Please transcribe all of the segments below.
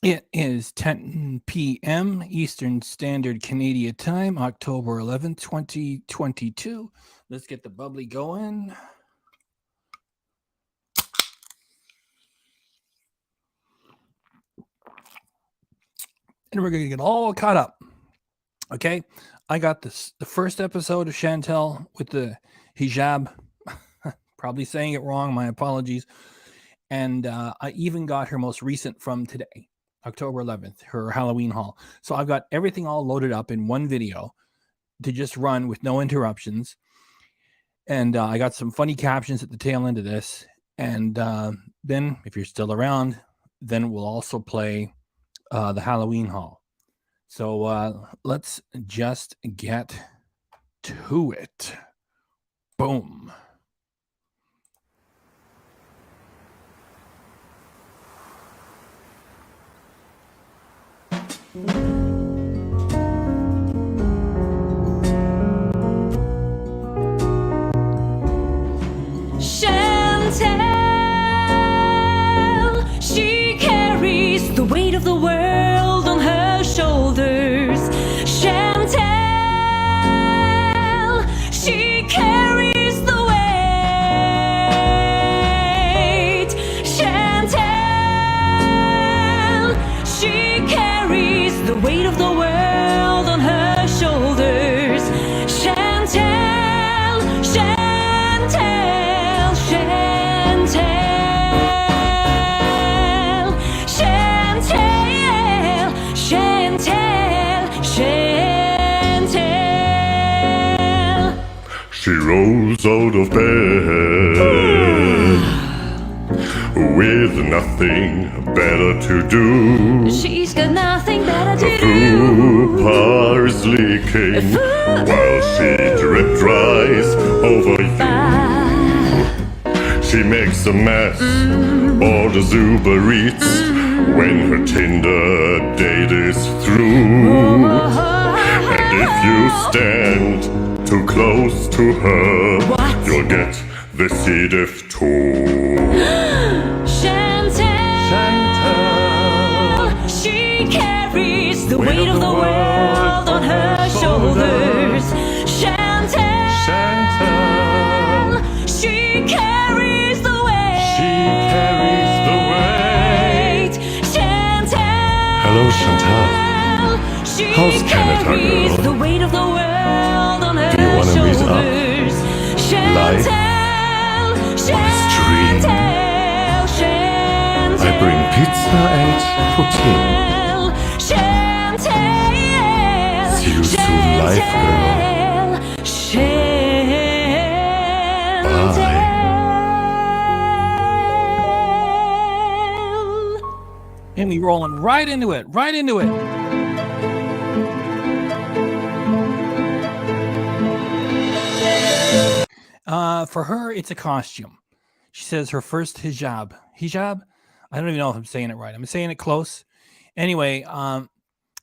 It is 10 p.m. Eastern Standard Canadian Time, October 11th, 2022. Let's get the bubbly going. And we're going to get all caught up. Okay? I got the first episode of Chantel with the hijab. Probably saying it wrong. My apologies. And I even got her most recent from today, October 11th, her Halloween haul. So I've got everything all loaded up in one video to just run with no interruptions. And I got some funny captions at the tail end of this. And then, if you're still around, then we'll also play the Halloween haul. So let's just get to it. Boom. Chantel, she carries the weight of the world on her shoulders. Chantel, she carries the weight. Chantel, she carries the weight of the world on her shoulders. Chantel, Chantel, Chantel, Chantel, Chantel, Chantel. She rolls out of bed with nothing better to do. She's got nothing better to Her do. fupa is leaking while she drip dries over you. She makes a mess, orders Uber Eats when her Tinder date is through. And if you stand too close to her, you'll get the C. diff too. Chantel, she carries the weight of the world on her shoulders. Chantel, she carries the weight. Chantel, Hello, Chantel. she How's Canada, carries girl? the weight of the world on her Do you wanna meet up? shoulders. Life? Chantel, What is dream? Chantel, Chantel. I bring pizza and poutine. Chantel, See you soon, life girl. Chantel. And we rolling right into it. Right into it. For her, it's a costume. She says her first hijab. Hijab? I don't even know if I'm saying it right. I'm saying it close. Anyway,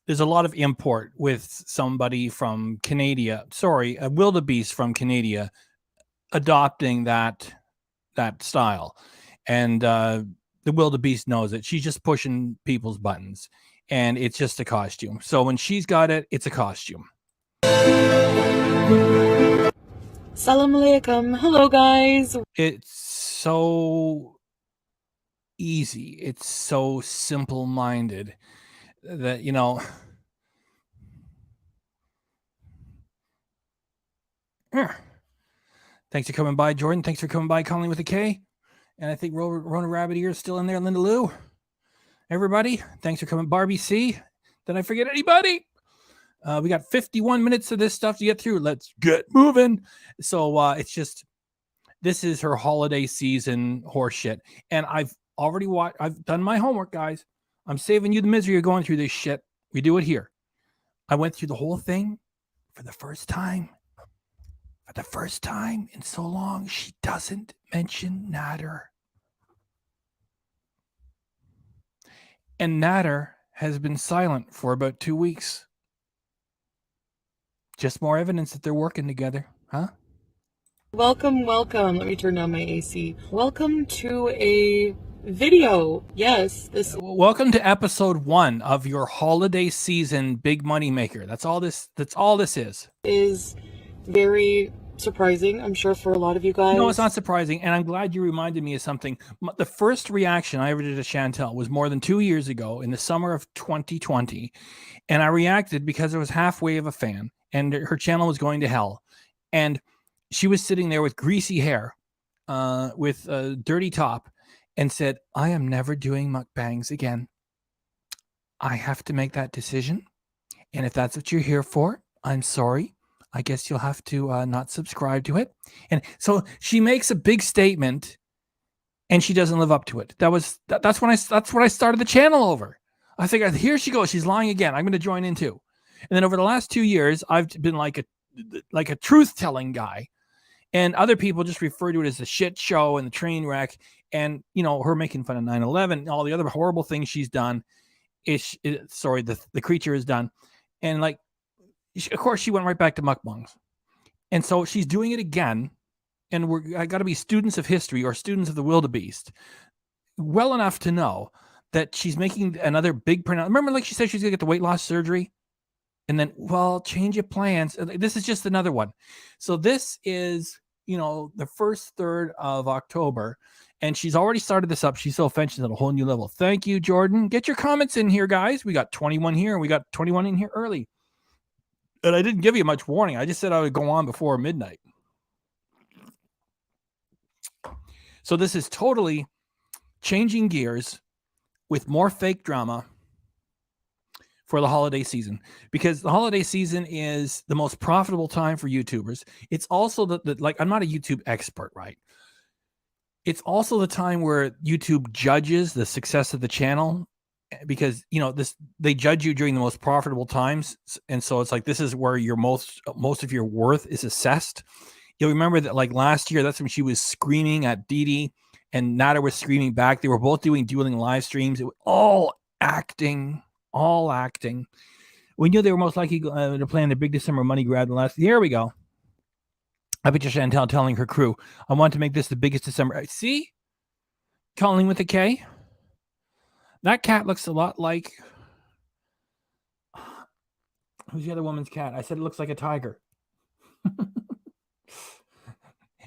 there's a lot of import with somebody from Canada. Sorry, a wildebeest from Canada adopting that style. And the wildebeest knows it. She's just pushing people's buttons. And it's just a costume. So when she's got it, it's a costume. Assalamu alaikum. Hello, guys. It's so easy. It's so simple-minded that, you know, thanks for coming by, Jordan. Thanks for coming by, Colleen with a K. And I think Rona Rabbit Ear is still in there, Linda Lou. Everybody, thanks for coming. Barbie C. Did I forget anybody? We got 51 minutes of this stuff to get through. Let's get moving. So it's just, this is her holiday season horseshit. And I've already watched, I've done my homework, guys. I'm saving you the misery of going through this shit. We do it here. I went through the whole thing for the first time. For the first time in so long, she doesn't mention Nader. And Nader has been silent for about 2 weeks. Just more evidence that they're working together, huh? Welcome, welcome. Let me turn down my AC. Welcome to a video. Yes, this Welcome to episode 1 of your holiday season big money maker. That's all this is. is very surprising, I'm sure, for a lot of you guys. No, it's not surprising, and I'm glad you reminded me of something. The first reaction I ever did to Chantel was more than 2 years ago in the summer of 2020, and I reacted because I was halfway of a fan, and her channel was going to hell, and she was sitting there with greasy hair, with a dirty top, and said, I am never doing mukbangs again. I have to make that decision, and if that's what you're here for, I'm sorry. I guess you'll have to not subscribe to it. And so she makes a big statement, and she doesn't live up to it. That's when I started the channel over. I figured, here she goes. She's lying again. I'm going to join in too. And then over the last 2 years, I've been like a truth-telling guy, and other people just refer to it as the shit show and the train wreck, and her making fun of 9/11, all the other horrible things she's done. The creature has done, and like. Of course, she went right back to mukbangs. And so she's doing it again. And I got to be students of history or students of the wildebeest well enough to know that she's making another big pronouncement. Remember, like she said, she's going to get the weight loss surgery. And then, well, change your plans. This is just another one. So this is, the first third of October. And she's already started this up. She's so offended at a whole new level. Thank you, Jordan. Get your comments in here, guys. We got 21 here, and we got 21 in here early. And I didn't give you much warning. I just said I would go on before midnight. So this is totally changing gears with more fake drama for the holiday season, because the holiday season is the most profitable time for YouTubers. It's also like, I'm not a YouTube expert, right? It's also the time where YouTube judges the success of the channel, because they judge you during the most profitable times, and so it's like this is where your most of your worth is assessed. You'll remember that, like last year, that's when she was screaming at Dee and Nada was screaming back. They were both doing dueling live streams. It was all acting. We knew they were most likely to plan the big December money grab. Here we go. I bet you Chantel telling her crew, I want to make this the biggest December. See, calling with a K. That cat looks a lot like, who's the other woman's cat? I said it looks like a tiger.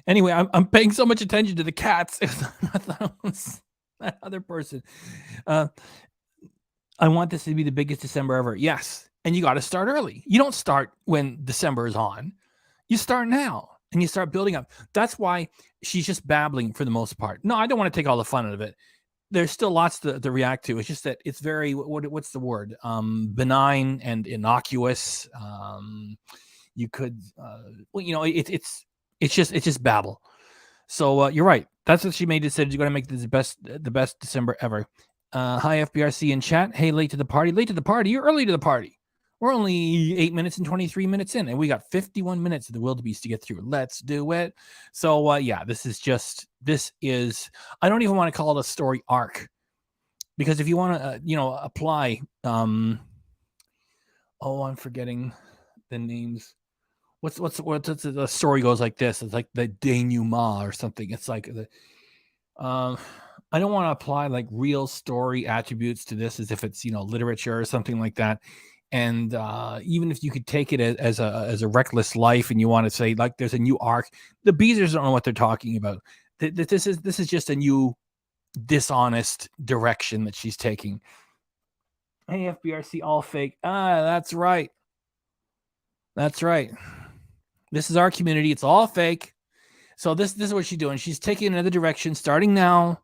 Anyway, I'm paying so much attention to the cats. I thought it was that other person. I want this to be the biggest December ever. Yes. And you got to start early. You don't start when December is on. You start now, and you start building up. That's why she's just babbling for the most part. No, I don't want to take all the fun out of it. There's still lots to react to. It's just that it's very, what's the word? Benign and innocuous. You could, it's just babble. So you're right. That's what she made. Decided you're going to make this the best December ever. Hi FBRC in chat. Hey, late to the party. Late to the party. You're early to the party. We're only 8 minutes and 23 minutes in, and we got 51 minutes of the wildebeest to get through. Let's do it. So, this is, I don't even want to call it a story arc, because if you want to, apply, I'm forgetting the names. What's the story goes like this? It's like the denouement or something. It's like I don't want to apply like real story attributes to this as if it's, literature or something like that. And even if you could take it as a reckless life, and you want to say like there's a new arc, the Beezers don't know what they're talking about. This is just a new dishonest direction that she's taking. Hey FBRC, all fake. That's right. This is our community. It's all fake. So this is what she's doing. She's taking another direction starting now,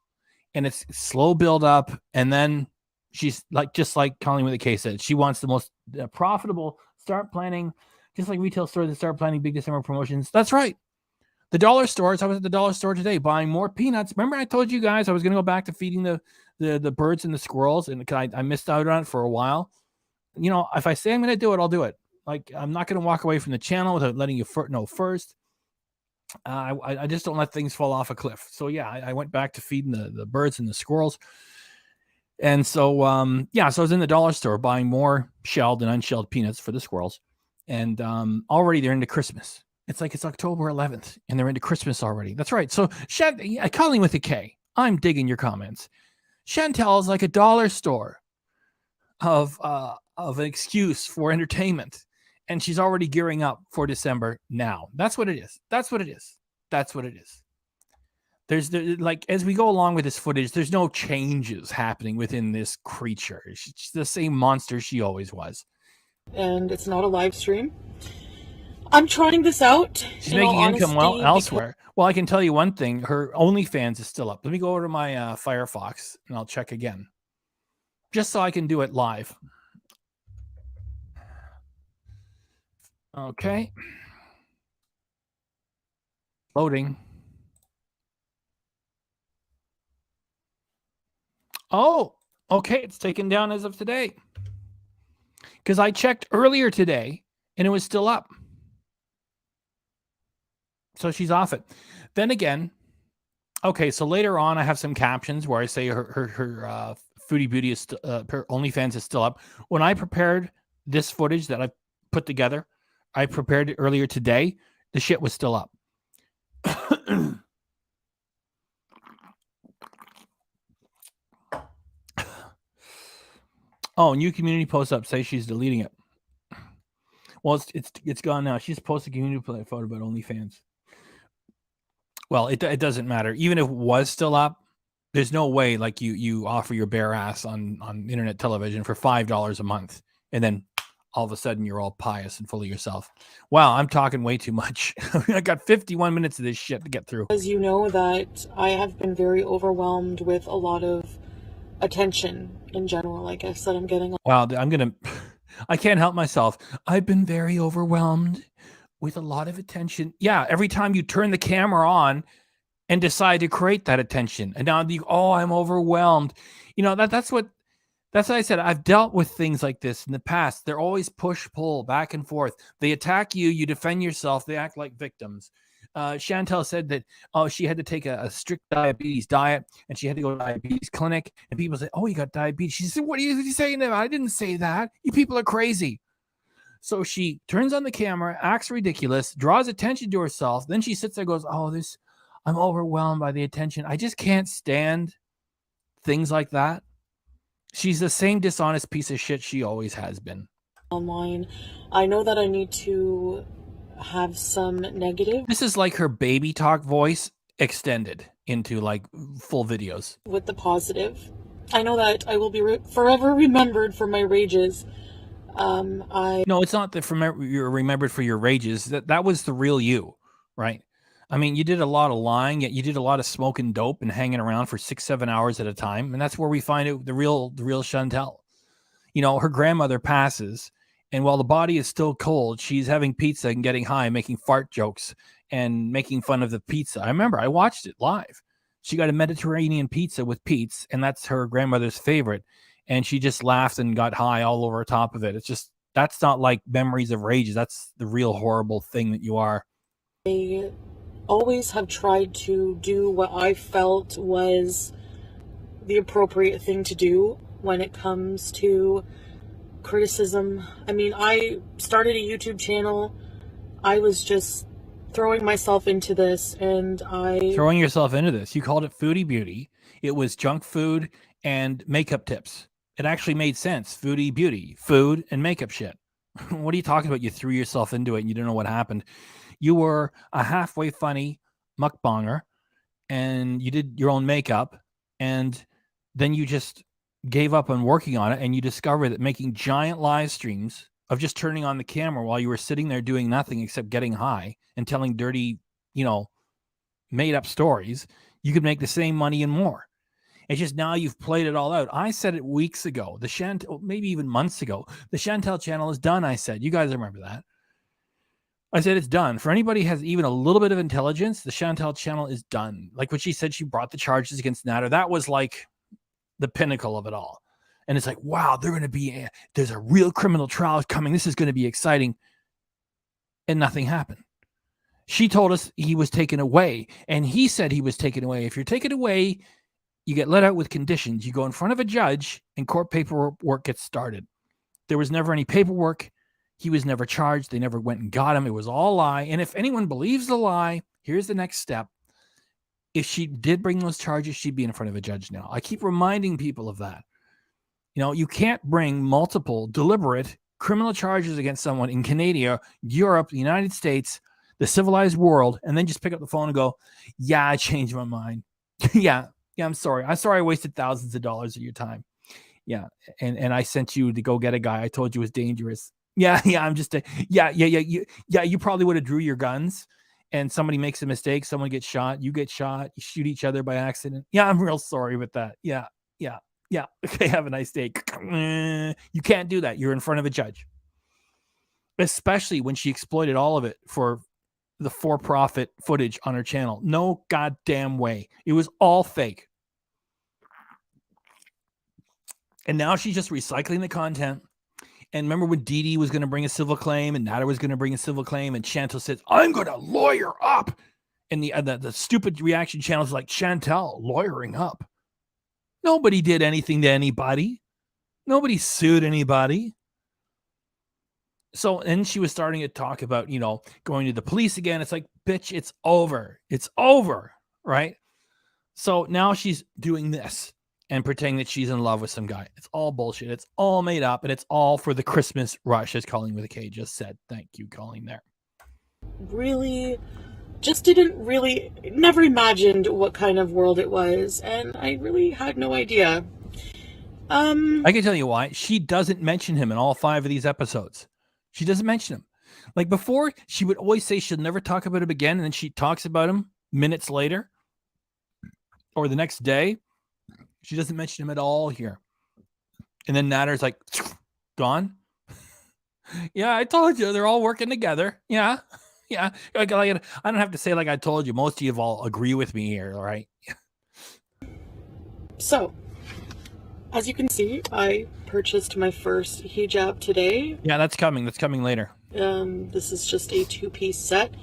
and it's slow build up, and then she's just like Colleen with a K said, she wants the most profitable. Start planning, just like retail stores that start planning big December promotions. That's right. The dollar stores. I was at the dollar store today buying more peanuts. Remember, I told you guys I was going to go back to feeding the birds and the squirrels, and I missed out on it for a while. If I say I'm going to do it, I'll do it. Like, I'm not going to walk away from the channel without letting you know first. I just don't let things fall off a cliff. So yeah, I went back to feeding the birds and the squirrels. And so, so I was in the dollar store buying more shelled and unshelled peanuts for the squirrels. And already they're into Christmas. It's like it's October 11th and they're into Christmas already. That's right. So, Colleen with a K, I'm digging your comments. Chantel is like a dollar store of an excuse for entertainment, and she's already gearing up for December now. That's what it is. That's what it is. That's what it is. There's like, as we go along with this footage, there's no changes happening within this creature. She's the same monster she always was. And it's not a live stream. I'm trying this out. She's making income well elsewhere. Well, I can tell you one thing. Her OnlyFans is still up. Let me go over to my Firefox and I'll check again. Just so I can do it live. Okay. Loading. Oh, okay. It's taken down as of today. Because I checked earlier today and it was still up. So she's off it. Then again, okay, so later on I have some captions where I say her Foodie Beauty is her OnlyFans is still up. When I prepared this footage that I put together, I prepared it earlier today, the shit was still up. Oh, new community post up, say she's deleting it. Well, it's gone now. She's posted a community photo about OnlyFans. Well, it doesn't matter. Even if it was still up, there's no way like you offer your bare ass on internet television for $5 a month, and then all of a sudden you're all pious and full of yourself. Wow, I'm talking way too much. I got 51 minutes of this shit to get through. As you know, that I have been very overwhelmed with a lot of attention in general. Like I said, I'm getting. Wow, I can't help myself. I've been very overwhelmed with a lot of attention. Yeah, every time you turn the camera on and decide to create that attention, and now I'm overwhelmed. You know, that's what I said. I've dealt with things like this in the past. They're always push pull back and forth. They attack you, you defend yourself. They act like victims. Chantel said that she had to take a strict diabetes diet, and she had to go to a diabetes clinic. And people say, "Oh, you got diabetes." She said, "What are you saying? I didn't say that. You people are crazy." So she turns on the camera, acts ridiculous, draws attention to herself. Then she sits there and goes, "Oh, I'm overwhelmed by the attention. I just can't stand things like that." She's the same dishonest piece of shit she always has been. Online, I know that I need to have some negative. This is like her baby talk voice extended into like full videos. With the positive, I know that I will be forever remembered for my rages. No, it's not that you're remembered for your rages. That was the real you, right? I mean, you did a lot of lying, yet you did a lot of smoking dope and hanging around for 6-7 hours at a time, and that's where we find out the real Chantel. You know, her grandmother passes, and while the body is still cold, she's having pizza and getting high, making fart jokes and making fun of the pizza. I remember I watched it live. She got a Mediterranean pizza with Pete's, and that's her grandmother's favorite. And she just laughed and got high all over top of it. It's just, that's not like memories of rages. That's the real horrible thing that you are. I always have tried to do what I felt was the appropriate thing to do when it comes to criticism. I mean, I started a YouTube channel. I was just throwing myself into this, and Throwing yourself into this. You called it Foodie Beauty. It was junk food and makeup tips. It actually made sense. Foodie Beauty, food and makeup shit. What are you talking about? You threw yourself into it and you didn't know what happened. You were a halfway funny mukbanger, and you did your own makeup, and then you just gave up on working on it, and you discovered that making giant live streams of just turning on the camera while you were sitting there doing nothing except getting high and telling dirty, made up stories, you could make the same money and more. It's just now you've played it all out. I said it weeks ago. Maybe even months ago. The Chantel channel is done, I said. You guys remember that. I said it's done. For anybody who has even a little bit of intelligence, the Chantel channel is done. Like when she said she brought the charges against Natter, that was like the pinnacle of it all. And it's like, wow, there's a real criminal trial coming. This is going to be exciting. And nothing happened. She told us he was taken away, and he said he was taken away. If you're taken away, you get let out with conditions. You go in front of a judge, and court paperwork gets started. There was never any paperwork. He was never charged. They never went and got him. It was all a lie. And if anyone believes the lie, here's the next step. if she did bring those charges, she'd be in front of a judge now. I keep reminding people of that. You know, you can't bring multiple deliberate criminal charges against someone in Canada, Europe, the United States, the civilized world, and then just pick up the phone and go, yeah, I changed my mind. yeah, I'm sorry. I'm sorry I wasted thousands of dollars of your time. Yeah, and I sent you to go get a guy I told you was dangerous. Yeah, I'm just you probably would have drew your guns, and somebody makes a mistake, someone gets shot, you get shot, you shoot each other by accident. Yeah, I'm real sorry with that. Yeah. Okay, have a nice day. You can't do that. You're in front of a judge. Especially when she exploited all of it for the for-profit footage on her channel. No goddamn way. It was all fake. And now she's just recycling the content. And remember when Dee Dee was going to bring a civil claim and Nada was going to bring a civil claim and Chantal says, I'm going to lawyer up. And the stupid reaction channels like, Chantal, lawyering up. Nobody did anything to anybody. Nobody sued anybody. So, and she was starting to talk about, you know, going to the police again. It's like, bitch, it's over. It's over, right? So now she's doing this and pretending that she's in love with some guy. It's all bullshit. It's all made up, and it's all for the Christmas rush, as Colleen with a K just said. Thank you, Colleen, there. Really, never imagined what kind of world it was, and I really had no idea. I can tell you why. She doesn't mention him in all 5 of these episodes. She doesn't mention him. Like before, she would always say she'll never talk about him again, and then she talks about him minutes later or the next day. She doesn't mention him at all here. And then Natter's like, gone. Yeah, I told you. They're all working together. Yeah. I don't have to say like I told you. Most of you all agree with me here, all right? So, as you can see, I purchased my first hijab today. Yeah, that's coming. That's coming later. This is just a 2-piece set.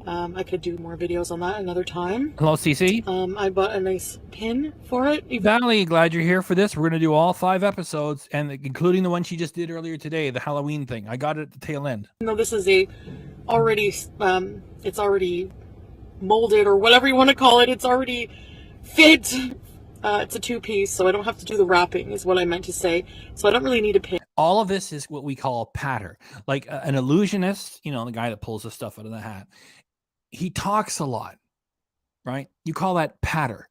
I could do more videos on that another time. Hello, CC. I bought a nice pin for it. Valerie, glad you're here for this. We're going to do all 5 episodes, and including the one she just did earlier today, the Halloween thing. I got it at the tail end. No, this is it's already molded, or whatever you want to call it. It's already fit. It's a 2-piece, so I don't have to do the wrapping, is what I meant to say. So I don't really need a pin. All of this is what we call a patter. Like an illusionist, you know, the guy that pulls the stuff out of the hat. He talks a lot, right? You call that patter.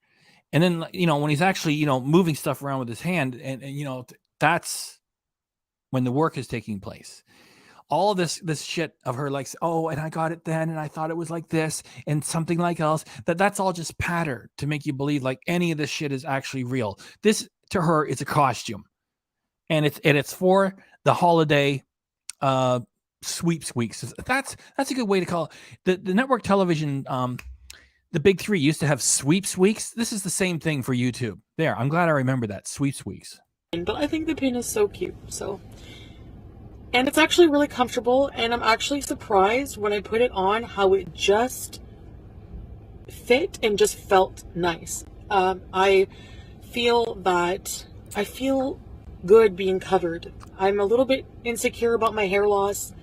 And then, you know, when he's actually, you know, moving stuff around with his hand, and you know, that's when the work is taking place. All of this shit of her like, oh, and I got it then, and I thought it was like this, and something like else, that's all just patter to make you believe like any of this shit is actually real. This, to her, is a costume. And it's for the holiday sweepstakes. That's a good way to call it. The network television, the big 3 used to have sweepstakes. This is the same thing for YouTube. There, I'm glad I remember that, sweepstakes. But I think the pin is so cute. And it's actually really comfortable, and I'm actually surprised when I put it on how it just fit and just felt nice. I feel good being covered. I'm a little bit insecure about my hair loss,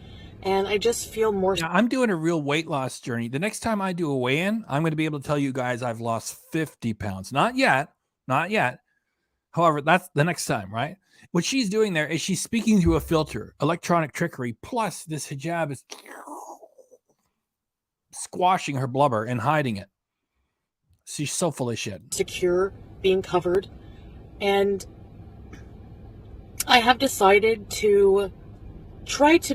and I just feel more. Yeah, I'm doing a real weight loss journey. The next time I do a weigh-in, I'm going to be able to tell you guys I've lost 50 pounds. Not yet. However, that's the next time, right? What she's doing there is she's speaking through a filter, electronic trickery, plus this hijab is squashing her blubber and hiding it. She's so full of shit. Secure being covered, and I have decided to try to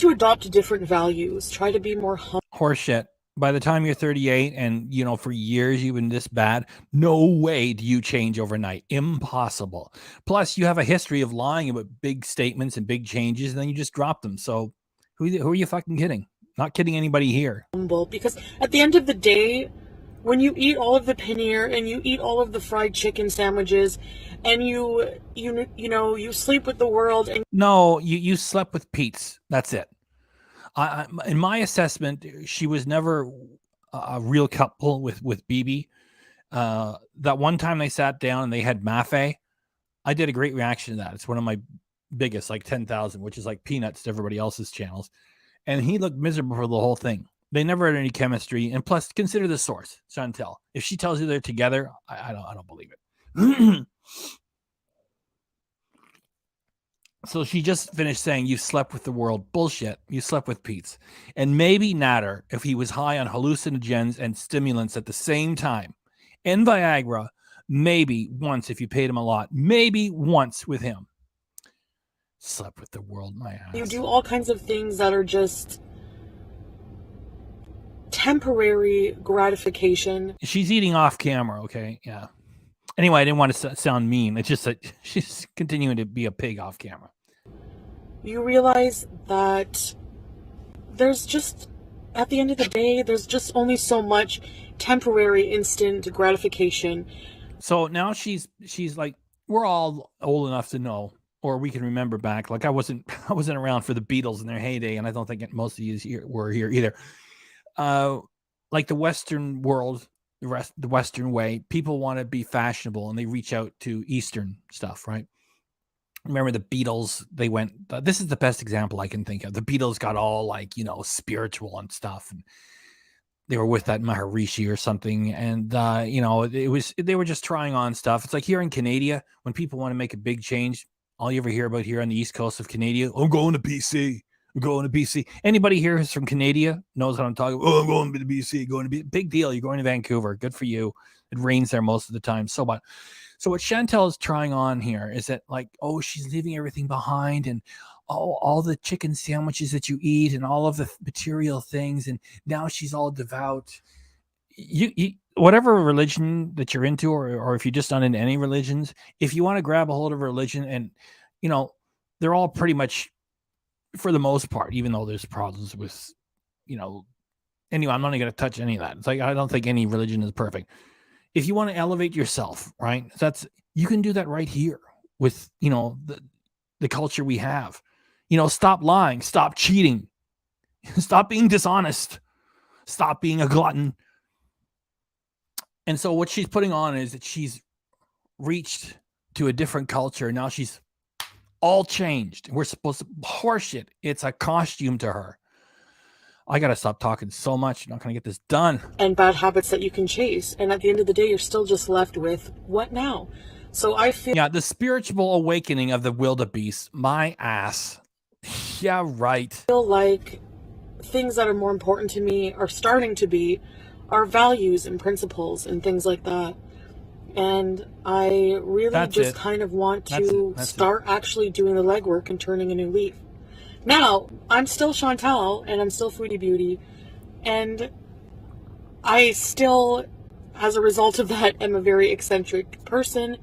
adopt different values, try to be more humble. Horseshit. By the time you're 38 and, you know, for years you've been this bad, no way do you change overnight. Impossible. Plus, you have a history of lying about big statements and big changes, and then you just drop them. So who are you fucking kidding? Not kidding anybody here. Because at the end of the day, when you eat all of the paneer and you eat all of the fried chicken sandwiches, and you sleep with the world, and no, you slept with Pete's. That's it. In my assessment, she was never a real couple with Bibi. That one time they sat down and they had Mafe, I did a great reaction to that. It's one of my biggest, like 10,000, which is like peanuts to everybody else's channels. And he looked miserable for the whole thing. They never had any chemistry. And plus, consider the source, Chantel. If she tells you they're together, I don't believe it. So she just finished saying, "You slept with the world." Bullshit. You slept with Pete's. And maybe Natter if he was high on hallucinogens and stimulants at the same time. And Viagra, maybe once if you paid him a lot. Maybe once with him. Slept with the world, my ass. You do all kinds of things that are just temporary gratification. She's eating off camera, okay? Yeah. Anyway, I didn't want to sound mean. It's just that she's continuing to be a pig off camera. You realize that there's just, at the end of the day, there's just only so much temporary instant gratification. So now she's like, we're all old enough to know, or we can remember back. Like I wasn't around for the Beatles in their heyday, and I don't think most of you were here either. Like the Western world, the Western way, people want to be fashionable and they reach out to Eastern stuff, right? Remember the Beatles, they went, this is the best example I can think of. The Beatles got all like, spiritual and stuff. And they were with that Maharishi or something. And, they were just trying on stuff. It's like here in Canada, when people want to make a big change, all you ever hear about here on the East Coast of Canada, I'm going to BC. I'm going to BC. Anybody here who's from Canada knows what I'm talking about. Oh, I'm going to BC. Going to be big deal. You're going to Vancouver. Good for you. It rains there most of the time. So what Chantel is trying on here is that like, oh, she's leaving everything behind and all the chicken sandwiches that you eat and all of the material things. And now she's all devout. You whatever religion that you're into, or if you're just not into any religions, if you want to grab a hold of a religion and, they're all pretty much, for the most part, even though there's problems with, anyway, I'm not going to touch any of that. It's like, I don't think any religion is perfect. If you want to elevate yourself, right, you can do that right here with, the culture we have. Stop lying, stop cheating, stop being dishonest, stop being a glutton. And so what she's putting on is that she's reached to a different culture. Now she's all changed. We're supposed to horseshit. It's a costume to her. I got to stop talking so much. I'm not going to get this done. And bad habits that you can chase. And at the end of the day, you're still just left with what now? So I feel... Yeah, the spiritual awakening of the wildebeest. My ass. Yeah, right. I feel like things that are more important to me are starting to be our values and principles and things like that. And I really kind of want to start actually doing the legwork and turning a new leaf. Now, I'm still Chantal, and I'm still Foodie Beauty, and I still, as a result of that, am a very eccentric person.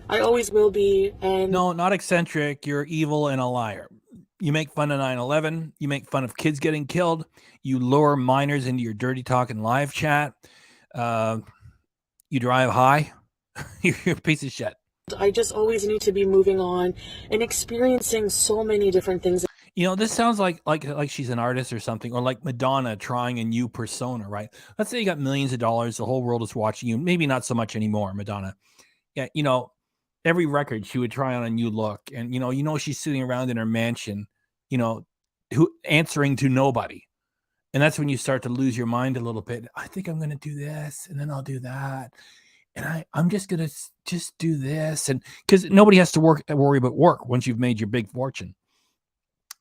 I always will be. And no, not eccentric. You're evil and a liar. You make fun of 9/11. You make fun of kids getting killed. You lure minors into your dirty talk and live chat. You drive high. You're a piece of shit. I just always need to be moving on and experiencing so many different things. This sounds like she's an artist or something, or like Madonna trying a new persona, right? Let's say you got millions of dollars, the whole world is watching you. Maybe not so much anymore, Madonna. Yeah, every record she would try on a new look, and she's sitting around in her mansion, answering to nobody, and that's when you start to lose your mind a little bit. I think I'm going to do this, and then I'll do that, and I'm just going to just do this, and because nobody has to worry about work once you've made your big fortune.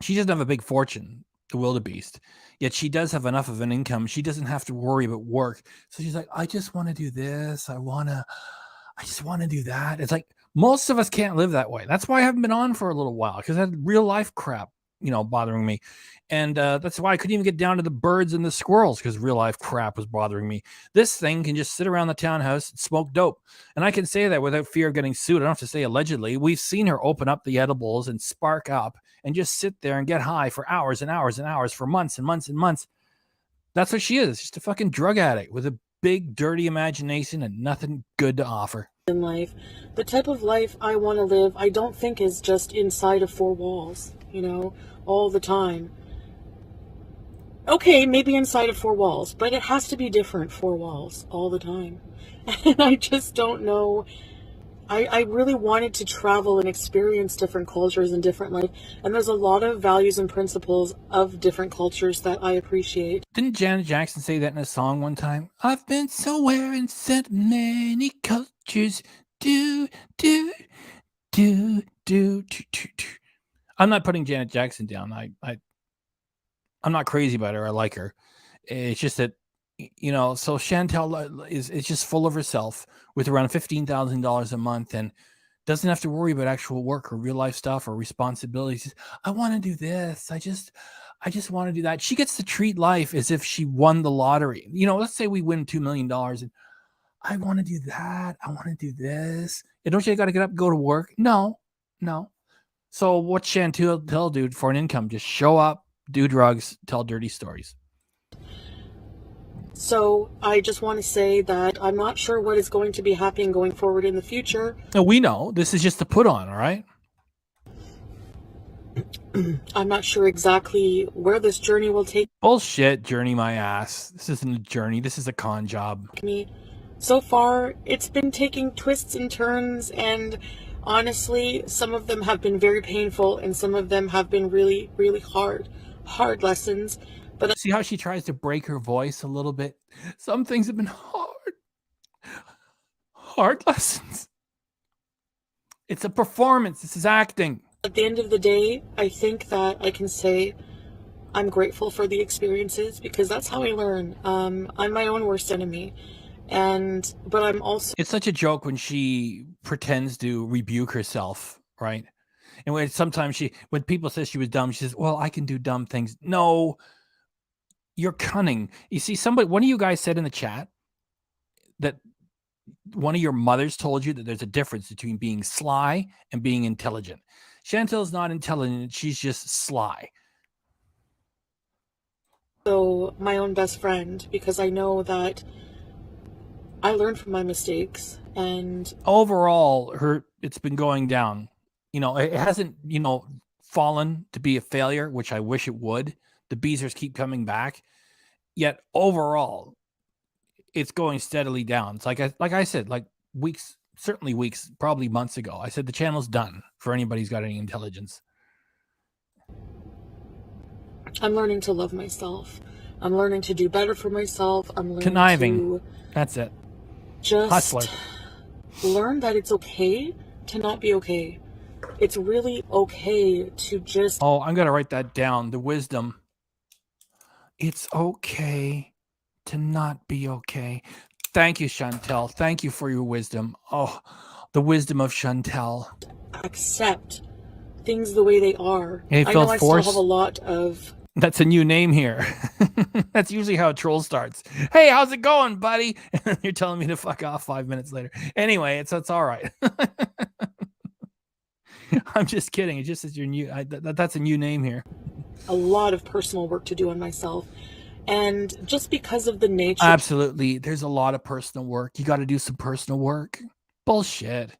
She doesn't have a big fortune, the wildebeest, yet she does have enough of an income. She doesn't have to worry about work. So she's like, I just want to do this. I just want to do that. It's like most of us can't live that way. That's why I haven't been on for a little while, because I had real life crap, bothering me. And that's why I couldn't even get down to the birds and the squirrels, because real life crap was bothering me. This thing can just sit around the townhouse and smoke dope. And I can say that without fear of getting sued. I don't have to say allegedly. We've seen her open up the edibles and spark up and just sit there and get high for hours and hours and hours for months and months and months. That's what she is. Just a fucking drug addict with a big, dirty imagination and nothing good to offer. In life, the type of life I want to live, I don't think is just inside of four walls, all the time. Okay, maybe inside of four walls, but it has to be different four walls all the time. And I just don't know. I really wanted to travel and experience different cultures and different life. And there's a lot of values and principles of different cultures that I appreciate. Didn't Janet Jackson say that in a song one time? I've been somewhere and sent many cultures. Do, do, do, do, do, do, do. I'm not putting Janet Jackson down. I'm not crazy about her. I like her. It's just that, you know, so Chantel is just full of herself with around $15,000 a month and doesn't have to worry about actual work or real life stuff or responsibilities. I want to do this. I just want to do that. She gets to treat life as if she won the lottery. You know, let's say we win $2 million and I want to do that. I want to do this. And don't you got to get up and go to work? No. So what's Chantel do for an income? Just show up, do drugs, tell dirty stories. So I just want to say that I'm not sure what is going to be happening going forward in the future. No, we know. This is just a put on, all right? I'm not sure exactly where this journey will take Bullshit, journey my ass. This isn't a journey. This is a con job. me. So far, it's been taking twists and turns, and honestly, some of them have been very painful, and some of them have been really, really hard lessons. But See how she tries to break her voice a little bit? Some things have been hard lessons. It's a performance. This is acting. at the end of the day, I think that I can say I'm grateful for the experiences, because that's how I learn. I'm my own worst enemy. But I'm also It's such a joke when she pretends to rebuke herself, right? And when sometimes when people say she was dumb, she says, well, I can do dumb things. No, you're cunning. You see, one of you guys said in the chat that one of your mothers told you that there's a difference between being sly and being intelligent. Chantel's not intelligent. She's just sly. my own best friend, because I know that I learned from my mistakes. And Overall, it's been going down. It hasn't, fallen to be a failure, which I wish it would. The Beezers keep coming back. Yet overall, it's going steadily down. It's like I said, like certainly weeks, probably months ago, I said the channel's done for anybody who's got any intelligence. I'm learning to love myself. I'm learning to do better for myself. I'm learning Conniving. That's it. Just Hustler. learn that it's okay to not be okay. It's really okay to just... Oh, I'm going to write that down. The wisdom. It's okay to not be okay. Thank you, Chantel. Thank you for your wisdom. Oh, the wisdom of Chantel. accept things the way they are. Hey, I Phil know I Force. still have a lot of... That's a new name here. That's usually how a troll starts. Hey, how's it going, buddy? And you're telling me to fuck off 5 minutes later. Anyway, it's all right. I'm just kidding. It just is your new. That's a new name here. a lot of personal work to do on myself. And just because of the nature... Absolutely. There's a lot of personal work. You got to do some personal work. Bullshit.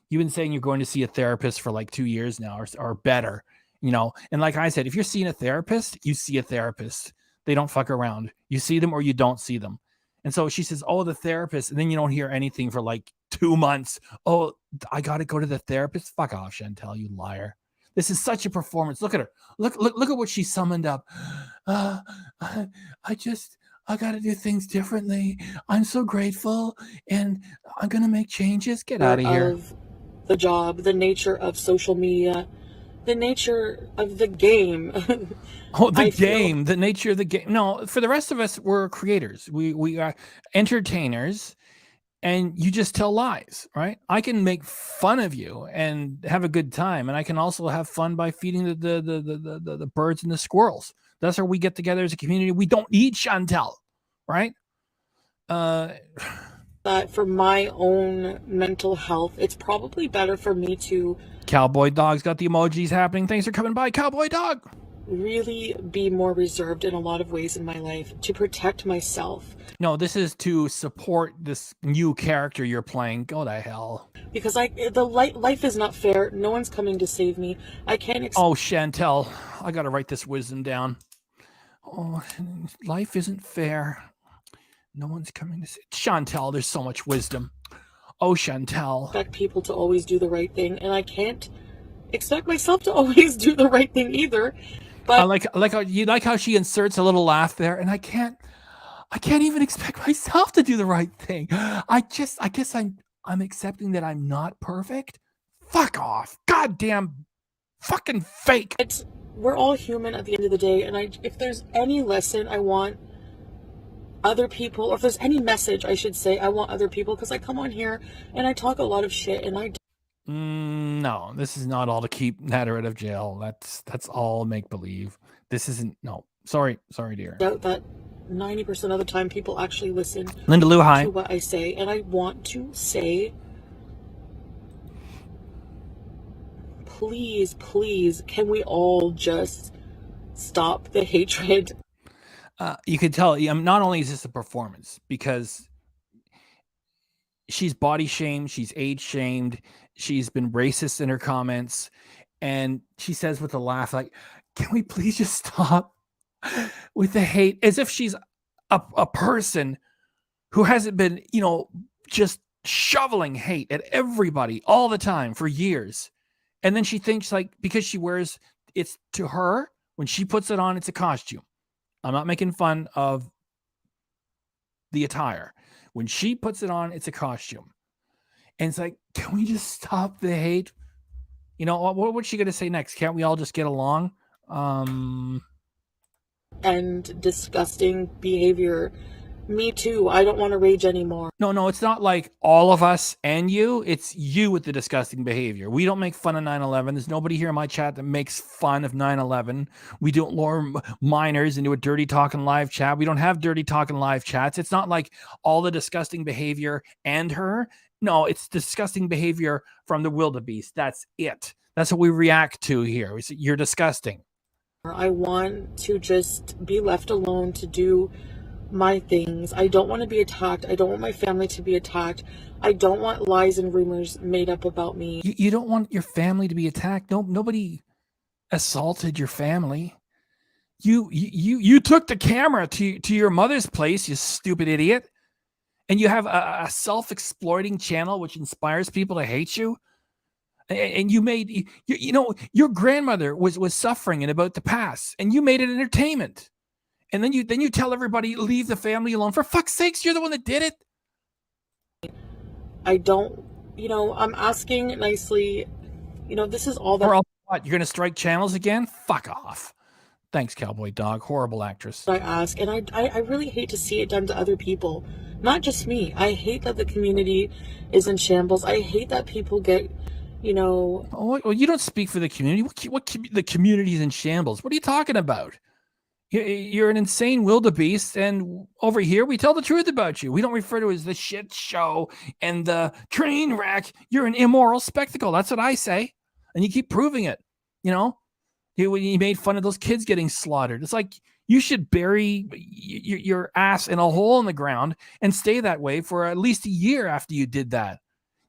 You've been saying you're going to see a therapist for like 2 years now or better, And like I said, if you're seeing a therapist, you see a therapist. They don't fuck around. You see them or you don't see them. And so she says, oh, the therapist. And then you don't hear anything for like 2 months. Oh, I got to go to the therapist. Fuck off, Chantel, you liar. This is such a performance. Look at her. Look at what she summoned up. I got to do things differently. I'm so grateful and I'm going to make changes. Get out of here. Of the job, the nature of social media, the nature of the game. Oh, the game, the nature of the game. No, for the rest of us, we're creators. We are entertainers, and you just tell lies, right? I can make fun of you and have a good time, and I can also have fun by feeding the birds and the squirrels. That's where we get together as a community. We don't eat Chantel, right? That for my own mental health, it's probably better for me to... Cowboy Dog's got the emojis happening. Thanks for coming by, Cowboy Dog. really be more reserved in a lot of ways in my life to protect myself. No, this is to support this new character you're playing. Go to hell. Because life is not fair. No one's coming to save me. I can't... Oh, Chantel, I got to write this wisdom down. Oh, life isn't fair. No one's coming to save... Chantel, there's so much wisdom. Oh, Chantel. expect people to always do the right thing, and I can't expect myself to always do the right thing either. But I like how she inserts a little laugh there, and I can't even expect myself to do the right thing. I guess I'm accepting that I'm not perfect. Fuck off. Goddamn fucking fake. we're all human at the end of the day, and if there's any lesson I want other people, or if there's any message I should say, I want other people, because I come on here and I talk a lot of shit, and no, this is not all to keep Natter out of jail. That's all make believe. This isn't. No, sorry, dear. doubt that 90% of the time people actually listen Linda Lou, hi. to what I say, and I want to say, please, can we all just stop the hatred? You can tell. Not only is this a performance, because she's body shamed, she's age shamed, she's been racist in her comments, and she says with a laugh, like, "Can we please just stop with the hate?" As if she's a person who hasn't been, just shoveling hate at everybody all the time for years. And then she thinks, like, because she wears, it's to her, when she puts it on, it's a costume. I'm not making fun of the attire. When she puts it on, it's a costume. And it's like, can we just stop the hate? What's she going to say next? Can't we all just get along? And disgusting behavior. Me too. I don't want to rage anymore. No, it's not like all of us and you. It's you with the disgusting behavior. We don't make fun of 9/11. There's nobody here in my chat that makes fun of 9/11. We don't lure minors into a dirty talking live chat. We don't have dirty talking live chats. It's not like all the disgusting behavior and her. No, it's disgusting behavior from the wildebeest. That's it. That's what we react to here. You're disgusting. I want to just be left alone to do my things. I don't want to be attacked. I don't want my family to be attacked. I don't want lies and rumors made up about me. You don't want your family to be attacked. No, nobody assaulted your family. You took the camera to your mother's place, you stupid idiot. And you have a self-exploiting channel which inspires people to hate you. And you made, your grandmother was suffering and about to pass, and you made it entertainment. And then you tell everybody, leave the family alone. For fuck's sakes, you're the one that did it. I don't, I'm asking nicely, this is all that. Or what? You're going to strike channels again? Fuck off. Thanks, Cowboy Dog. Horrible actress. I ask, and I really hate to see it done to other people. Not just me. I hate that the community is in shambles. I hate that people get, Oh, well, you don't speak for the community. The community is in shambles. What are you talking about? You're an insane wildebeest, and over here we tell the truth about you. We don't refer to it as the shit show and the train wreck. You're an immoral spectacle. That's what I say, and you keep proving it. You made fun of those kids getting slaughtered. It's like you should bury your ass in a hole in the ground and stay that way for at least a year after you did that.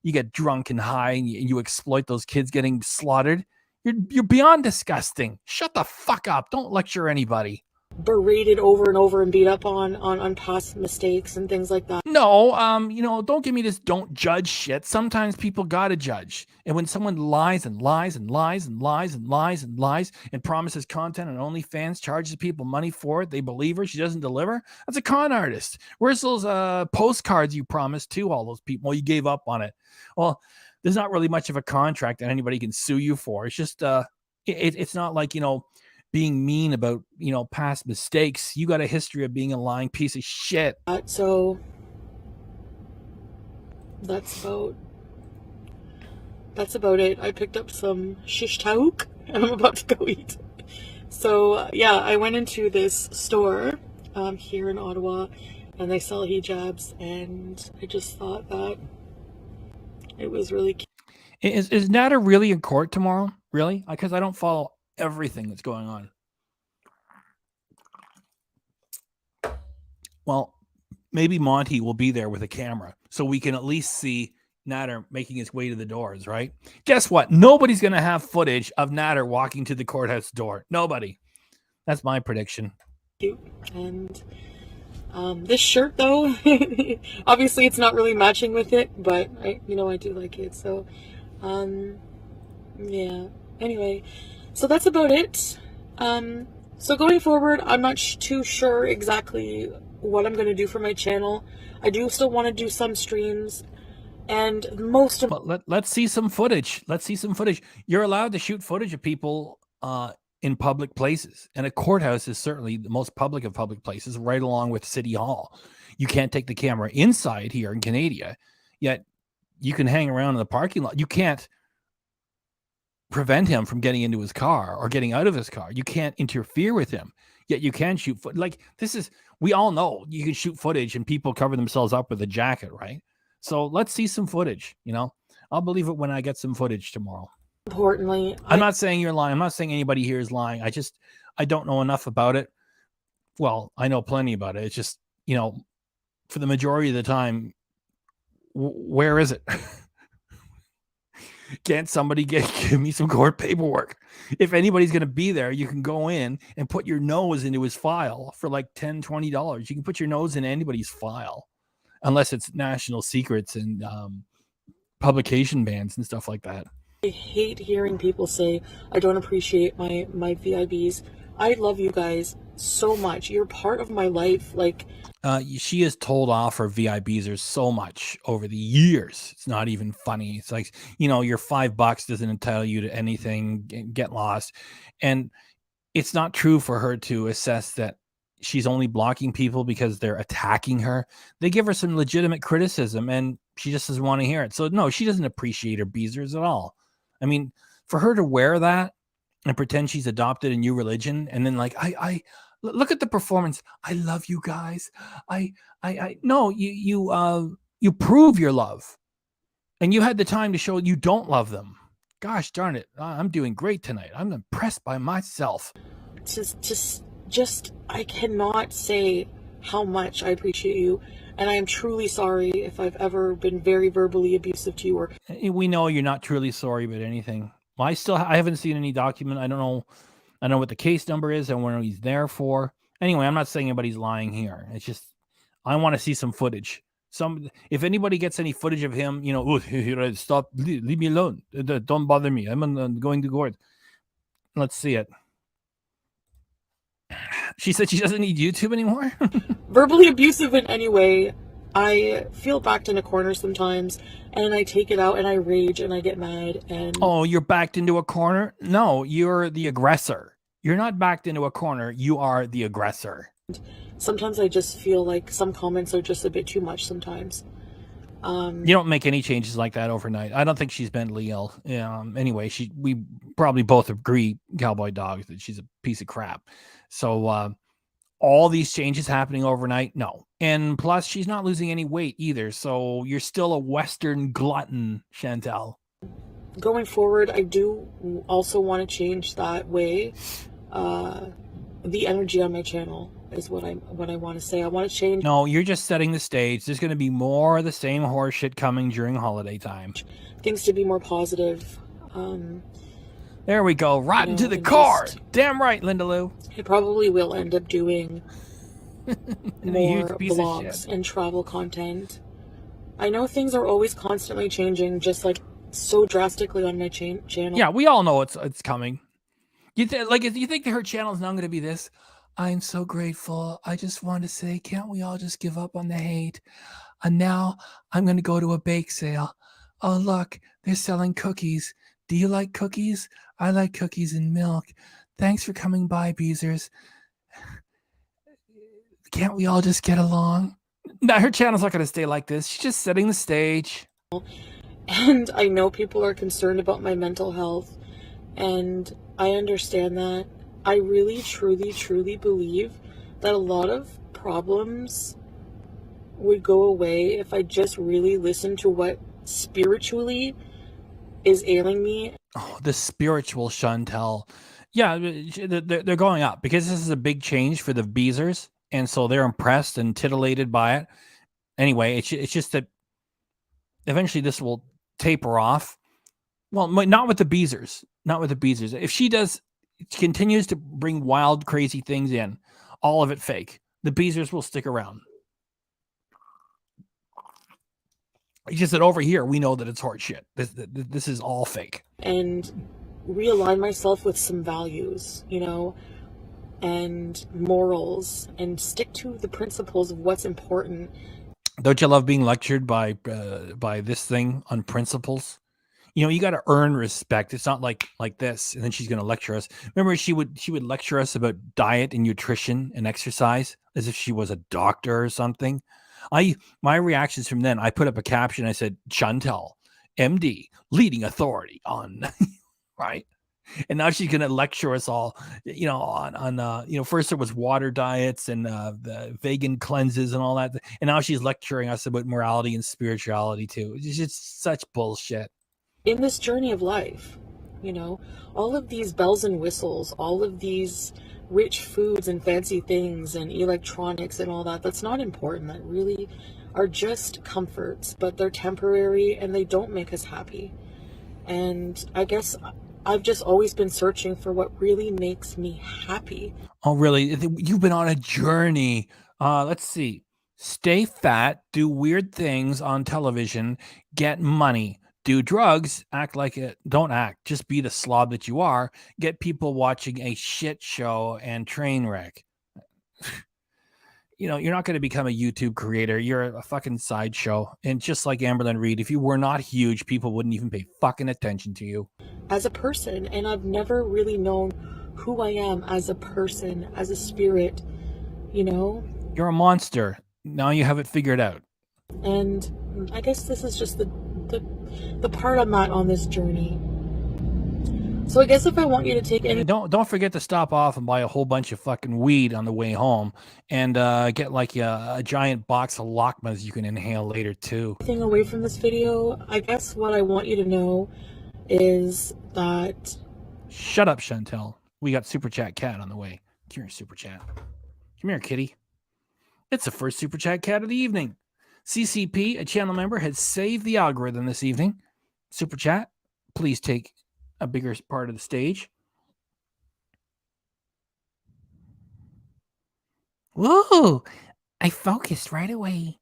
You get drunk and high, and you exploit those kids getting slaughtered. You're beyond disgusting. Shut the fuck up. Don't lecture anybody. Berated over and over and beat up on past mistakes and things like that. No, don't give me this don't judge shit. Sometimes people gotta judge. And when someone lies and lies and lies and lies and lies and lies and promises content on OnlyFans, charges people money for it, they believe her, she doesn't deliver, that's a con artist. Where's those postcards you promised to all those people? Well, you gave up on it. Well, there's not really much of a contract that anybody can sue you for. It's just it's not like, being mean about, past mistakes. You got a history of being a lying piece of shit. So that's about it. I picked up some shish taouk and I'm about to go eat. So yeah, I went into this store here in Ottawa, and they sell hijabs, and I just thought that it was really cute. Is Nader really in court tomorrow? Really? Because I don't follow everything that's going on. Well, maybe Monty will be there with a camera so we can at least see Nader making his way to the doors, right? Guess what? Nobody's going to have footage of Nader walking to the courthouse door. Nobody. That's my prediction. And This shirt though, obviously it's not really matching with it, but I do like it. So, yeah. Anyway, so that's about it. So going forward, I'm not too sure exactly what I'm going to do for my channel. I do still want to do some streams, and most of let's see some footage. Let's see some footage. You're allowed to shoot footage of people in public places, and a courthouse is certainly the most public of public places, right along with City Hall. You can't take the camera inside here in Canada, yet you can hang around in the parking lot. You can't prevent him from getting into his car or getting out of his car. You can't interfere with him, yet you can shoot like this is, we all know you can shoot footage and people cover themselves up with a jacket, right? So let's see some footage. I'll believe it when I get some footage tomorrow. importantly, I'm not saying you're lying. I'm not saying anybody here is lying. I don't know enough about it. Well, I know plenty about it. It's just, for the majority of the time, where is it? Can't somebody give me some court paperwork? If anybody's going to be there, you can go in and put your nose into his file for like $10, $20. You can put your nose in anybody's file, unless it's national secrets and publication bans and stuff like that. I hate hearing people say, I don't appreciate my VIBs. I love you guys so much. You're part of my life. Like, she has told off her VIBs so much over the years. It's not even funny. It's like, your $5 doesn't entitle you to anything. Get lost. And it's not true for her to assess that she's only blocking people because they're attacking her. They give her some legitimate criticism and she just doesn't want to hear it. So no, she doesn't appreciate her beezers at all. I mean, for her to wear that and pretend she's adopted a new religion, and then like, I look at the performance. I love you guys. No, you prove your love, and you had the time to show you don't love them. Gosh darn it. I'm doing great tonight. I'm impressed by myself. Just, I cannot say how much I appreciate you. And I am truly sorry if I've ever been very verbally abusive to you. Or we know you're not truly sorry about anything. Well, I haven't seen any document. I don't know what the case number is. I don't know what he's there for. Anyway, I'm not saying anybody's lying here. It's just, I want to see some footage. If anybody gets any footage of him, stop, leave me alone. Don't bother me. I'm going to court. Let's see it. She said she doesn't need YouTube anymore. Verbally abusive in any way. I feel backed in a corner sometimes, and I take it out and I rage and I get mad. And oh, you're backed into a corner? No, you're the aggressor. You're not backed into a corner. You are the aggressor. Sometimes I just feel like some comments are just a bit too much sometimes. You don't make any changes like that overnight. I don't think she's mentally ill. Anyway, we probably both agree, Cowboy Dogs, that she's a piece of crap. So all these changes happening overnight, no. And plus, she's not losing any weight either. So you're still a Western glutton, Chantel. Going forward, I do also want to change that way. The energy on my channel is what I want to say. I want to change. No, you're just setting the stage. There's going to be more of the same horseshit coming during holiday time. Things to be more positive. There we go. Right into the car. Damn right, Linda Lou. I probably will end up doing more vlogs and travel content. I know things are always constantly changing, just like so drastically on my channel. Yeah, we all know it's coming. You think that her channel is not going to be this? I'm so grateful. I just want to say, can't we all just give up on the hate? And now I'm going to go to a bake sale. Oh, look, they're selling cookies. Do you like cookies? I like cookies and milk. Thanks for coming by, Beezers. Can't we all just get along? No, her channel's not going to stay like this. She's just setting the stage. And I know people are concerned about my mental health, and I understand that. I really, truly, truly believe that a lot of problems would go away if I just really listened to what spiritually is ailing me. Oh, the spiritual Chantel. Yeah, they're going up because this is a big change for the Beezers, and so they're impressed and titillated by it. Anyway, it's just that eventually this will taper off. Well, not with the Beezers. Not with the Beezers. If she continues to bring wild, crazy things in, all of it fake. The Beezers will stick around. It's just that over here, we know that it's horse shit. This is all fake. And realign myself with some values, you know, and morals, and stick to the principles of what's important. Don't you love being lectured by this thing on principles? You know, you got to earn respect. It's not like this, and then she's going to lecture us. Remember, she would lecture us about diet and nutrition and exercise as if she was a doctor or something. My reactions from then, I put up a caption. I said, Chantel, MD, leading authority on, right? And now she's going to lecture us all, you know, on you know, first it was water diets and the vegan cleanses and all that. And now she's lecturing us about morality and spirituality too. It's just such bullshit. In this journey of life, you know, all of these bells and whistles, all of these rich foods and fancy things and electronics and all that, that's not important. That really are just comforts, but they're temporary and they don't make us happy. And I guess I've just always been searching for what really makes me happy. Oh, really? You've been on a journey. Let's see. Stay fat, do weird things on television, get money, do drugs, act like it. Don't act. Just be the slob that you are. Get people watching a shit show and train wreck. You know, you're not going to become a YouTube creator. You're a fucking sideshow. And just like Amberlynn Reed, if you were not huge, people wouldn't even pay fucking attention to you. As a person, and I've never really known who I am as a person, as a spirit, you know? You're a monster. Now you have it figured out. And I guess this is just the part I'm at on this journey. So I guess if I want you to take any... Don't forget to stop off and buy a whole bunch of fucking weed on the way home, and get like a giant box of Lockmas you can inhale later too. Thing away from this video, I guess what I want you to know is that... Shut up, Chantel. We got Super Chat Cat on the way. Come here, Super Chat. Come here, kitty. It's the first Super Chat Cat of the evening. CCP, a channel member, has saved the algorithm this evening. Super Chat, please take a bigger part of the stage. Whoa, I focused right away.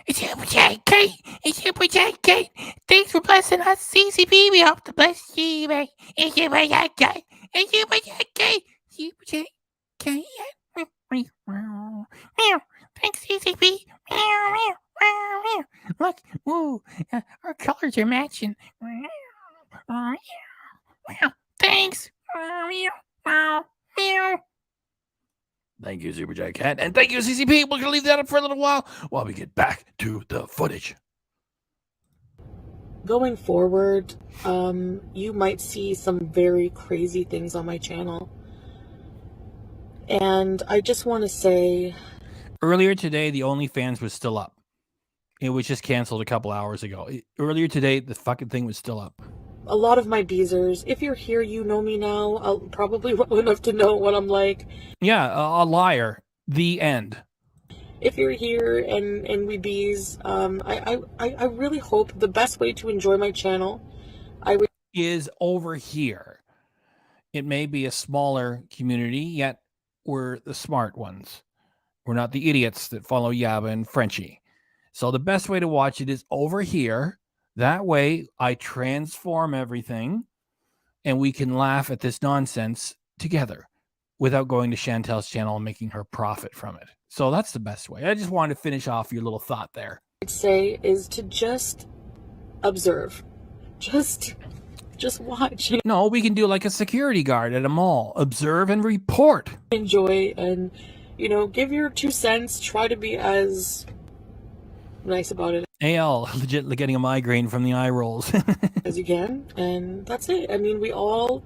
It's Super Chat Kate. It's Super Chat Kate. Thanks for blessing us, CCP. We hope to bless you, man. It's Super Chat Kate. It's Super Chat Kate. Super Chat Kate. Thanks, CCP. Look, woo, our colors are matching. Thanks. Thank you, Super Chat Cat, and thank you, CCP. We're gonna leave that up for a little while we get back to the footage. Going forward, you might see some very crazy things on my channel. And I just want to say... Earlier today, the OnlyFans was still up. It was just canceled a couple hours ago. Earlier today, the fucking thing was still up. A lot of my Beezers, if you're here, you know me now. I'll probably well enough to know what I'm like. Yeah, a liar. The end. If you're here and we bees, I really hope the best way to enjoy my channel is over here. It may be a smaller community, yet we're the smart ones. We're not the idiots that follow Yaba and Frenchie. So the best way to watch it is over here. That way I transform everything and we can laugh at this nonsense together without going to Chantel's channel and making her profit from it. So that's the best way. I just wanted to finish off your little thought there. I'd say is to just observe. Just watch. No, we can do like a security guard at a mall. Observe and report. Enjoy and, you know, give your 2 cents. Try to be as nice about it. AL, legit getting a migraine from the eye rolls. as you can. And that's it. I mean, we all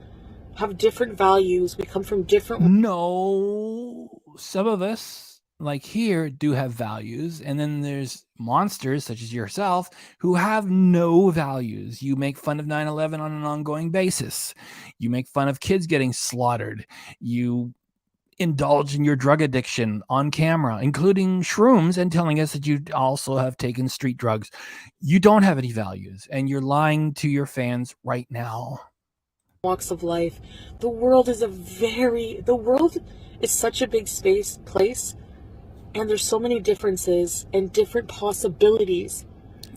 have different values. We come from different... No, some of us, like here, do have values. And then there's monsters, such as yourself, who have no values. You make fun of 9/11 on an ongoing basis. You make fun of kids getting slaughtered. You indulge in your drug addiction on camera, including shrooms, and telling us that you also have taken street drugs. You don't have any values, and you're lying to your fans right now. Walks of life. The world is is such a big place, and there's so many differences and different possibilities.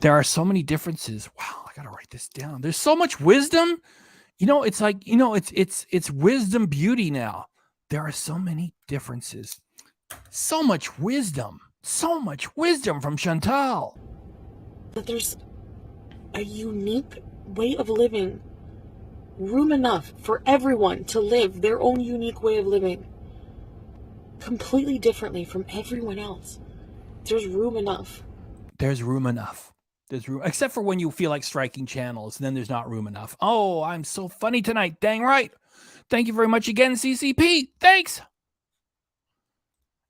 There are so many differences. Wow, I gotta write this down. There's so much wisdom. It's like, it's wisdom beauty now. There are so many differences. So much wisdom from Chantal. That there's a unique way of living. Room enough for everyone to live their own unique way of living. Completely differently from everyone else. There's room enough. There's room enough. There's room, except for when you feel like striking channels, and then there's not room enough. Oh, I'm so funny tonight. Dang right. Thank you very much again, CCP. Thanks.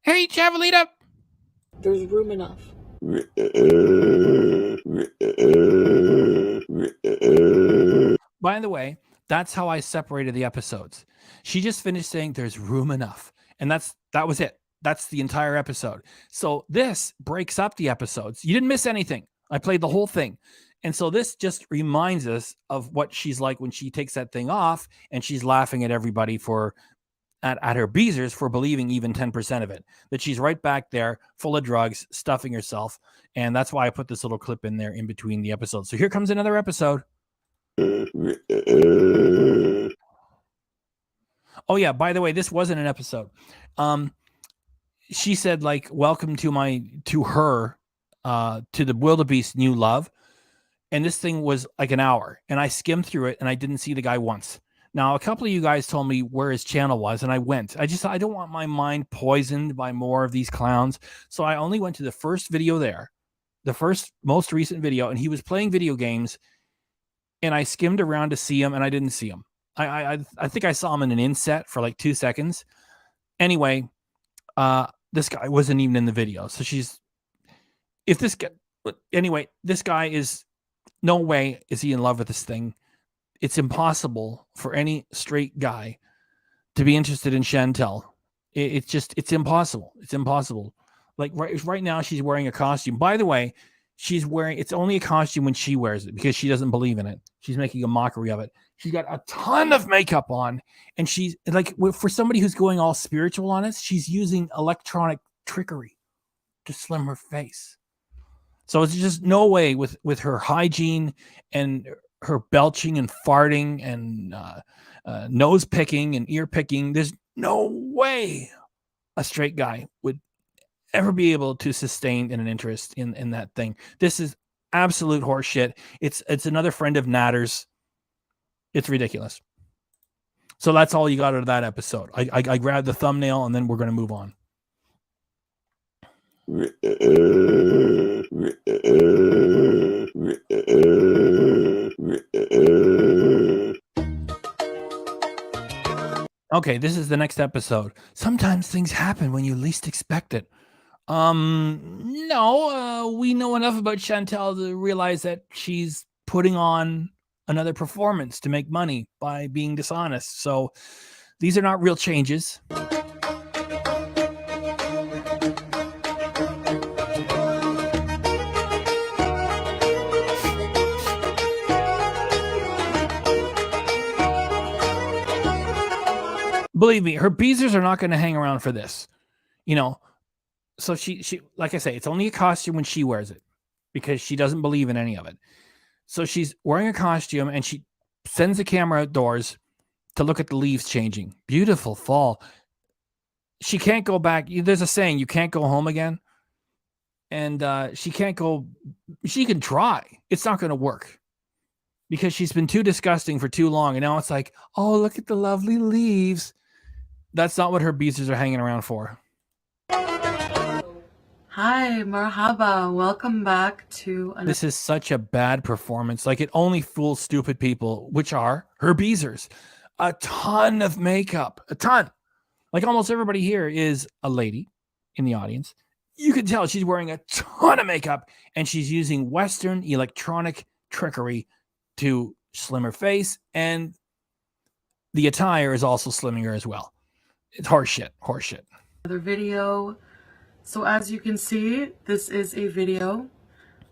Hey, Chavalita. There's room enough. By the way, that's how I separated the episodes. She just finished saying there's room enough. And that was it. That's the entire episode. So this breaks up the episodes. You didn't miss anything. I played the whole thing. And so this just reminds us of what she's like when she takes that thing off and she's laughing at everybody at her beezers for believing even 10% of it. That she's right back there full of drugs, stuffing herself. And that's why I put this little clip in there in between the episodes. So here comes another episode. Oh yeah, by the way, this wasn't an episode. She said, like, welcome to her to the wildebeest new love. And this thing was like an hour, and I skimmed through it and I didn't see the guy once. Now, a couple of you guys told me where his channel was, and I went. I don't want my mind poisoned by more of these clowns. So I only went to the first video there, the first most recent video, and he was playing video games, and I skimmed around to see him, and I didn't see him. I think I saw him in an inset for like 2 seconds. Anyway, this guy wasn't even in the video. So this guy is, no way is he in love with this thing. It's impossible for any straight guy to be interested in Chantal. It's impossible. It's impossible. Like right now she's wearing a costume. By the way, it's only a costume when she wears it because she doesn't believe in it. She's making a mockery of it. She's got a ton of makeup on, and she's like, for somebody who's going all spiritual on us, she's using electronic trickery to slim her face. So it's just no way with her hygiene and her belching and farting and nose picking and ear picking. There's no way a straight guy would ever be able to sustain an interest in that thing. This is absolute horseshit. It's another friend of Natter's. It's ridiculous. So that's all you got out of that episode. I grabbed the thumbnail and then we're going to move on. Okay, this is the next episode. Sometimes things happen when you least expect it. No, we know enough about Chantal to realize that she's putting on another performance to make money by being dishonest. So these are not real changes. Believe me, her beezers are not going to hang around for this. So she like I say, it's only a costume when she wears it because she doesn't believe in any of it. So she's wearing a costume and she sends the camera outdoors to look at the leaves changing. Beautiful fall. She can't go back. There's a saying, you can't go home again. And she can't go. She can try. It's not going to work because she's been too disgusting for too long. And now it's like, oh, look at the lovely leaves. That's not what her beezers are hanging around for. Hi, marhaba. Welcome back to another. This is such a bad performance. Like, it only fools stupid people, which are her beezers. A ton of makeup. A ton. Like, almost everybody here is a lady in the audience. You can tell she's wearing a ton of makeup, and she's using Western electronic trickery to slim her face, and the attire is also slimming her as well. It's horseshit. Another video. So as you can see, this is a video.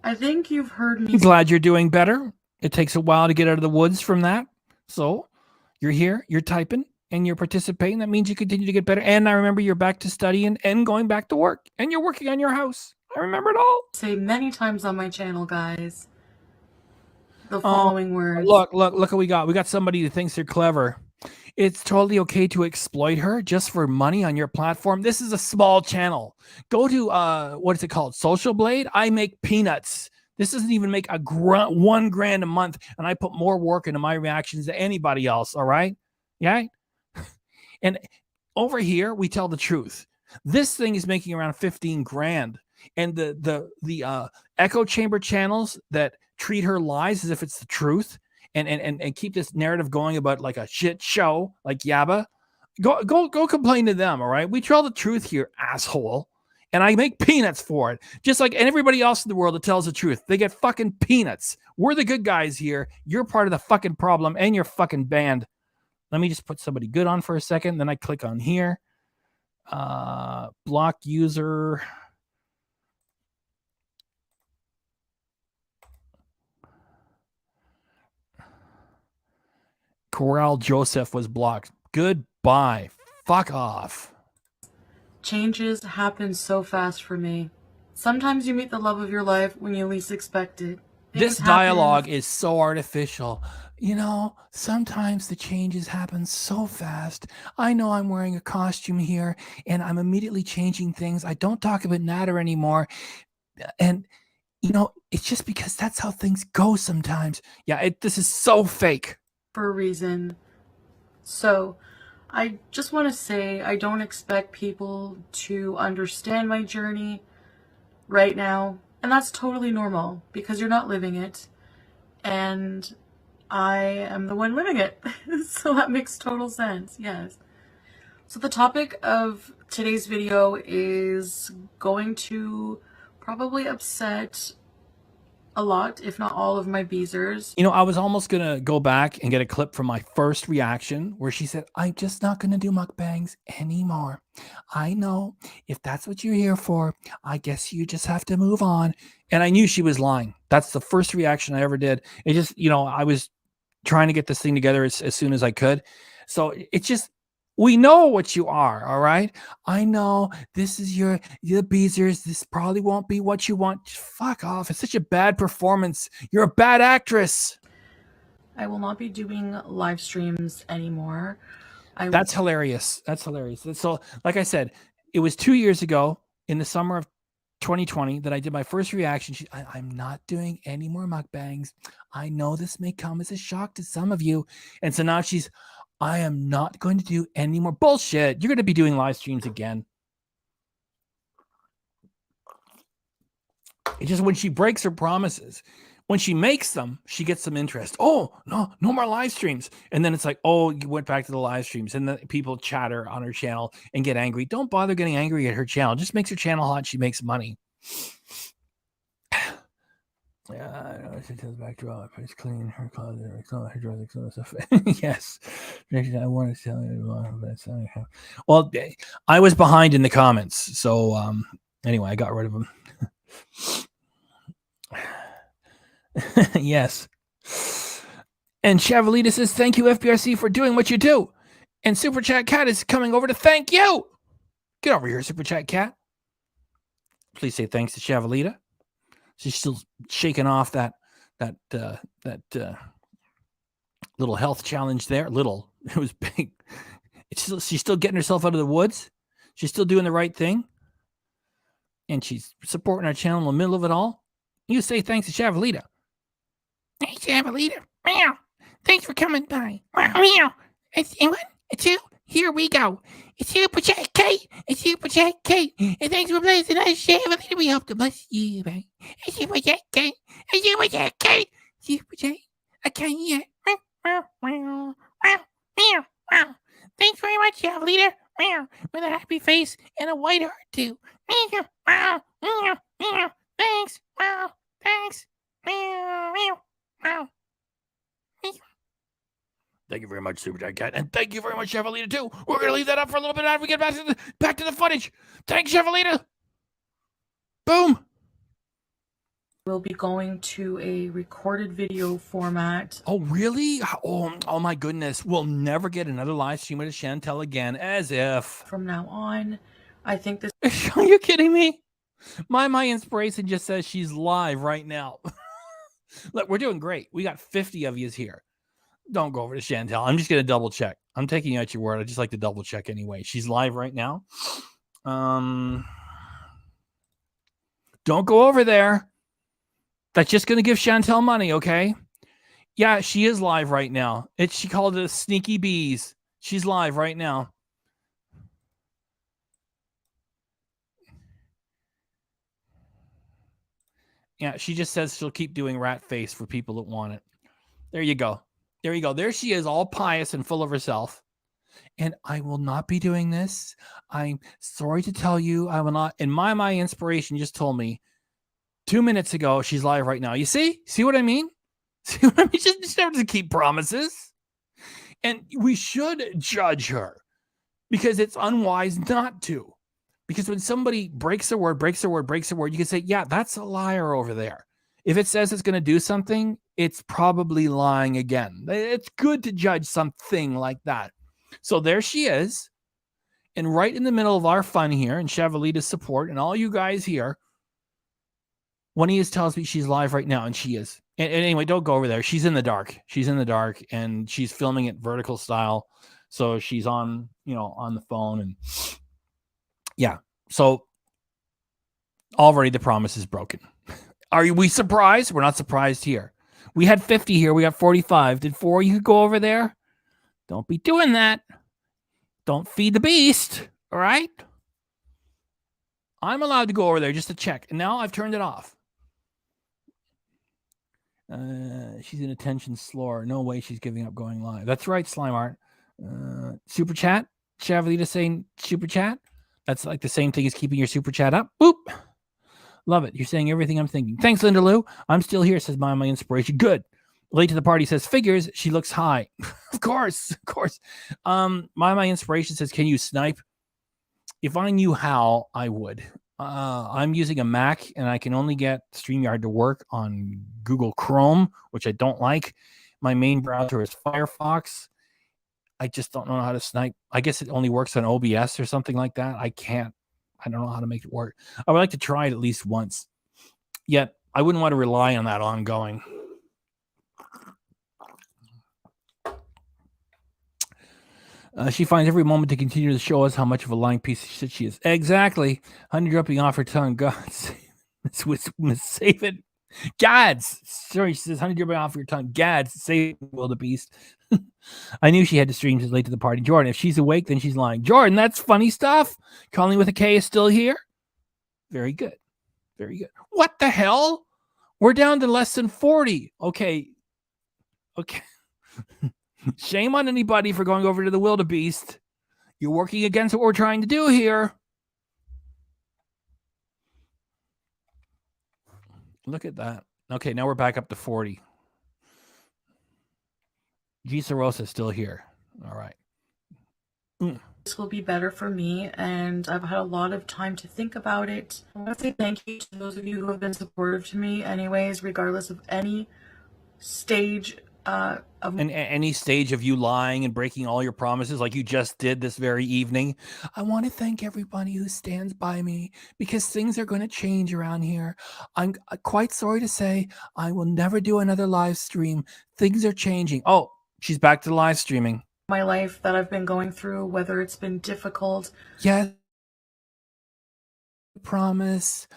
I think you've heard me. I'm glad you're doing better. It takes a while to get out of the woods from that. So you're here, you're typing, and you're participating, that means you continue to get better. And I remember you're back to studying and going back to work, and you're working on your house. I remember it all. Say many times on my channel, guys, the following words. Look what we got. We got somebody who thinks they're clever. It's totally okay to exploit her just for money on your platform. This is a small channel. Go to what is it called? Social Blade. I make peanuts. This doesn't even make a $1,000 a month, and I put more work into my reactions than anybody else. All right, yeah. And over here, we tell the truth. This thing is making around 15 grand, and the echo chamber channels that treat her lies as if it's the truth. And keep this narrative going about like a shit show like Yabba. Go complain to them, all right? We tell the truth here, asshole. And I make peanuts for it. Just like everybody else in the world that tells the truth. They get fucking peanuts. We're the good guys here. You're part of the fucking problem, and you're fucking banned. Let me just put somebody good on for a second. Then I click on here. Block user. Corral Joseph was blocked. Goodbye. Fuck off. Changes happen so fast for me. Sometimes you meet the love of your life when you least expect it. This dialogue is so artificial. You know, sometimes the changes happen so fast. I know I'm wearing a costume here, and I'm immediately changing things. I don't talk about Natter anymore. And, you know, it's just because that's how things go sometimes. Yeah, this is so fake. For a reason. So I just want to say I don't expect people to understand my journey right now, and that's totally normal because you're not living it, and I am the one living it. So that makes total sense. Yes. So the topic of today's video is going to probably upset a lot, if not all, of my beezers. You know, I was almost going to go back and get a clip from my first reaction where she said, I'm just not going to do mukbangs anymore. I know if that's what you're here for, I guess you just have to move on. And I knew she was lying. That's the first reaction I ever did. It just, you know, I was trying to get this thing together as soon as I could. So it's just, we know what you are, all right? I know this is your beezers. This probably won't be what you want. Fuck off. It's such a bad performance. You're a bad actress. I will not be doing live streams anymore. That's hilarious. That's hilarious. So, like I said, it was 2 years ago in the summer of 2020 that I did my first reaction. I'm not doing any more mukbangs. I know this may come as a shock to some of you. And so now I am not going to do any more bullshit. You're going to be doing live streams again. It's just when she breaks her promises, when she makes them, she gets some interest. Oh, no more live streams. And then it's like, oh, you went back to the live streams. And then people chatter on her channel and get angry. Don't bother getting angry at her channel. Just makes her channel hot. She makes money. Yeah, I know. She tells back to all. It's clean her closet, her drawers, stuff. Yes, I want to tell you, but well, I was behind in the comments, so anyway, I got rid of them. Yes. And Chavalita says, "Thank you, FBRC, for doing what you do." And Super Chat Cat is coming over to thank you. Get over here, Super Chat Cat. Please say thanks to Chavalita. She's still shaking off that little health challenge there. Little, it was big. She's still getting herself out of the woods. She's still doing the right thing, and she's supporting our channel in the middle of it all. You say thanks to Chavalita. Hey, Chavalita. Meow. Thanks for coming by. Meow. It's one, two. Here we go. It's Super Chat Kate. It's Super Chat Kate. And thanks for blessing us, Chavalita. We hope to bless you, man. It's Super Chat Kate. It's Super Chat Kate. Super Chat. I can't hear. Thanks very much, Chavalita. With a happy face and a white heart, too. Thanks. Thanks. Thank you very much, Super Chat Cat, and thank you very much, Chavalita, too. We're going to leave that up for a little bit after we get back to the footage. Thanks, Chavalita. Boom. will be going to a recorded video format. Oh, really? Oh my goodness. We'll never get another live stream with Chantel again, as if. From now on, I think this Are you kidding me? My inspiration just says she's live right now. Look, we're doing great. We got 50 of yous here. Don't go over to Chantel. I'm just going to double check. I'm taking you at your word. I just like to double check anyway. She's live right now. Don't go over there. That's just going to give Chantel money, okay? Yeah, she is live right now. She called it a sneaky bees. She's live right now. Yeah, she just says she'll keep doing rat face for people that want it. There you go. There you go. There she is, all pious and full of herself. And I will not be doing this. I'm sorry to tell you, I will not. And my inspiration just told me 2 minutes ago she's live right now. You see? See what I mean? See what I mean? Just have to keep promises. And we should judge her because it's unwise not to. Because when somebody breaks a word, you can say, yeah, that's a liar over there. If it says it's going to do something, it's probably lying again. It's good to judge something like that. So there she is. And right in the middle of our fun here and Chevalita's support and all you guys here, one of you tells me she's live right now, and she is. And anyway, don't go over there. She's in the dark. She's in the dark, and she's filming it vertical style. So she's on, on the phone. And yeah. So already the promise is broken. Are we surprised? We're not surprised here. We had 50 here. We got 45. Did 4 of you go over there? Don't be doing that. Don't feed the beast. All right? I'm allowed to go over there just to check. And now I've turned it off. She's in attention slower. No way she's giving up going live. That's right, Slime Art. Super chat. Chavalita saying super chat. That's like the same thing as keeping your super chat up. Boop. Love it. You're saying everything I'm thinking. Thanks, Linda Lou. I'm still here, says my inspiration. Good. Late to the party says figures. She looks high. Of course. My inspiration says, can you snipe? If I knew how, I would. I'm using a Mac, and I can only get StreamYard to work on Google Chrome, which I don't like. My main browser is Firefox. I just don't know how to snipe. I guess it only works on OBS or something like that. I don't know how to make it work. I would like to try it at least once. Yet, I wouldn't want to rely on that ongoing. She finds every moment to continue to show us how much of a lying piece of shit she is. Exactly. Honey dripping off her tongue. God, save it. Gads. Sorry, she says, honey dripping off your tongue. Gads, save wildebeest. I knew she had to stream. She's late to the party. Jordan, if she's awake, then she's lying. Jordan, that's funny stuff. Colleen with a K is still here. Very good. Very good. What the hell? We're down to less than 40. Okay. Shame on anybody for going over to the wildebeest. You're working against what we're trying to do here. Look at that. Okay, now we're back up to 40. G. Sarosa is still here. All right. This will be better for me, and I've had a lot of time to think about it. I want to say thank you to those of you who have been supportive to me anyways, regardless of any stage of any stage of you lying and breaking all your promises like you just did this very evening. I want to thank everybody who stands by me because things are going to change around here. I'm quite sorry to say I will never do another live stream. Things are changing. Oh, she's back to live streaming. My life that I've been going through, whether it's been difficult. Yes. Promise.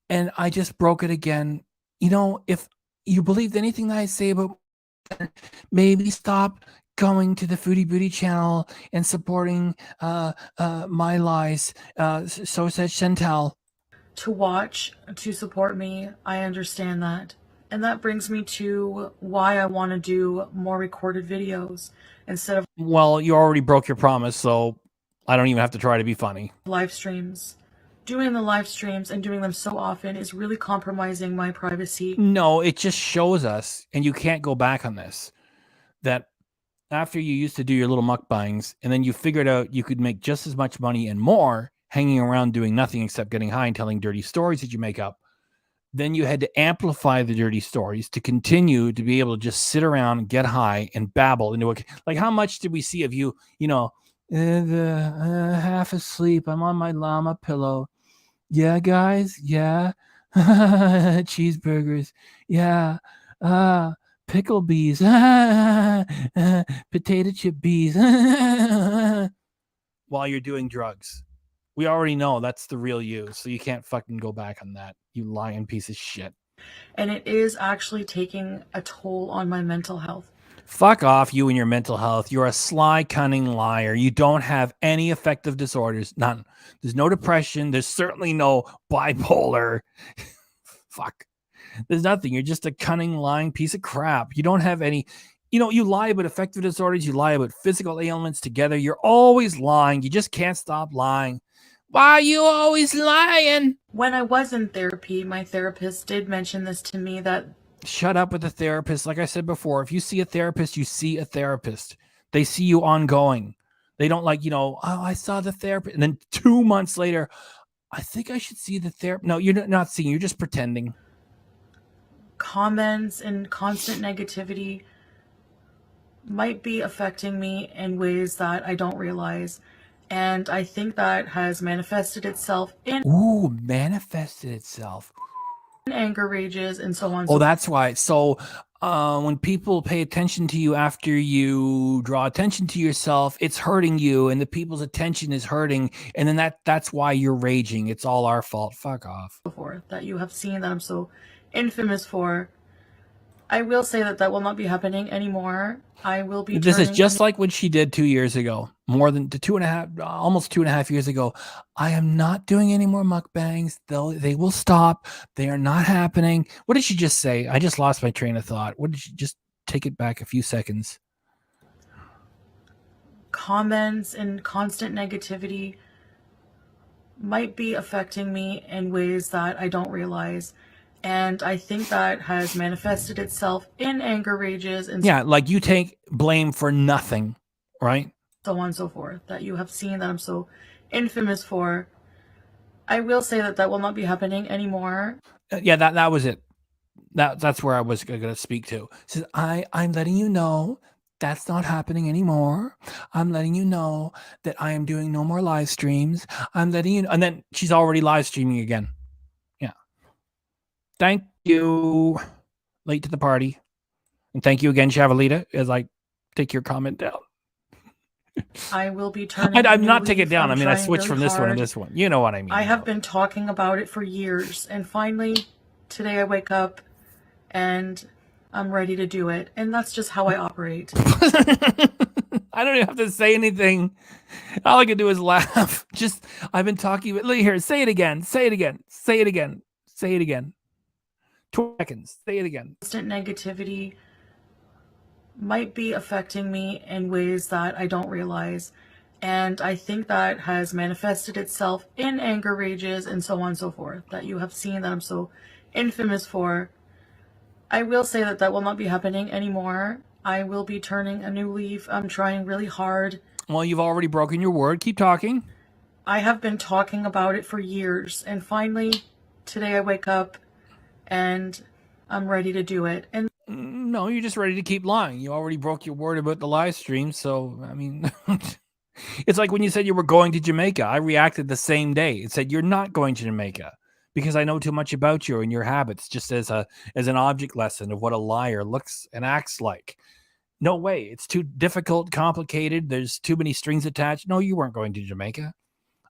And I just broke it again. If you believed anything that I say about maybe stop going to the Foodie Booty channel and supporting my lies. So said Chantel. To watch, to support me, I understand that. And that brings me to why I want to do more recorded videos instead of... Well, you already broke your promise, so I don't even have to try to be funny. Live streams. Doing the live streams and doing them so often is really compromising my privacy. No, it just shows us, and you can't go back on this, that after you used to do your little mukbangs, and then you figured out you could make just as much money and more hanging around doing nothing except getting high and telling dirty stories that you make up, then you had to amplify the dirty stories to continue to be able to just sit around and get high and babble into it. Like, how much did we see of you, half asleep, I'm on my llama pillow. Yeah, guys, yeah. Cheeseburgers, yeah. Pickle bees, potato chip bees, while you're doing drugs. We already know that's the real you, so you can't fucking go back on that, you lying piece of shit. And it is actually taking a toll on my mental health. Fuck off, you and your mental health. You're a sly, cunning liar. You don't have any affective disorders. None. There's no depression. There's certainly no bipolar. Fuck. There's nothing. You're just a cunning, lying piece of crap. You don't have any... you lie about affective disorders. You lie about physical ailments together. You're always lying. You just can't stop lying. Why are you always lying? When I was in therapy, my therapist did mention this to me, that... Shut up with the therapist. Like I said before, if you see a therapist, you see a therapist. They see you ongoing. They don't oh, I saw the therapist. And then 2 months later, I think I should see the therapist. No, you're not seeing. You're just pretending. Comments and constant negativity might be affecting me in ways that I don't realize. And I think that has manifested itself in... Ooh, manifested itself. Anger rages and so on. Oh, that's why. So when people pay attention to you after you draw attention to yourself, it's hurting you, and the people's attention is hurting, and then that's why you're raging. It's all our fault. Fuck off. Before that you have seen that I'm so infamous for. I will say that will not be happening anymore. I will be... This is just like what she did 2 years ago. More than almost 2.5 years ago. I am not doing any more mukbangs. They will stop. They are not happening. What did she just say? I just lost my train of thought. What did she just take it back a few seconds? Comments and constant negativity might be affecting me in ways that I don't realize. And I think that has manifested itself in anger rages and... Yeah, like you take blame for nothing, right? So on and so forth, that you have seen that I'm so infamous for. I will say that will not be happening anymore. Yeah, that was it. That's where I was going to speak to. Says, I'm letting you know that's not happening anymore. I'm letting you know that I am doing no more live streams. I'm letting you know. And then she's already live streaming again. Yeah. Thank you. Late to the party. And thank you again, Chavalita, as I take your comment down. I will be turning... I'm not taking it down. I mean, I switched from this one to this one. You know what I mean. I have been talking about it for years. And finally, today I wake up and I'm ready to do it. And that's just how I operate. I don't even have to say anything. All I can do is laugh. I've been talking. Look here. Say it again. Say it again. Say it again. Say it again. 2 seconds. Say it again. Constant negativity might be affecting me in ways that I don't realize. And I think that has manifested itself in anger rages and so on and so forth, that you have seen that I'm so infamous for. I will say that will not be happening anymore. I will be turning a new leaf. I'm trying really hard. Well, you've already broken your word. Keep talking. I have been talking about it for years. And finally, today I wake up and I'm ready to do it. And no, you're just ready to keep lying. You already broke your word about the live stream. So, I mean, it's like when you said you were going to Jamaica. I reacted the same day. It said, you're not going to Jamaica because I know too much about you and your habits, just as an object lesson of what a liar looks and acts like. No way. It's too difficult, complicated. There's too many strings attached. No, you weren't going to Jamaica.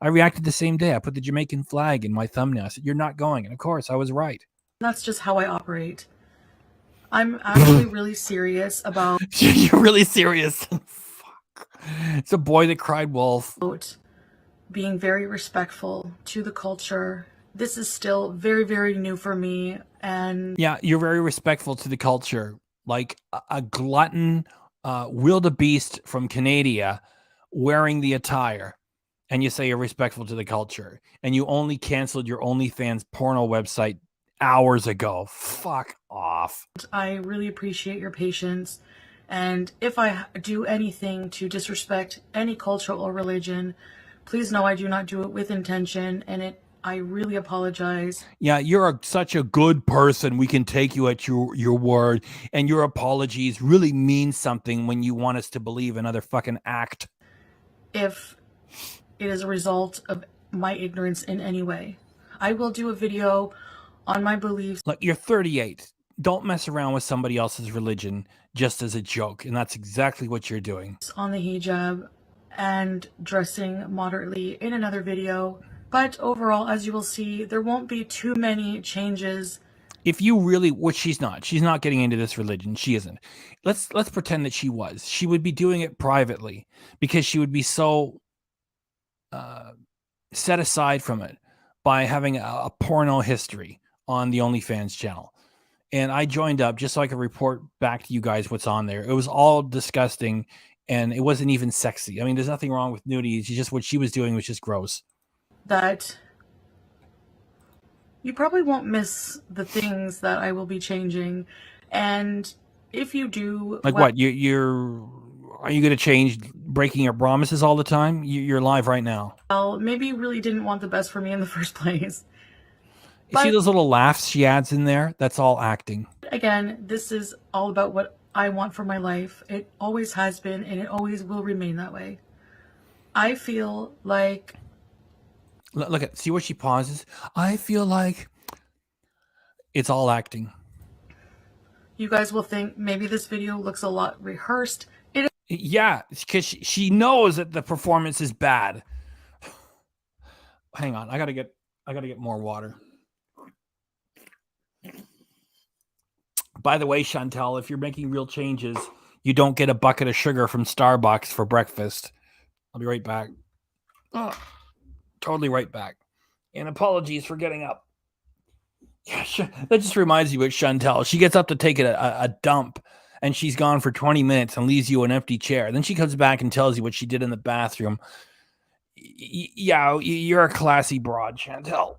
I reacted the same day. I put the Jamaican flag in my thumbnail. I said, you're not going. And of course, I was right. That's just how I operate. I'm actually really serious about... You're really serious. Fuck. It's a boy that cried wolf. Being very respectful to the culture. This is still very, very new for me. And yeah, you're very respectful to the culture. Like a glutton wildebeest from Canada wearing the attire. And you say you're respectful to the culture. And you only canceled your OnlyFans porno website hours ago. Fuck off. I really appreciate your patience. And if I do anything to disrespect any culture or religion, please know I do not do it with intention. And I really apologize. Yeah, you're such a good person. We can take you at your word, and your apologies really mean something when you want us to believe another fucking act. If it is a result of my ignorance in any way, I will do a video on my beliefs. Look, you're 38. Don't mess around with somebody else's religion just as a joke, and that's exactly what you're doing. On the hijab and dressing moderately in another video. But overall, as you will see, there won't be too many changes. If you really, which she's not getting into this religion. She isn't. Let's pretend that she was. She would be doing it privately because she would be so set aside from it by having a porno history on the OnlyFans channel. And I joined up just so I could report back to you guys what's on there. It was all disgusting, and it wasn't even sexy. I mean, there's nothing wrong with nudity. It's just what she was doing was just gross. That you probably won't miss the things that I will be changing. And if you do... Like, well, what? Are you going to change breaking your promises all the time? You're live right now. Well, maybe you really didn't want the best for me in the first place. You see those little laughs she adds in there? That's all acting. Again, this is all about what I want for my life. It always has been, and it always will remain that way. I feel like... Look at, see where she pauses? I feel like it's all acting. You guys will think maybe this video looks a lot rehearsed. Yeah, because she knows that the performance is bad. Hang on, I gotta get more water. By the way, Chantel, if you're making real changes, you don't get a bucket of sugar from Starbucks for breakfast. I'll be right back. Oh, totally right back. And apologies for getting up. Yeah, that just reminds me of Chantel. She gets up to take a dump, and she's gone for 20 minutes and leaves you an empty chair. Then she comes back and tells you what she did in the bathroom. Yeah, you're a classy broad, Chantel.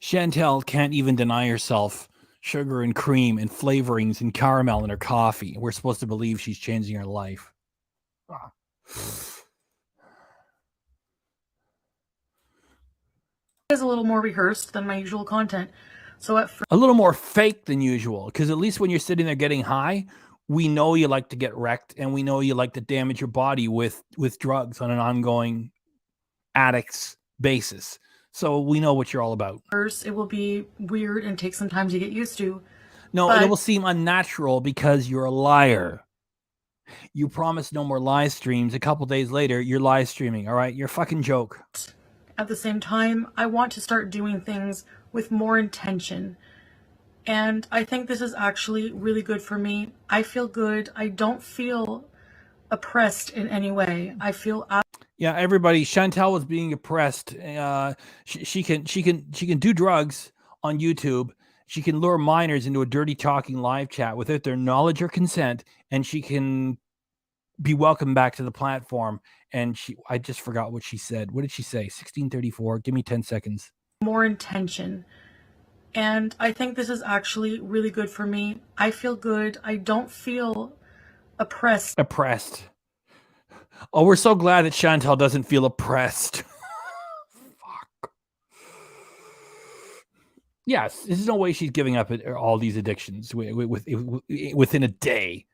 Chantel can't even deny herself sugar and cream and flavorings and caramel in her coffee. We're supposed to believe she's changing her life. It's a little more rehearsed than my usual content. So a little more fake than usual, because at least when you're sitting there getting high, we know you like to get wrecked, and we know you like to damage your body with drugs on an ongoing addict's basis. So we know what you're all about. First, it will be weird and take some time to get used to. No, it will seem unnatural because you're a liar. You promised no more live streams. A couple days later, you're live streaming. All right, you're a fucking joke. At the same time, I want to start doing things with more intention. And I think this is actually really good for me. I feel good. I don't feel oppressed in any way. I feel... Yeah, everybody, Chantel was being oppressed. She can do drugs on YouTube. She can lure minors into a dirty talking live chat without their knowledge or consent, and she can be welcomed back to the platform. And I just forgot what she said. What did she say? 1634. Give me 10 seconds. More intention. And I think this is actually really good for me. I feel good. I don't feel oppressed. Oppressed. Oh, we're so glad that Chantel doesn't feel oppressed. Fuck. Yes, there's no way she's giving up all these addictions within a day.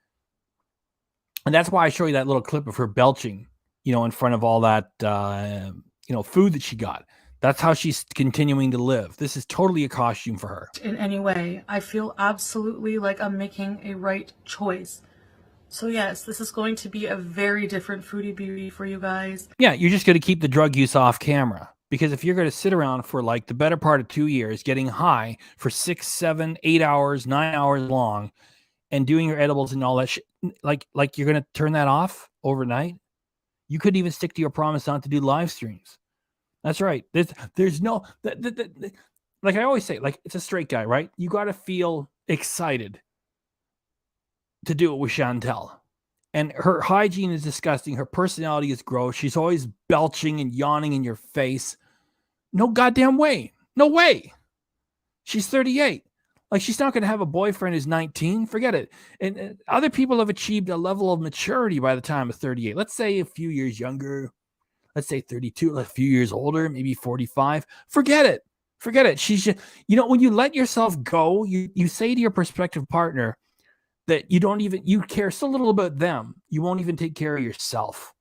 And that's why I show you that little clip of her belching, in front of all that, food that she got. That's how she's continuing to live. This is totally a costume for her. In any way, I feel absolutely like I'm making a right choice. So yes, this is going to be a very different Foodie Beauty for you guys. Yeah, you're just going to keep the drug use off camera. Because if you're going to sit around for like the better part of 2 years getting high for 6, 7, 8 hours, 9 hours long and doing your edibles and all that shit, like you're going to turn that off overnight? You couldn't even stick to your promise not to do live streams. That's right. There's no, like I always say, like it's a straight guy, right? You got to feel excited to do it with Chantel. And her hygiene is disgusting. Her personality is gross. She's always belching and yawning in your face. No goddamn way. No way. She's 38. Like, she's not going to have a boyfriend who's 19. Forget it. And other people have achieved a level of maturity by the time of 38. Let's say a few years younger. Let's say 32, a few years older, maybe 45. Forget it. Forget it. She's just, when you let yourself go, you say to your prospective partner that you care so little about them, you won't even take care of yourself.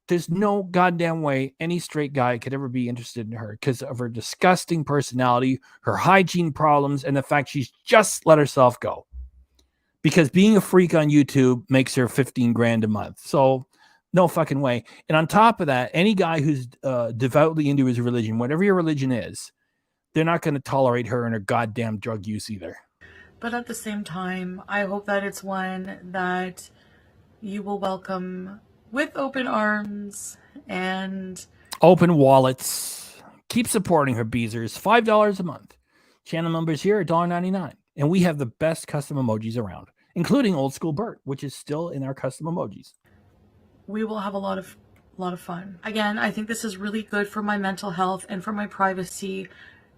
There's no goddamn way any straight guy could ever be interested in her because of her disgusting personality, her hygiene problems, and the fact she's just let herself go. Because being a freak on YouTube makes her 15 grand a month. So no fucking way. And on top of that, any guy who's devoutly into his religion, whatever your religion is, they're not going to tolerate her and her goddamn drug use either. But at the same time, I hope that it's one that you will welcome with open arms and open wallets. Keep supporting her, Beezers. $5 a month. Channel members here are $1.99. And we have the best custom emojis around, including Old School Bert, which is still in our custom emojis. We will have a lot of fun. Again, I think this is really good for my mental health and for my privacy.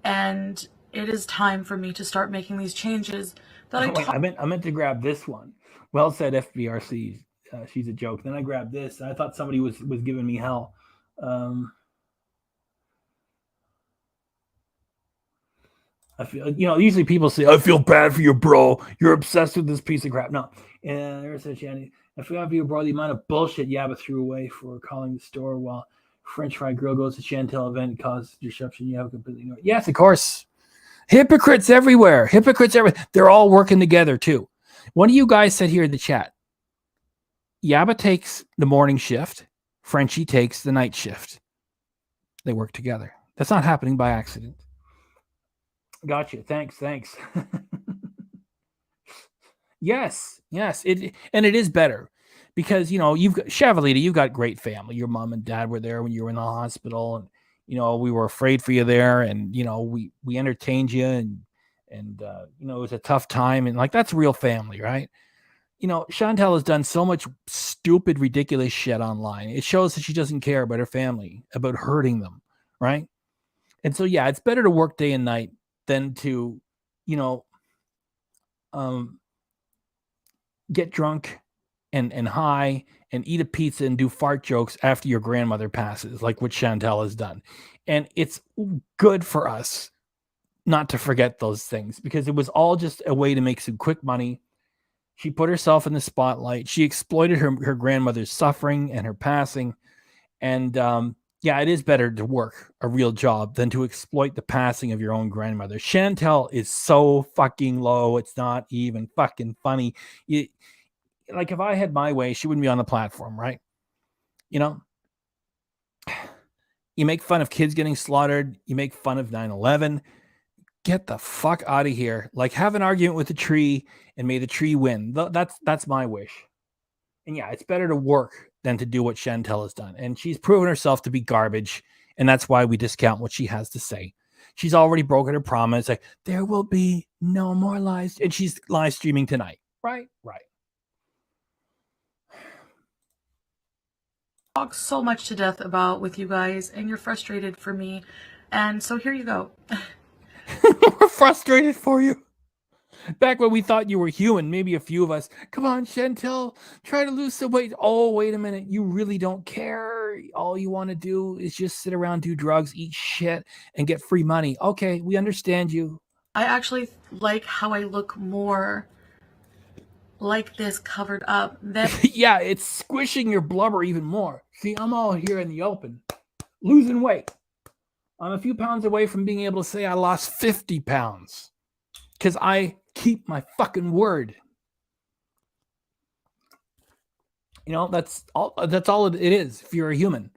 And it is time for me to start making these changes. I meant to grab this one. Well said, FBRC. She's a joke. Then I grabbed this. I thought somebody was giving me hell. I feel, usually people say, I feel bad for you, bro. You're obsessed with this piece of crap. No. And there's a Shanny. I feel bad for you, bro. The amount of bullshit Yabba threw away for calling the store while French Fry Grill goes to Chantel event causes disruption. You have completely ignored. Yes, of course. Hypocrites everywhere. They're all working together too. One of you guys said here in the chat, Yabba takes the morning shift. Frenchie takes the night shift. They work together. That's not happening by accident. Gotcha. Thanks. Yes. It is better because, you've got Shavalita, you've got great family. Your mom and dad were there when you were in the hospital, and, we were afraid for you there, and, we entertained you, and it was a tough time, and like, that's real family, right? Chantel has done so much stupid, ridiculous shit online. It shows that she doesn't care about her family, about hurting them, right? And so, yeah, it's better to work day and night than to, get drunk and high and eat a pizza and do fart jokes after your grandmother passes, like what Chantel has done. And it's good for us not to forget those things because it was all just a way to make some quick money. She put herself in the spotlight. She exploited her grandmother's suffering and her passing. And yeah, it is better to work a real job than to exploit the passing of your own grandmother. Chantel is so fucking low. It's not even fucking funny. Like, if I had my way, she wouldn't be on the platform, right? You make fun of kids getting slaughtered. You make fun of 9/11. Get the fuck out of here. Like, have an argument with the tree and may the tree win. That's my wish. And yeah, it's better to work than to do what Chantel has done. And she's proven herself to be garbage. And that's why we discount what she has to say. She's already broken her promise. Like, there will be no more lives. And she's live streaming tonight. Right. Talk so much to death about with you guys, and you're frustrated for me. And so here you go. We're frustrated for you. Back when we thought you were human, maybe a few of us. Come on, Chantel, try to lose some weight. Oh, wait a minute. You really don't care. All you want to do is just sit around, do drugs, eat shit, and get free money. Okay, we understand you. I actually like how I look more like this covered up. Yeah, it's squishing your blubber even more. See, I'm all here in the open, losing weight. I'm a few pounds away from being able to say I lost 50 pounds because I keep my fucking word. That's all it is. If you're a human,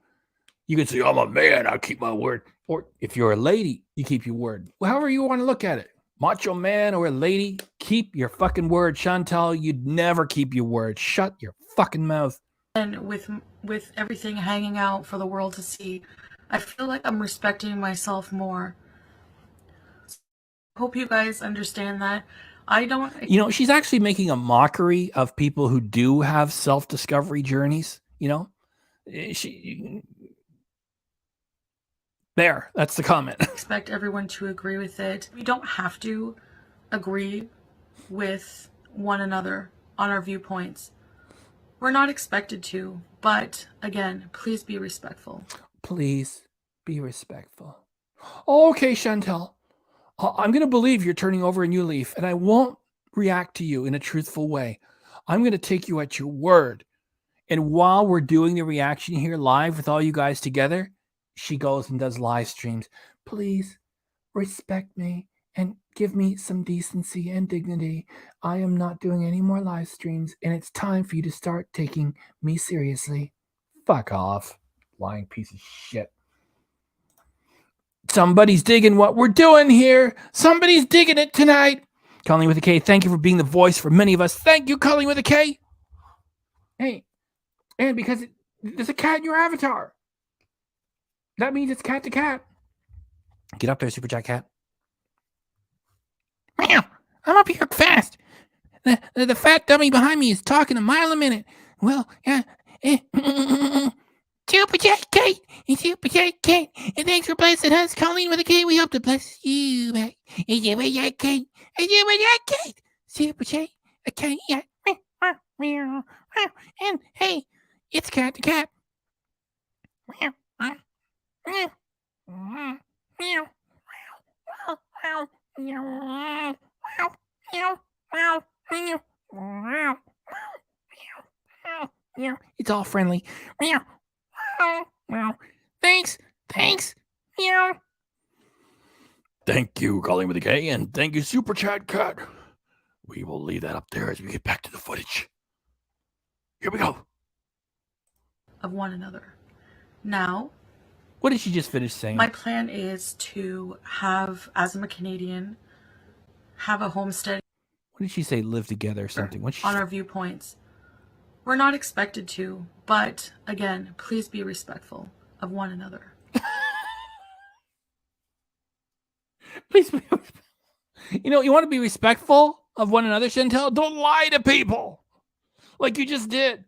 you can say, I'm a man, I keep my word. Or if you're a lady, you keep your word. However you want to look at it. Macho man or a lady, keep your fucking word. Chantal, you'd never keep your word. Shut your fucking mouth. And with everything hanging out for the world to see, I feel like I'm respecting myself more. Hope you guys understand that. I don't. You know, she's actually making a mockery of people who do have self-discovery journeys. You know, that's the comment. Expect everyone to agree with it. We don't have to agree with one another on our viewpoints. We're not expected to, but again, please be respectful. Please be respectful. Okay, Chantal. I'm going to believe you're turning over a new leaf, and I won't react to you in a truthful way. I'm going to take you at your word. And while we're doing the reaction here live with all you guys together, she goes and does live streams. Please respect me and give me some decency and dignity. I am not doing any more live streams, and it's time for you to start taking me seriously. Fuck off, lying piece of shit. Somebody's digging what we're doing here. Somebody's digging it tonight. Colleen with a K, thank you for being the voice for many of us. Thank you, Colleen with a K. Hey, and because there's a cat in your avatar, that means it's cat to cat. Get up there, Super Chat Cat. Meow, I'm up here fast. The fat dummy behind me is talking a mile a minute. Well, Super Chat Kate, Super Chat Kate, and thanks for blessing us, Colleen with a K. We hope to bless you back. Super Chat Kate, Super Chat Kate, Super Chat Kate, yeah. And hey, it's cat to cat. It's all friendly. Thanks. Meow. Thank you, Colleen with a K, and thank you, Super Chat Cat. We will leave that up there as we get back to the footage. Here we go. Of one another. Now, what did she just finish saying? My plan is to have, as I'm a Canadian, have a homestead. What did she say? Live together or something? On our viewpoints. We're not expected to, but again, please be respectful of one another. Please be. You know, you want to be respectful of one another, Chantal? Don't lie to people like you just did.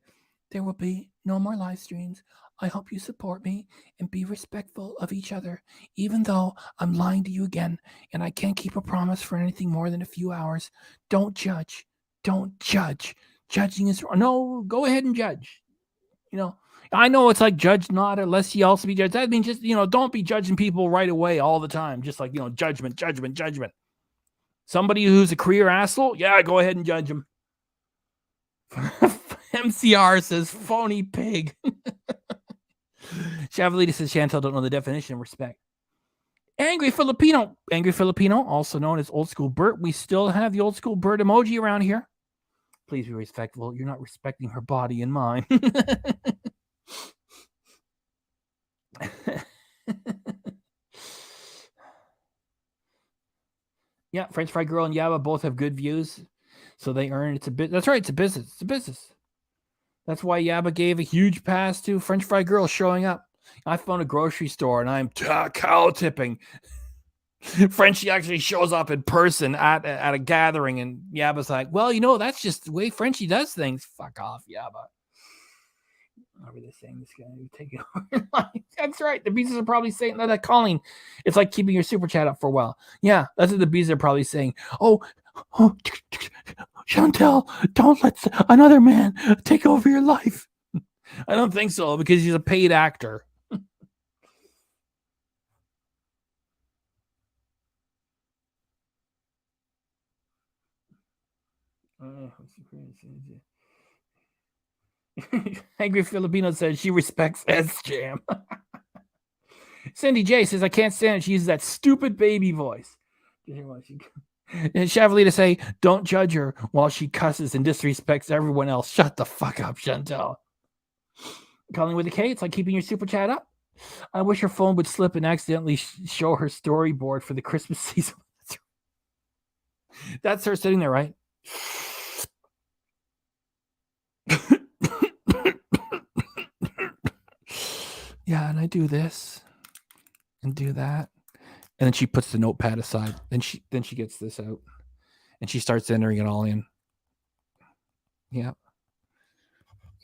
There will be no more live streams. I hope you support me and be respectful of each other, even though I'm lying to you again and I can't keep a promise for anything more than a few hours. Don't judge. Don't judge. Judging is wrong. No, go ahead and judge. You know, I know it's like judge not unless you also be judged. That means just, you know, don't be judging people right away all the time. Just like, you know, judgment. Somebody who's a career asshole, yeah, go ahead and judge him. MCR says phony pig. Chavalita says Chantal don't know the definition of respect. Angry Filipino, also known as Old School Bert. We still have the Old School Bert emoji around here. Please be respectful. You're not respecting her body and mine. Yeah, French Fry Girl and Yaba both have good views, so they earn. It's a bit. That's right. It's a business. That's why Yaba gave a huge pass to French Fry Girl showing up. I found a grocery store and I'm cow tipping. Frenchie actually shows up in person at a gathering, and Yaba's like, well, you know, that's just the way Frenchie does things. Fuck off, Yaba. Over this saying this guy would take it over. That's right. The bees are probably saying that Colleen. It's like keeping your super chat up for a while. Yeah, that's what the bees are probably saying. Oh, Chantal, don't let another man take over your life. I don't think so, because he's a paid actor. Angry Filipino says she respects S-Jam. Cindy J says, I can't stand it. She uses that stupid baby voice. And Chavalita say, don't judge her while she cusses and disrespects everyone else. Shut the fuck up, Chantal. Calling with a K, it's like keeping your super chat up. I wish her phone would slip and accidentally show her storyboard for the Christmas season. That's her sitting there, right? Yeah, and I do this and do that. And then she puts the notepad aside. Then she gets this out. And she starts entering it all in. Yeah.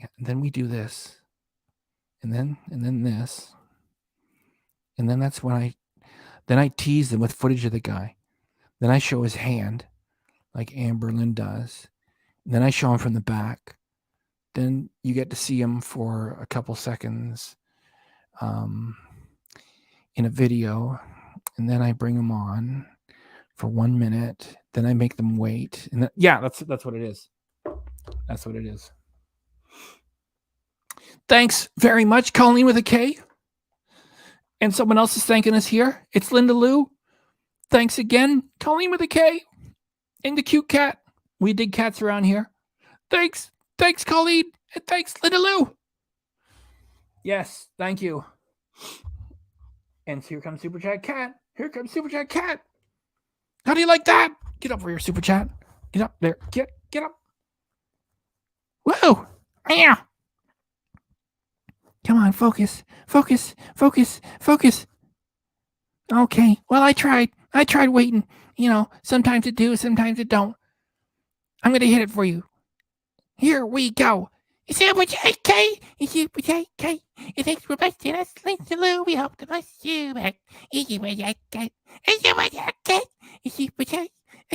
Yeah. And then we do this. And then this. And then that's when I tease them with footage of the guy. Then I show his hand, like Amberlyn does. And then I show him from the back. Then you get to see him for a couple seconds in a video. And then I bring him on for 1 minute. Then I make them wait. And that's what it is. That's what it is. Thanks very much, Colleen with a K. And someone else is thanking us here. It's Linda Lou. Thanks again, Colleen with a K. And the cute cat. We dig cats around here. Thanks, Colleen. And thanks, Linda Lou. Yes, thank you. And here comes Super Chat Cat. Here comes Super Chat Cat. How do you like that? Get up for your Super Chat. Get up there. Get up. Whoa. Yeah. Come on, focus. Okay. Well, I tried waiting. Sometimes it do, sometimes it don't. I'm going to hit it for you. Here we go. Super Chat K. Super Chat K. Thanks for blessing us. Linda Lou, we hope to bless you back. Super Chat K. Super Chat K. Super Chat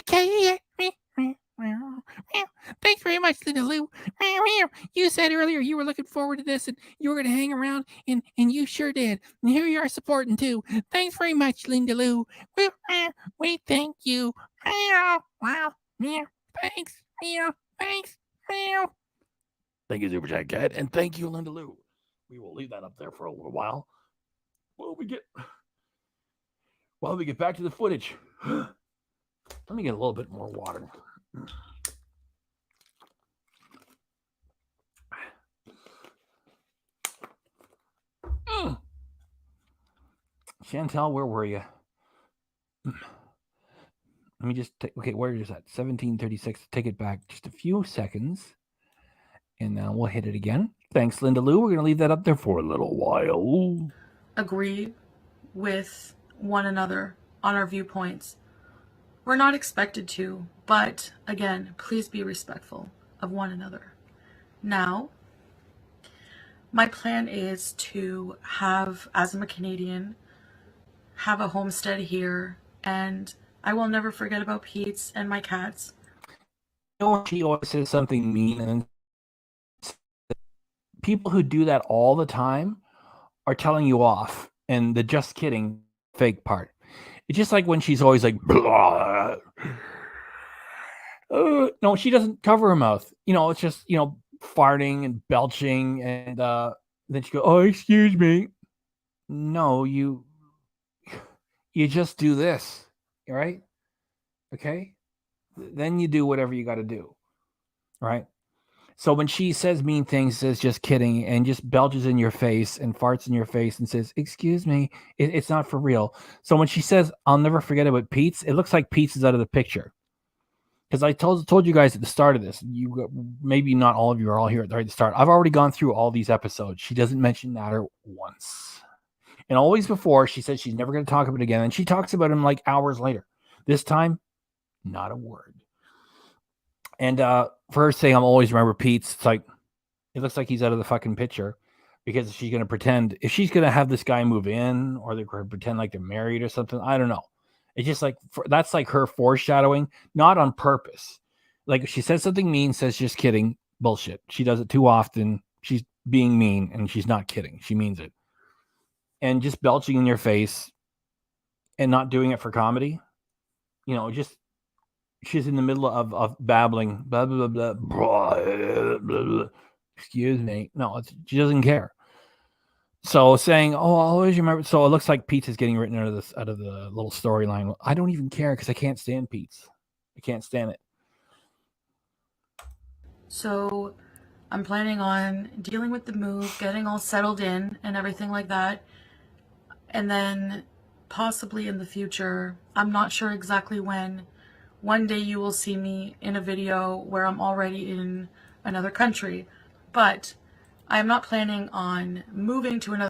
K. Thanks very much, Linda Lou. You said earlier you were looking forward to this and you were going to hang around, and you sure did. And here you are supporting too. Thanks very much, Linda Lou. We thank you. Wow. Thanks. Thanks. Thank you, Super Chat Cat, and thank you, Linda Lou. We will leave that up there for a little while. While we get back to the footage. Let me get a little bit more water. Chantel, where were you? Let me just take, okay, where is that? 1736. Take it back just a few seconds. And now we'll hit it again. Thanks, Linda Lou. We're going to leave that up there for a little while. Agree with one another on our viewpoints. We're not expected to, but again, please be respectful of one another. Now, my plan is to have, as I'm a Canadian, have a homestead here, and I will never forget about Pete's and my cats. She always says something mean, and people who do that all the time are telling you off, and the just kidding fake part. It's just like when she's always like, blah. No, she doesn't cover her mouth. It's just, farting and belching, and then she goes, oh, excuse me. No, you just do this, right? Okay? Then you do whatever you got to do, right? So when she says mean things, says just kidding, and just belches in your face and farts in your face and says, excuse me, it's not for real. So when she says, I'll never forget about Pete's, it looks like Pete's is out of the picture. Because I told you guys at the start of this, maybe not all of you are all here at the right start. I've already gone through all these episodes. She doesn't mention Natter once. And always before, she said she's never going to talk about it again. And she talks about him like hours later. This time, not a word. And for her saying, I'm always remember Pete's, it's like, it looks like he's out of the fucking picture, because she's going to pretend, if she's going to have this guy move in, or they're going to pretend like they're married or something, I don't know. It's just like, that's like her foreshadowing, not on purpose. Like if she says something mean, says just kidding, bullshit. She does it too often. She's being mean, and she's not kidding. She means it. And just belching in your face and not doing it for comedy, just, she's in the middle of babbling, blah, blah, blah, blah, blah, blah, blah. Excuse me. No, she doesn't care. So saying, oh, I always remember. So it looks like Pete's is getting written out of the little storyline. I don't even care, because I can't stand Pete's. I can't stand it. So I'm planning on dealing with the move, getting all settled in and everything like that. And then possibly in the future, I'm not sure exactly when, one day you will see me in a video where I'm already in another country. But I'm not planning on moving to another.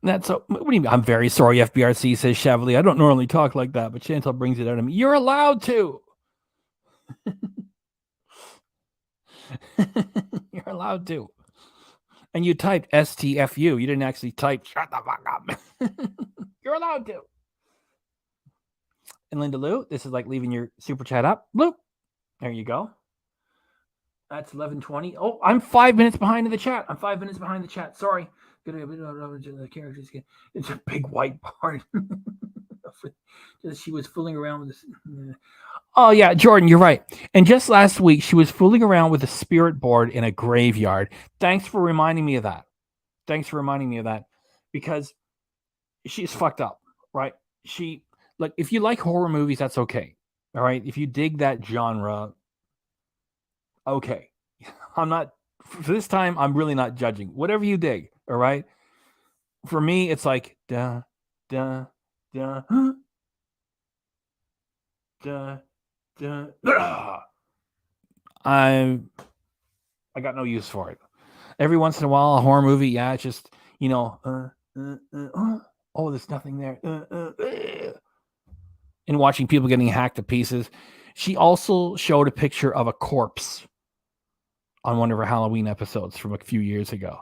That's so. What do you mean? I'm very sorry, FBRC, says Chevrolet. I don't normally talk like that, but Chantel brings it out of me. You're allowed to. You're allowed to. And you typed STFU. You didn't actually type shut the fuck up. You're allowed to. And Linda Lou, this is like leaving your super chat up. Bloop. There you go. That's 11:20. Oh, I'm 5 minutes behind in the chat. Sorry. The characters. It's a big whiteboard. She was fooling around with this. Oh yeah, Jordan, you're right. And just last week, she was fooling around with a spirit board in a graveyard. Thanks for reminding me of that. Because she's fucked up, right? If you like horror movies, that's okay. All right. If you dig that genre, okay. I'm not, for this time, I'm really not judging. Whatever you dig, all right? For me, it's like, duh, duh, duh, duh, duh. I got no use for it. Every once in a while, a horror movie, yeah, it's just, oh, there's nothing there. And watching people getting hacked to pieces. She also showed a picture of a corpse on one of her Halloween episodes from a few years ago.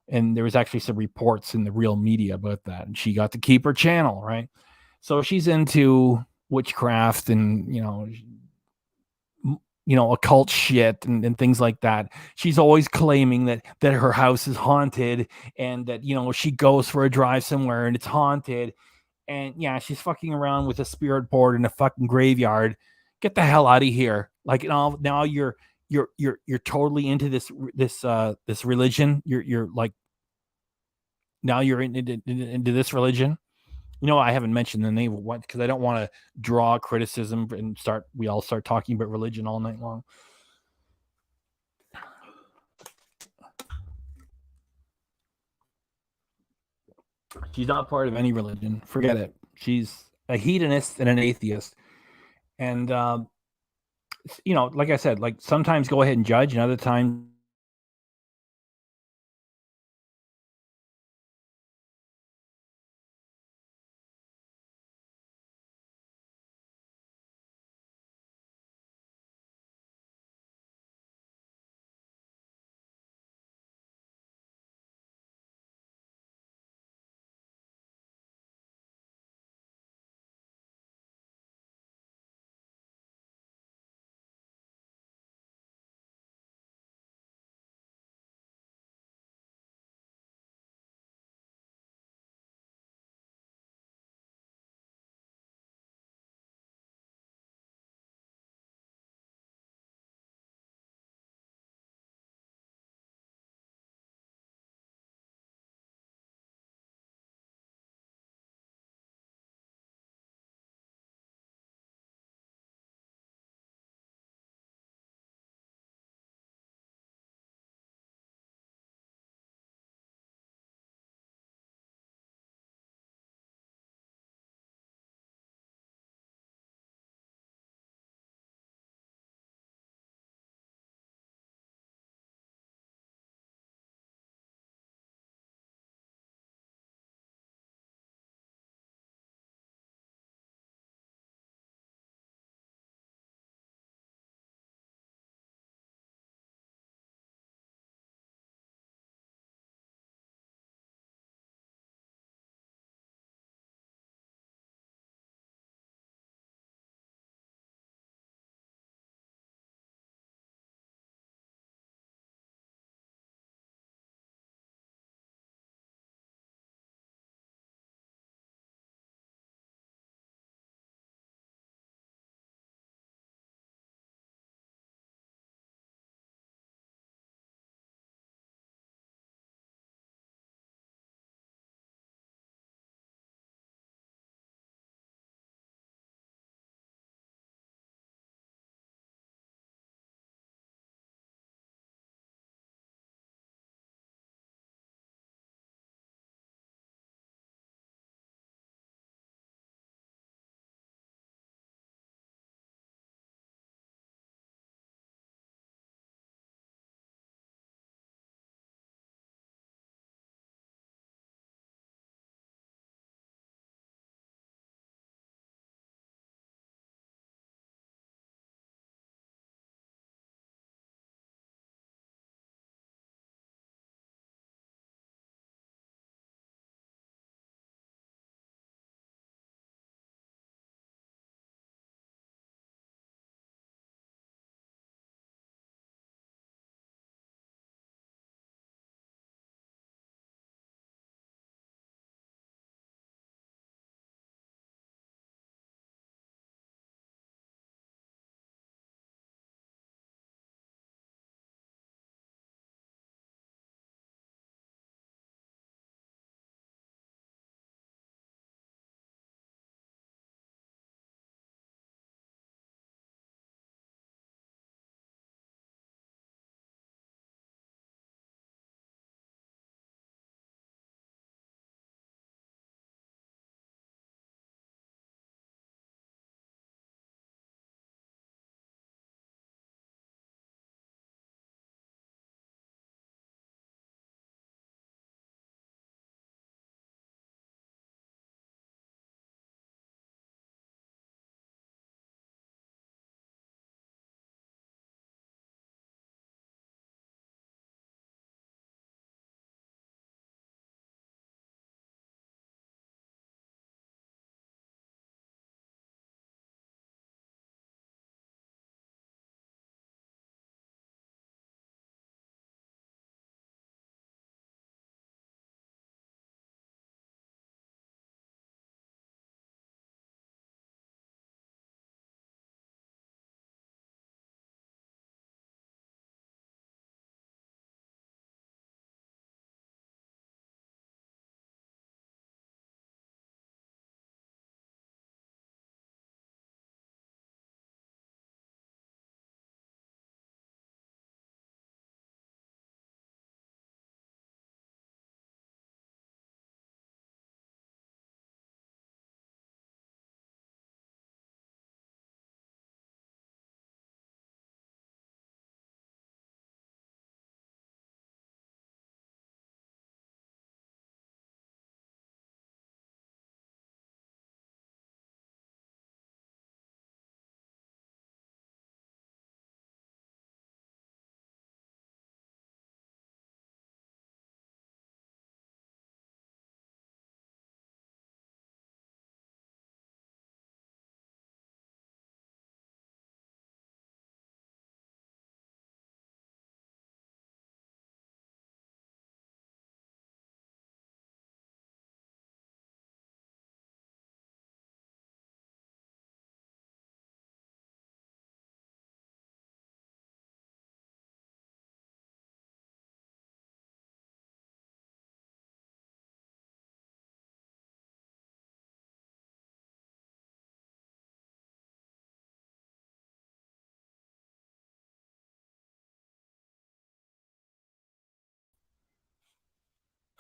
And there was actually some reports in the real media about that. And she got to keep her channel, right? So she's into witchcraft and, occult shit and things like that. She's always claiming that her house is haunted and that, she goes for a drive somewhere and it's haunted. And yeah, she's fucking around with a spirit board in a fucking graveyard. Get the hell out of here. Like, now you're totally into this religion. You're like, now you're into this religion. I haven't mentioned the name of what, because I don't want to draw criticism and we all start talking about religion all night long. She's not part of any religion. Forget it. She's a hedonist and an atheist. And, like I said, like sometimes go ahead and judge, and other times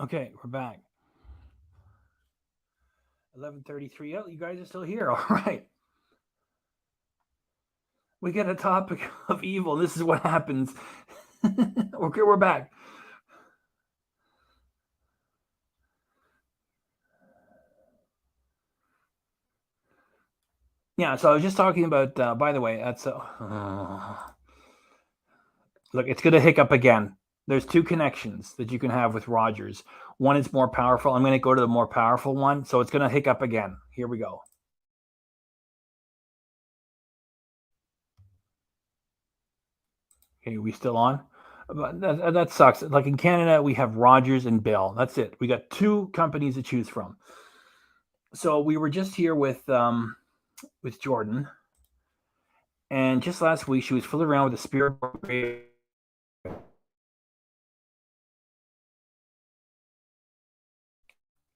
Okay, we're back. 11:33. Oh, you guys are still here. All right. We get a topic of evil. This is what happens. Okay, we're back. Yeah, so I was just talking about, by the way, that's, look, it's going to hiccup again. There's two connections that you can have with Rogers. One is more powerful. I'm going to go to the more powerful one. So it's going to hiccup again. Here we go. Okay, we still on? But that sucks. Like in Canada, we have Rogers and Bell. That's it. We got two companies to choose from. So we were just here with Jordan, and just last week she was fooling around with a spirit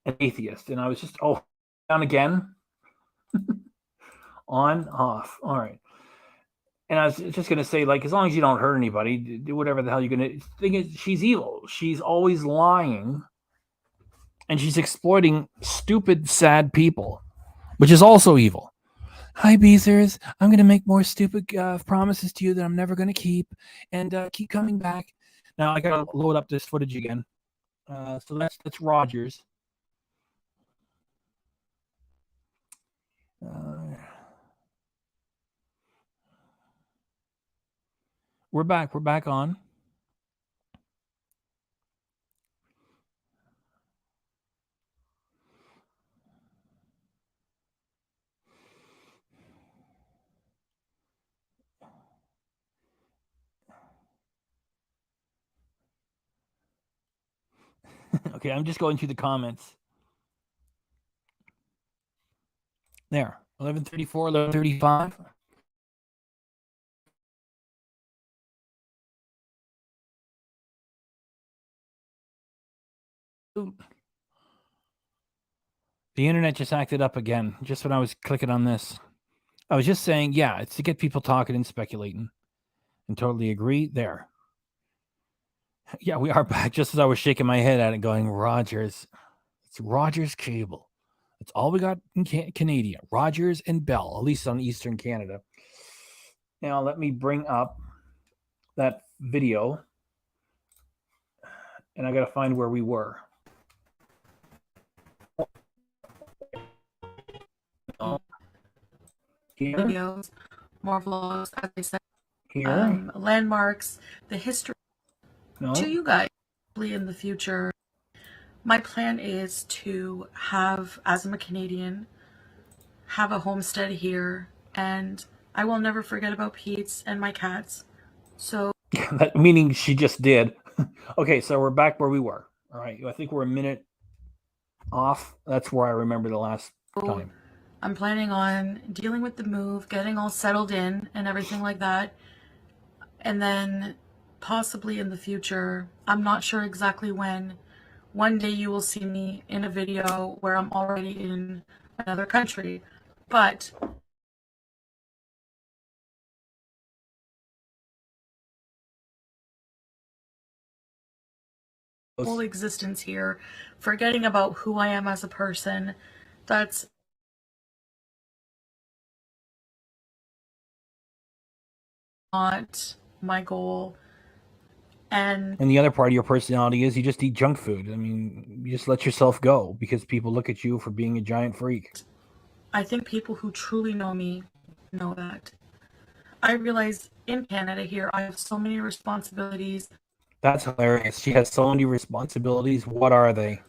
an atheist, and I was just down again, on off. All right. And I was just gonna say, like, as long as you don't hurt anybody, do whatever the hell you're gonna. The thing is, she's evil. She's always lying, and she's exploiting stupid, sad people, which is also evil. Hi, Beezers. I'm gonna make more stupid promises to you that I'm never gonna keep, and keep coming back. Now I gotta load up this footage again. So that's Rogers. We're back. We're back on. Okay, I'm just going through the comments. There, 11:34, 11:35. The internet just acted up again, just when I was clicking on this. I was just saying, yeah, it's to get people talking and speculating. And totally agree there. Yeah, we are back. Just as I was shaking my head at it, going, Rogers. It's Rogers Cable. That's all we got in Canada. Rogers and Bell, at least on Eastern Canada. Now, let me bring up that video. And I got to find where we were. Here. Videos, more vlogs, as I said, Here. landmarks, the history to you guys in the future. My plan is to have, as I'm a Canadian, have a homestead here, and I will never forget about Pete's and my cats. So that meaning she just did. Okay, so we're back where we were. All right, I think we're a minute off. That's where I remember the last time. I'm planning on dealing with the move, getting all settled in and everything like that. And then possibly in the future, I'm not sure exactly when, one day you will see me in a video where I'm already in another country. But whole existence here, forgetting about who I am as a person, that's not my goal. And the other part of your personality is you just eat junk food. I mean, you just let yourself go because people look at you for being a giant freak. I think people who truly know me know that. I realize in Canada here, I have so many responsibilities. That's hilarious. She has so many responsibilities. What are they?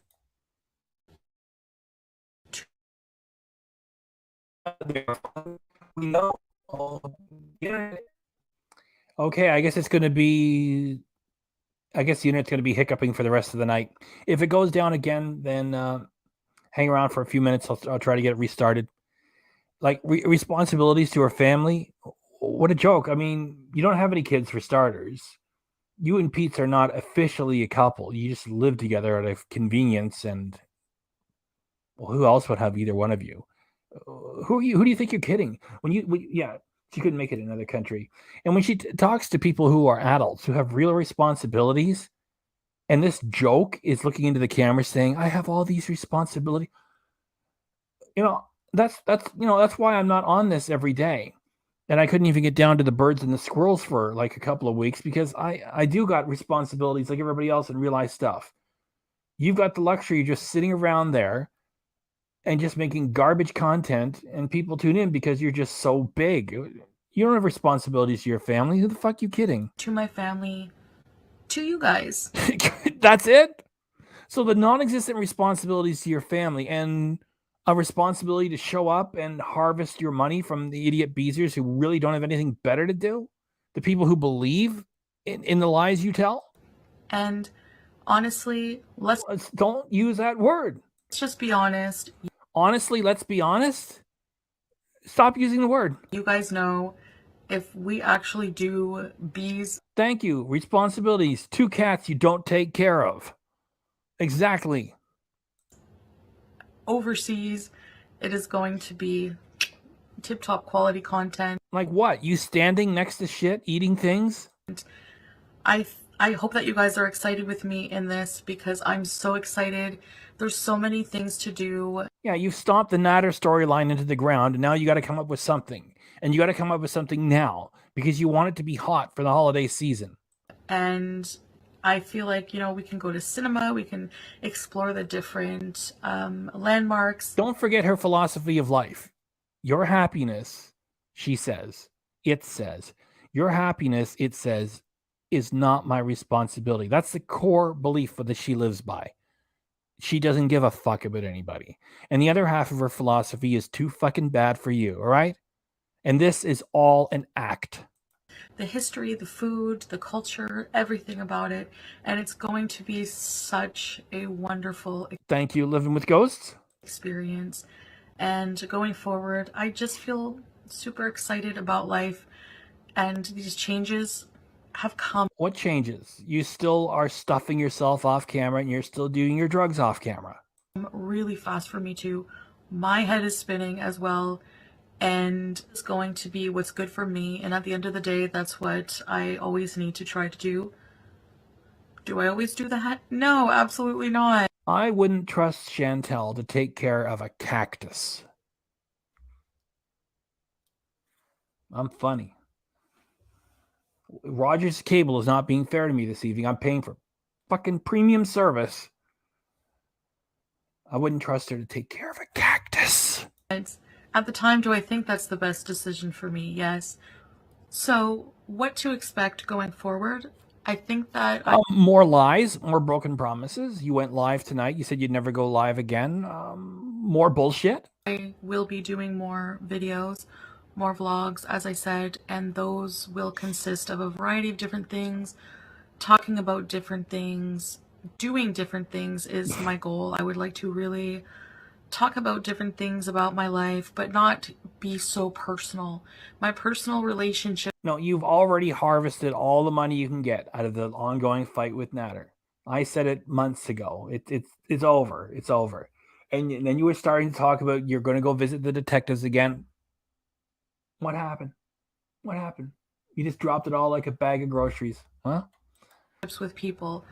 We know. Yeah. Okay, I guess it's going to be... I guess the internet's going to be hiccuping for the rest of the night. If it goes down again, then hang around for a few minutes. I'll try to get it restarted. Like, responsibilities to her family? What a joke. I mean, you don't have any kids for starters. You and Pete are not officially a couple. You just live together out of convenience, and well, who else would have either one of you? Who are you? Who do you think you're kidding? Yeah, she couldn't make it in another country. And when she talks to people who are adults, who have real responsibilities, And this joke is looking into the camera saying, I have all these responsibilities. That's why I'm not on this every day. And I couldn't even get down to the birds and the squirrels for like a couple of weeks because I do got responsibilities like everybody else and real life stuff. You've got the luxury of just sitting around there and just making garbage content, and people tune in because you're just so big. You don't have responsibilities to your family. Who the fuck you kidding? To my family, to you guys. That's it? So the non-existent responsibilities to your family and a responsibility to show up and harvest your money from the idiot beezers who really don't have anything better to do? The people who believe in the lies you tell? And honestly, let's Don't use that word. just be honest. Honestly, let's be honest. Stop using the word. You guys know if we actually do bees Thank you. Responsibilities. 2 cats you don't take care of. Exactly. overseas, it is going to be tip-top quality content. Like what? You standing next to shit, eating things? I hope that you guys are excited with me in this because I'm so excited. There's so many things to do. Yeah, you've stomped the Natter storyline into the ground, and now you got to come up with something. And you got to come up with something now because you want it to be hot for the holiday season. And I feel like, we can go to cinema, we can explore the different landmarks. Don't forget her philosophy of life. Your happiness, she says, it says, your happiness, it says, is not my responsibility. That's the core belief that she lives by. She doesn't give a fuck about anybody. And the other half of her philosophy is too fucking bad for you, all right? And this is all an act. The history, the food, the culture, everything about it. And it's going to be such a wonderful Thank you, Living with Ghosts. Experience. And going forward, I just feel super excited about life. And these changes have come. What changes? You still are stuffing yourself off camera and you're still doing your drugs off camera. Really fast for me too. My head is spinning as well. And it's going to be what's good for me. And at the end of the day, that's what I always need to try to do. Do I always do that? No, absolutely not. I wouldn't trust Chantel to take care of a cactus. I'm funny. Rogers Cable is not being fair to me this evening. I'm paying for fucking premium service. I wouldn't trust her to take care of a cactus. At the time, do I think that's the best decision for me? Yes. So, what to expect going forward? I think that more lies, more broken promises. You went live tonight. You said you'd never go live again. More bullshit. I will be doing more videos, more vlogs, as I said, and those will consist of a variety of different things, talking about different things, doing different things is my goal. I would like to really talk about different things about my life, but not be so personal. My personal relationship. No, you've already harvested all the money you can get out of the ongoing fight with Natter. I said it months ago. It's over. It's over. And then you were starting to talk about you're going to go visit the detectives again. What happened? What happened? You just dropped it all like a bag of groceries, huh? With people,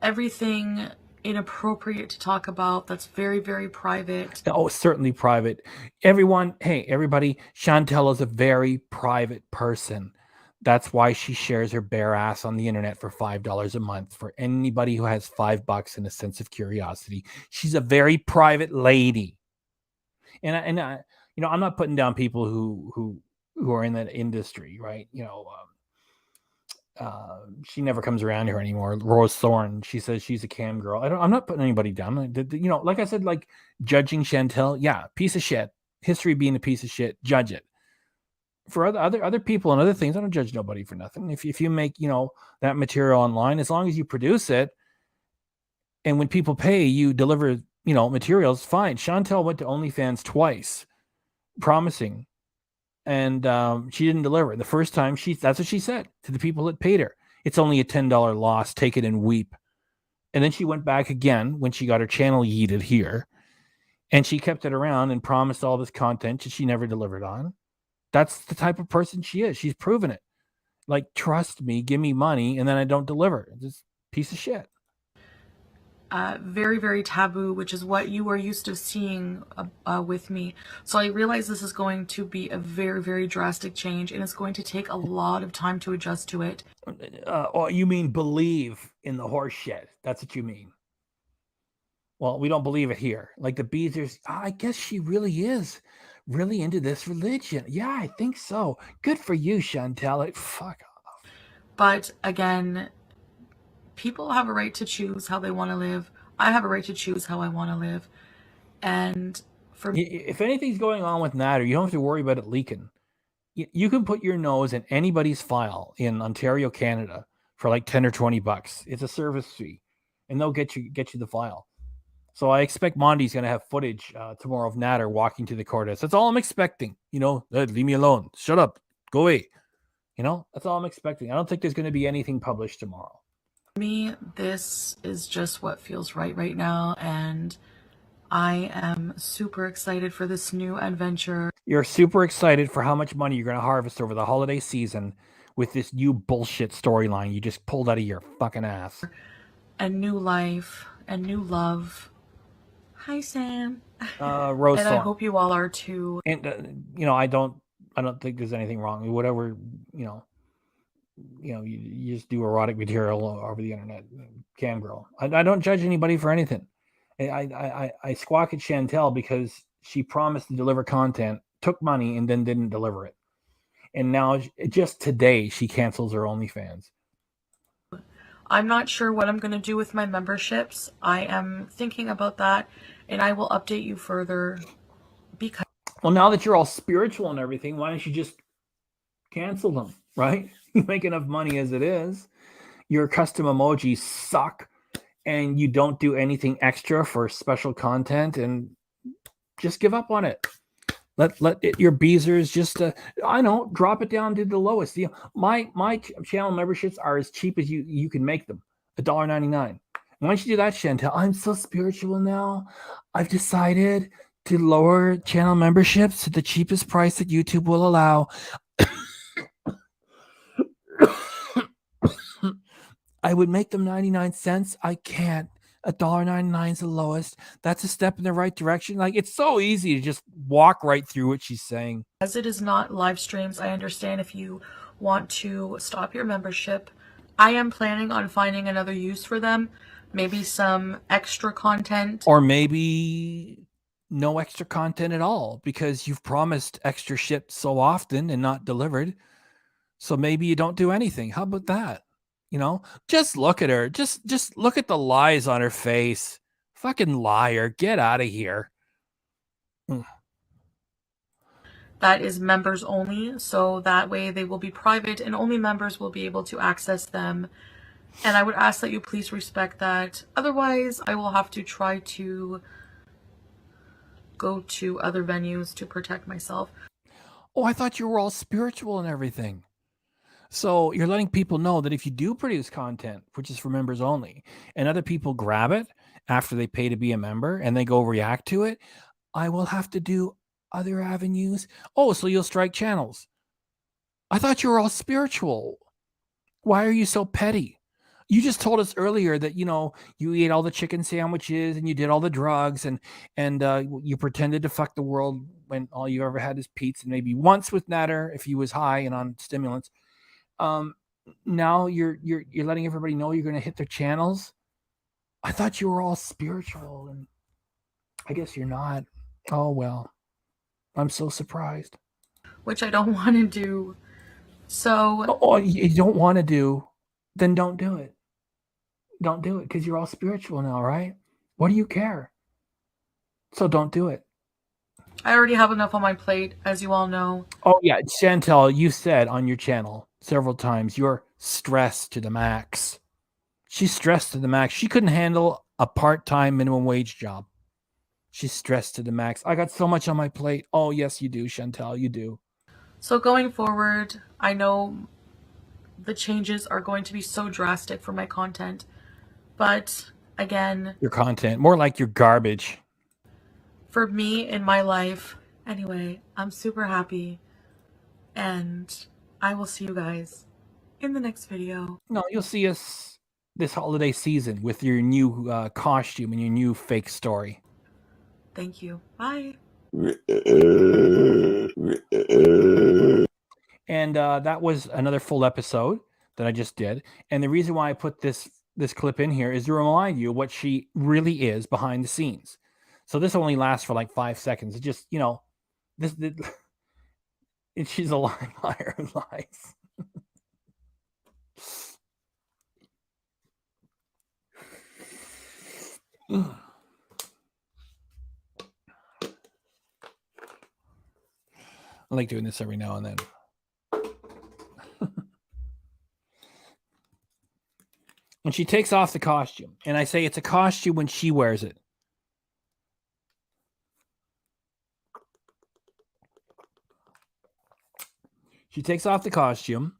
everything inappropriate to talk about that's very, very private. Oh, certainly private. Everybody, Chantel is a very private person. That's why she shares her bare ass on the internet for $5 a month. For anybody who has $5 and a sense of curiosity, she's a very private lady. And I'm not putting down people who are in that industry, right? She never comes around here anymore. Rose Thorne, she says she's a cam girl. I'm not putting anybody down. Like I said, like judging Chantel, yeah, piece of shit. History being a piece of shit, judge it. For other people and other things, I don't judge nobody for nothing. If you make that material online, as long as you produce it, and when people pay, you deliver materials, fine. Chantel went to OnlyFans twice, promising. And she didn't deliver. The first time, that's what she said to the people that paid her. It's only a $10 loss. Take it and weep. And then she went back again when she got her channel yeeted here. And she kept it around and promised all this content that she never delivered on. That's the type of person she is. She's proven it. Like, trust me, give me money, and then I don't deliver. This piece of shit. very, very taboo, which is what you are used to seeing with me. So I realize this is going to be a very, very drastic change, and it's going to take a lot of time to adjust to it. Oh, you mean believe in the horse shit? That's what you mean. Well, we don't believe it here. Like the Beezers, I guess she really is really into this religion. Yeah, I think so. Good for you, Chantel. Like, fuck off. But again, people have a right to choose how they want to live. I have a right to choose how I want to live. And for me, If anything's going on with Natter, you don't have to worry about it leaking. You can put your nose in anybody's file in Ontario, Canada for like 10 or 20 bucks. It's a service fee, and they'll get you the file. So I expect Monty's going to have footage tomorrow of Natter walking to the courthouse. That's all I'm expecting. You know, leave me alone. Shut up. Go away. You know, that's all I'm expecting. I don't think there's going to be anything published tomorrow. For me, this is just what feels right now, and I am super excited for this new adventure. You're super excited for how much money you're going to harvest over the holiday season with this new bullshit storyline you just pulled out of your fucking ass. And new life and new love. Hi, Sam. Rose And I Thorne. hope you all are too. And you know, I don't think there's anything wrong. Whatever, you just do erotic material over the internet, cam girl. I don't judge anybody for anything. I squawk at Chantel because she promised to deliver content, took money, and then didn't deliver it. And now, just today, she cancels her OnlyFans. I'm not sure what I'm going to do with my memberships. I am thinking about that, and I will update you further. Because well, now that you're all spiritual and everything, why don't you just cancel them, right? You make enough money as it is. Your custom emojis suck, and you don't do anything extra for special content, and just give up on it. Let your Beezers just drop it down to the lowest. My channel memberships are as cheap as you can make them, $1.99. Once you do that, Chantel, I'm so spiritual now. I've decided to lower channel memberships to the cheapest price that YouTube will allow. I would make them 99 cents. I can't. $1.99 is the lowest. That's a step in the right direction. Like, it's so easy to just walk right through what she's saying. As it is not live streams, I understand if you want to stop your membership. I am planning on finding another use for them. Maybe some extra content. Or maybe no extra content at all, because you've promised extra shit so often and not delivered. So maybe you don't do anything. How about that? You know, just look at her. Just look at the lies on her face. Fucking liar. Get out of here. That is members only. So that way they will be private and only members will be able to access them. And I would ask that you please respect that. Otherwise, I will have to try to go to other venues to protect myself. Oh, I thought you were all spiritual and everything. So you're letting people know that if you do produce content, which is for members only, and other people grab it after they pay to be a member and they go react to it, I will have to do other avenues. Oh, so you'll strike channels. I thought you were all spiritual. Why are you so petty? You just told us earlier that, you ate all the chicken sandwiches and you did all the drugs and you pretended to fuck the world when all you ever had is pizza, maybe once with Natter if he was high and on stimulants. Now you're letting everybody know you're going to hit their channels. I thought you were all spiritual, and I guess you're not. Oh, well, I'm so surprised. Which I don't want to do. So. Oh, you don't want to do, then don't do it. Don't do it because you're all spiritual now, right? What do you care? So don't do it. I already have enough on my plate, as you all know. Oh, yeah. Chantel, you said on your channel several times you're stressed to the max. She's stressed to the max. She couldn't handle a part-time minimum wage job. She's stressed to the max. I got so much on my plate. Oh, yes, you do, Chantel. You do. So going forward, I know the changes are going to be so drastic for my content. But, again... Your content. More like your garbage. For me, in my life, anyway, I'm super happy. And I will see you guys in the next video. No, you'll see us this holiday season with your new costume and your new fake story. Thank you. Bye. And that was another full episode that I just did. And the reason why I put this clip in here is to remind you what she really is behind the scenes. So this only lasts for like 5 seconds. It just, she's a liar who lies. I like doing this every now and then. When she takes off the costume, and I say it's a costume when she wears it. She takes off the costume.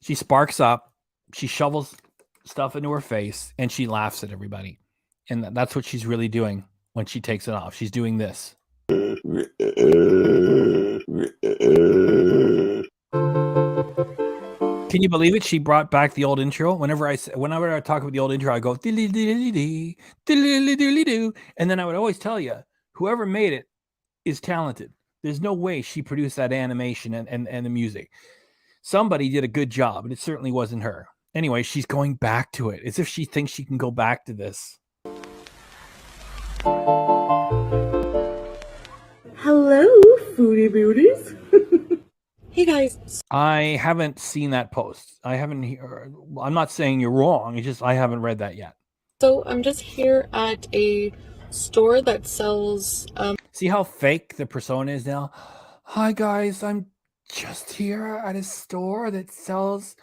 She sparks up. She shovels stuff into her face, and she laughs at everybody. And that's what she's really doing when she takes it off. She's doing this. Can you believe it? She brought back the old intro. Whenever I talk about the old intro, I go diddly-diddly-dee, diddly-diddly-doo. And then I would always tell you, whoever made it is talented. There's no way she produced that animation and the music. Somebody did a good job, and it certainly wasn't her. Anyway, she's going back to it as if she thinks she can go back to this. Hello, foodie beauties. Hey guys. I haven't seen that post. I'm not saying you're wrong. It's just I haven't read that yet. So I'm just here at a store that sells See how fake the persona is now? Hi guys, I'm just here at a store that sells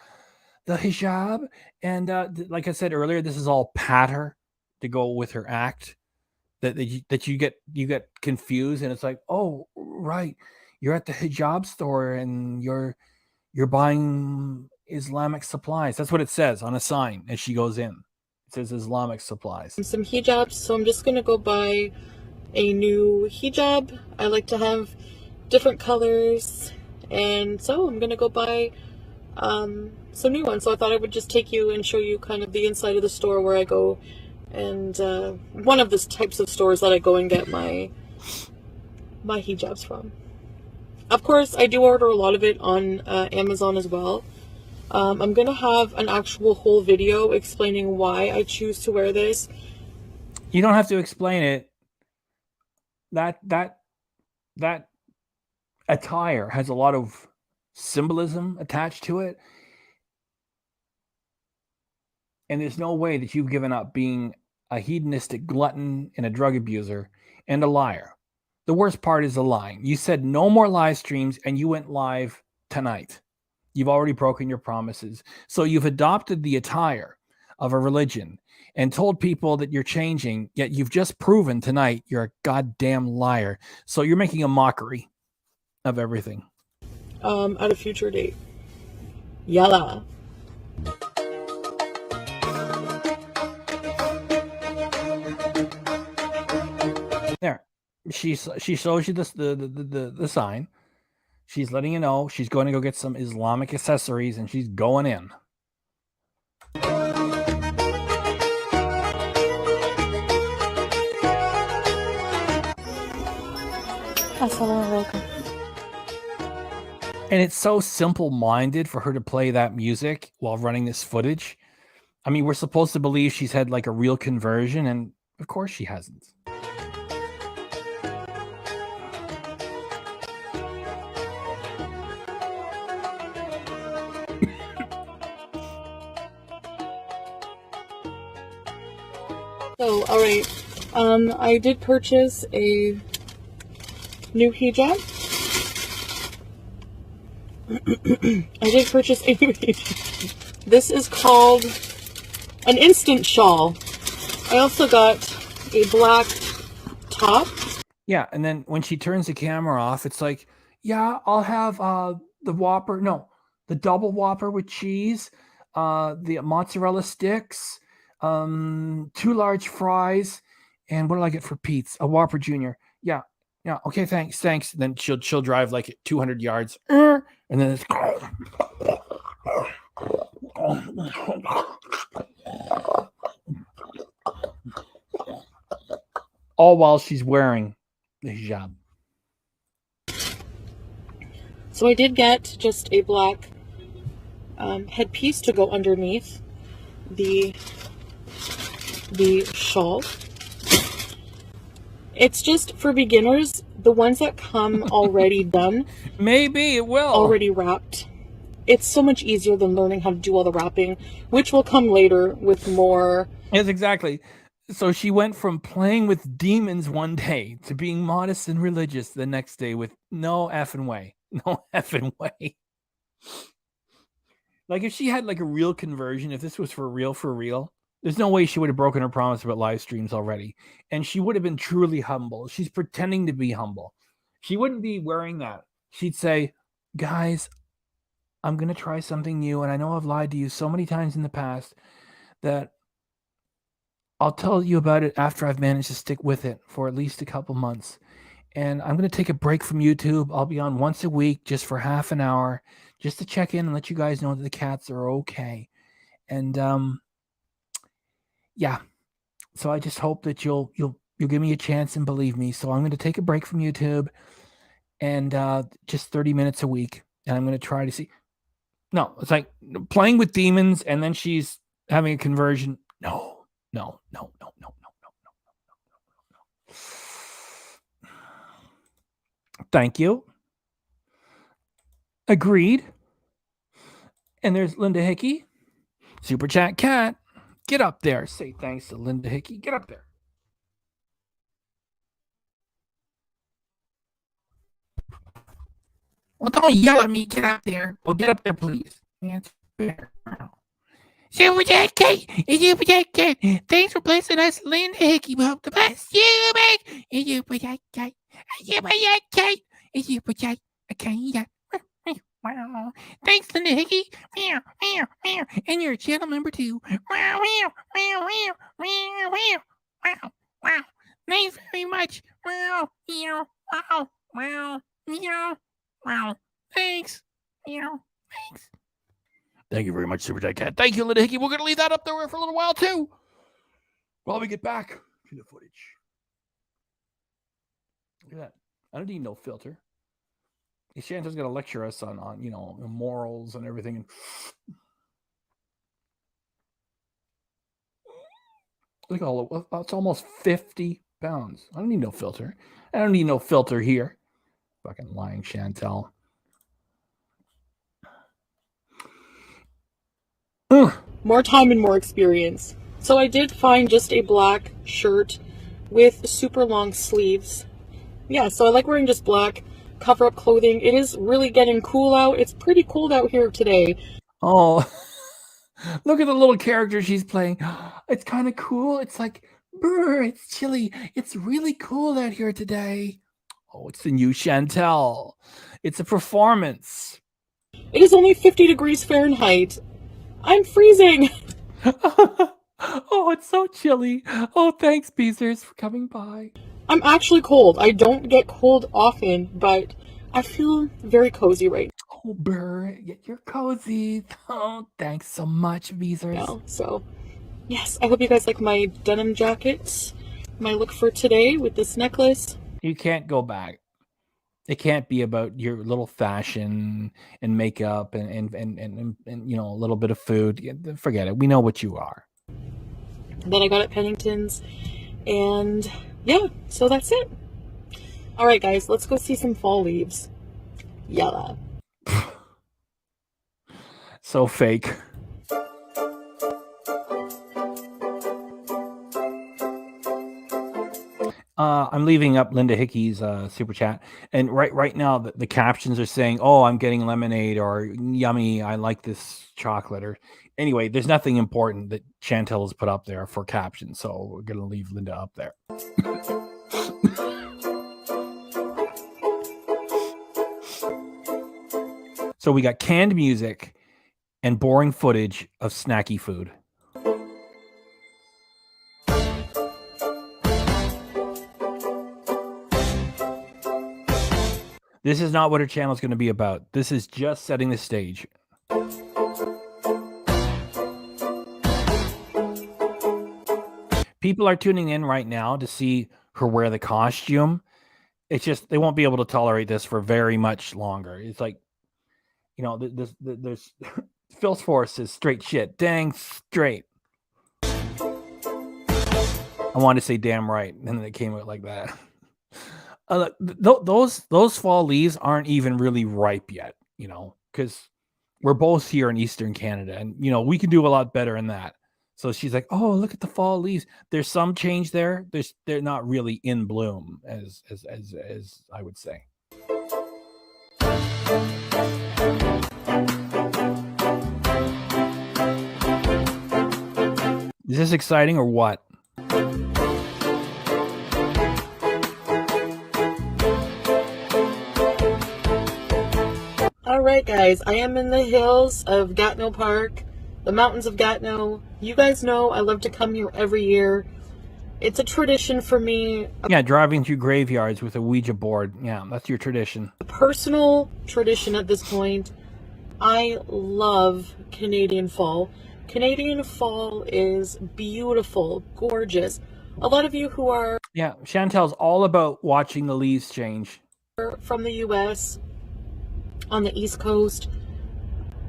the hijab, and like I said earlier, this is all patter to go with her act. That you get confused, and it's like, oh right, you're at the hijab store and you're buying Islamic supplies. That's what it says on a sign as she goes in. It says Islamic supplies. some hijabs, so I'm just gonna go buy a new hijab. I like to have different colors, and so I'm gonna go buy some new ones. So I thought I would just take you and show you kind of the inside of the store where I go, and one of the types of stores that I go and get my hijabs from. Of course, I do order a lot of it on Amazon as well. I'm gonna have an actual whole video explaining why I choose to wear this. You don't have to explain it. That attire has a lot of symbolism attached to it. And there's no way that you've given up being a hedonistic glutton and a drug abuser and a liar. The worst part is the lying. You said no more live streams, and you went live tonight. You've already broken your promises. So you've adopted the attire of a religion and told people that you're changing, yet you've just proven tonight you're a goddamn liar. So you're making a mockery of everything. At a future date. Yalla. There. She shows you the sign. She's letting you know she's going to go get some Islamic accessories, and she's going in. Assalamualaikum. And it's so simple-minded for her to play that music while running this footage. I mean, we're supposed to believe she's had like a real conversion, and of course she hasn't. So, alright. I did purchase a new hijab. This is called an instant shawl. I also got a black top. Yeah, and then when she turns the camera off, it's like, yeah, I'll have the Whopper. No, the double Whopper with cheese, the mozzarella sticks, 2 large fries, and what do I get for Pete's? A Whopper Junior. Yeah, okay, thanks. And then she'll drive like 200 yards, and then it's all while she's wearing the hijab. So I did get just a black headpiece to go underneath the shawl. It's just for beginners. The ones that come already done, Maybe it will. already wrapped. It's so much easier than learning how to do all the wrapping, which will come later with more. Yes, exactly. So she went from playing with demons one day to being modest and religious the next day with no effing way. No effing way. Like if she had like a real conversion, if this was for real, there's no way she would have broken her promise about live streams already. And she would have been truly humble. She's pretending to be humble. She wouldn't be wearing that. She'd say, guys, I'm going to try something new. And I know I've lied to you so many times in the past that I'll tell you about it after I've managed to stick with it for at least a couple months. And I'm going to take a break from YouTube. I'll be on once a week just for half an hour, just to check in and let you guys know that the cats are okay. And yeah, so I just hope that you'll give me a chance and believe me. So I'm going to take a break from YouTube and just 30 minutes a week. And I'm going to try to see. No, it's like playing with demons and then she's having a conversion. No. Thank you. Agreed. And there's Linda Hickey. Super Chat Cat. Get up there. Say thanks to Linda Hickey. Get up there. Well, don't yell at me. Get up there. Well, get up there, please. That's fair. Super Chat Cat. Super Chat Cat. Thanks for blessing us, Linda Hickey. We hope the best. You make. Super Chat Cat. Super Chat Cat. Super Chat Cat. Wow. Thanks, Linda Hickey. Meow, meow, meow. And you're a channel member too. Wow, meow, meow, meow, meow, meow. Wow, wow. Thanks very much. Wow, meow, wow, wow, meow, wow. Thanks. Meow, thanks. Thank you very much, Super Chat Cat. Thank you, Linda Hickey. We're going to leave that up there for a little while too, while we get back to the footage. Look at that. I don't need no filter. Shanta's going to lecture us on morals and everything. And look at all it's almost 50 pounds. I don't need no filter. I don't need no filter here. Fucking lying Chantel. More time and more experience. So I did find just a black shirt with super long sleeves. Yeah, so I like wearing just black cover-up clothing. It is really getting cool out. It's pretty cold out here today. Oh, look at the little character she's playing. It's kind of cool. It's like, brr, it's chilly. It's really cool out here today. Oh, it's the new Chantel. It's a performance. It is only 50 degrees Fahrenheit. I'm freezing. Oh, it's so chilly. Oh, thanks, Beezers, for coming by. I'm actually cold. I don't get cold often, but I feel very cozy right now. Oh, brr, you're cozy. Oh, thanks so much, Beezers. So, yes, I hope you guys like my denim jacket, my look for today with this necklace. You can't go back. It can't be about your little fashion and makeup and a little bit of food. Forget it. We know what you are. That I got at Pennington's, and yeah, so that's it. All right, guys, let's go see some fall leaves. Yalla. So fake. I'm leaving up Linda Hickey's super chat, and right now the captions are saying, "Oh, I'm getting lemonade," or "Yummy, I like this chocolate," or anyway, there's nothing important that Chantel has put up there for captions, so we're gonna leave Linda up there. So we got canned music and boring footage of snacky food. This is not what her channel is going to be about. This is just setting the stage. People are tuning in right now to see her wear the costume. It's just they won't be able to tolerate this for very much longer. It's like, you know, there's Phil's Force is straight shit, dang straight. I wanted to say damn right, and then it came out like that. Those fall leaves aren't even really ripe yet, you know, because we're both here in Eastern Canada, and you know we can do a lot better in that. So she's like, "Oh, look at the fall leaves. There's some change there. They're not really in bloom, as I would say." Is this exciting or what? All right, guys, I am in the hills of Gatineau Park, the mountains of Gatineau. You guys know I love to come here every year. It's a tradition for me. Yeah, driving through graveyards with a Ouija board. Yeah, that's your tradition. A personal tradition at this point. I love Canadian fall. Canadian fall is beautiful, gorgeous. A lot of you who are Yeah, Chantel's all about watching the leaves change. from the US on the East Coast,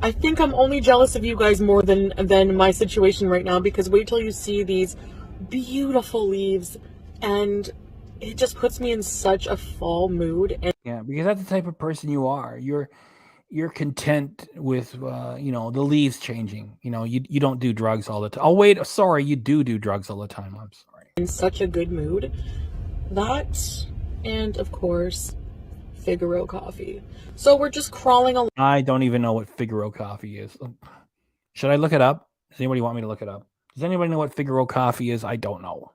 I think I'm only jealous of you guys more than my situation right now, because wait till you see these beautiful leaves and it just puts me in such a fall mood. And Yeah, because that's the type of person you are. You're content with you know, the leaves changing. You know, you don't do drugs all the time. Oh wait, sorry, you do drugs all the time. I'm sorry. in such a good mood. That, and of course, Figaro coffee. So we're just crawling along. I don't even know what Figaro coffee is. Should I look it up? Does anybody want me to look it up? Does anybody know what Figaro coffee is? I don't know.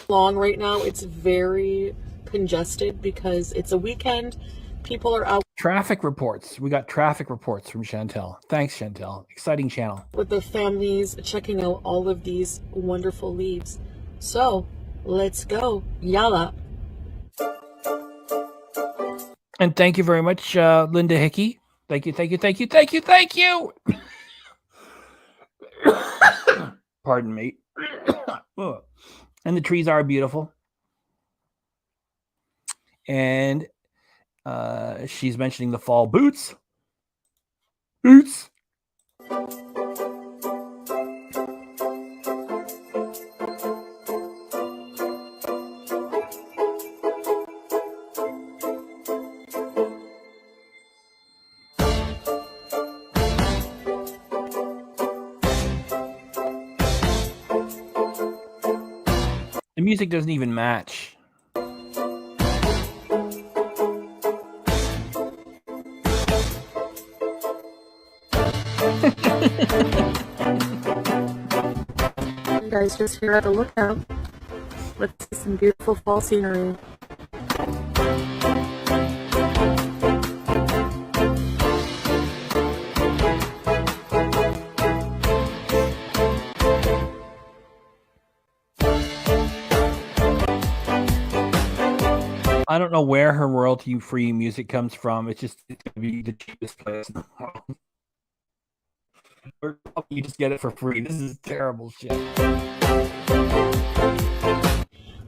Right now. It's very congested because it's a weekend. People are out Traffic reports. We got traffic reports from Chantel. Thanks, Chantel. Exciting channel. with the families checking out all of these wonderful leaves. So let's go. Yalla. And thank you very much, Linda Hickey. Thank you, thank you, thank you, thank you, thank you. Pardon me. And the trees are beautiful. And she's mentioning the fall boots. Boots. The music doesn't even match. You guys just here at the lookout. Let's see some beautiful fall scenery. I don't know where her royalty-free music comes from. It's gonna be the cheapest place in the world. Or you just get it for free. This is terrible shit.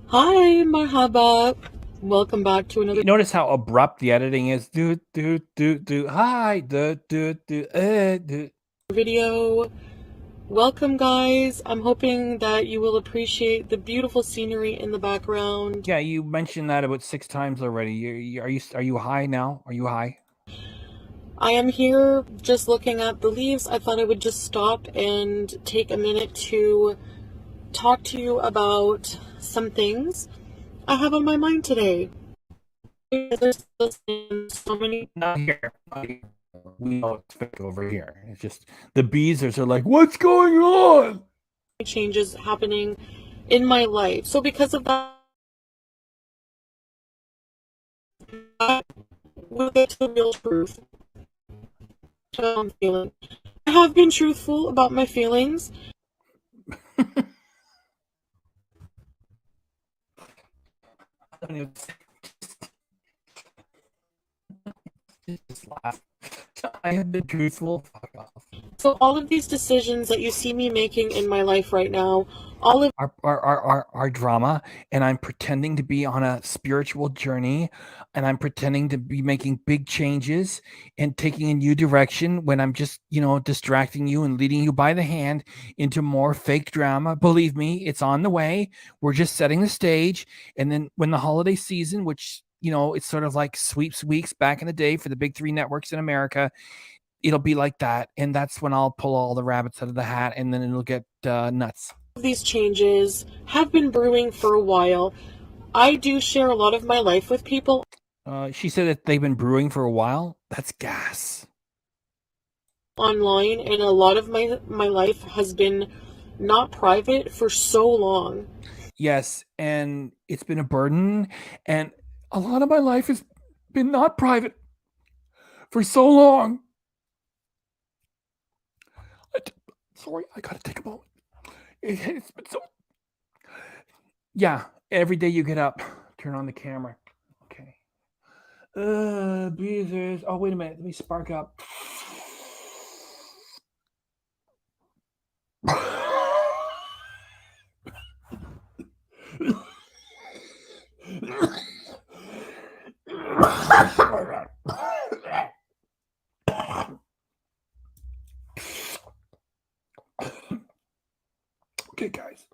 Hi, marhaba. Welcome back to another Notice how abrupt the editing is. Do. Hi. Do. video. Welcome, guys. I'm hoping that you will appreciate the beautiful scenery in the background. Yeah, you mentioned that about 6 times already. Are you high now? Are you high? I am here just looking at the leaves. I thought I would just stop and take a minute to talk to you about some things I have on my mind today. There's so many Not here. Not here. We know it's fake over here. It's just the bees are like, what's going on? changes happening in my life. So because of that, we'll get to the real truth. How I'm feeling. I have been truthful about my feelings. Just laugh. I have been truthful. Fuck off. So all of these decisions that you see me making in my life right now, all of Our drama, and I'm pretending to be on a spiritual journey, and I'm pretending to be making big changes and taking a new direction when I'm just, distracting you and leading you by the hand into more fake drama. Believe me, it's on the way. We're just setting the stage. And then when the holiday season, which, it's sort of like sweeps weeks back in the day for the big three networks in America, it'll be like that. And that's when I'll pull all the rabbits out of the hat, and then it'll get nuts. these changes have been brewing for a while. I do share a lot of my life with people She said that they've been brewing for a while. That's gas. online, and a lot of my life has been not private for so long. Yes, and it's been a burden, and a lot of my life has been not private for so long. Sorry, I gotta take a moment. It's been so. Yeah, every day you get up, turn on the camera. Okay. Beezers. Oh, wait a minute. Let me spark up. Okay, guys.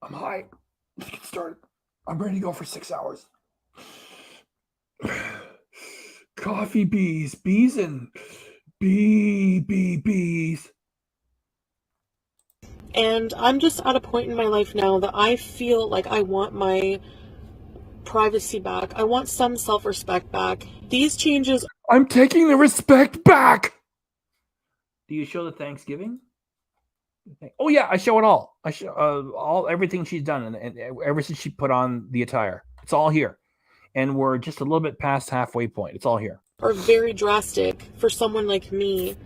I'm high. Let's get started. I'm ready to go for 6 hours. Coffee bees and bees. And I'm just at a point in my life now that I feel like I want my privacy back. I want some self-respect back. These changes I'm taking the respect back. Do you show the Thanksgiving? Oh yeah, I show it all. I show all everything she's done, and ever since she put on the attire, it's all here. And we're just a little bit past halfway point. It's all here. are very drastic for someone like me.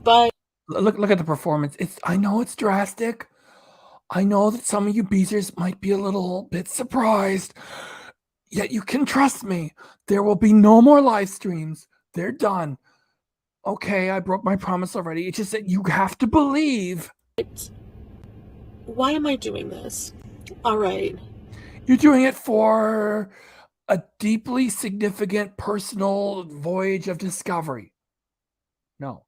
But Look at the performance. I know it's drastic. I know that some of you beezers might be a little bit surprised. Yet you can trust me. There will be no more live streams. They're done. Okay, I broke my promise already. It's just that you have to believe. why am I doing this? All right. You're doing it for a deeply significant personal voyage of discovery. No.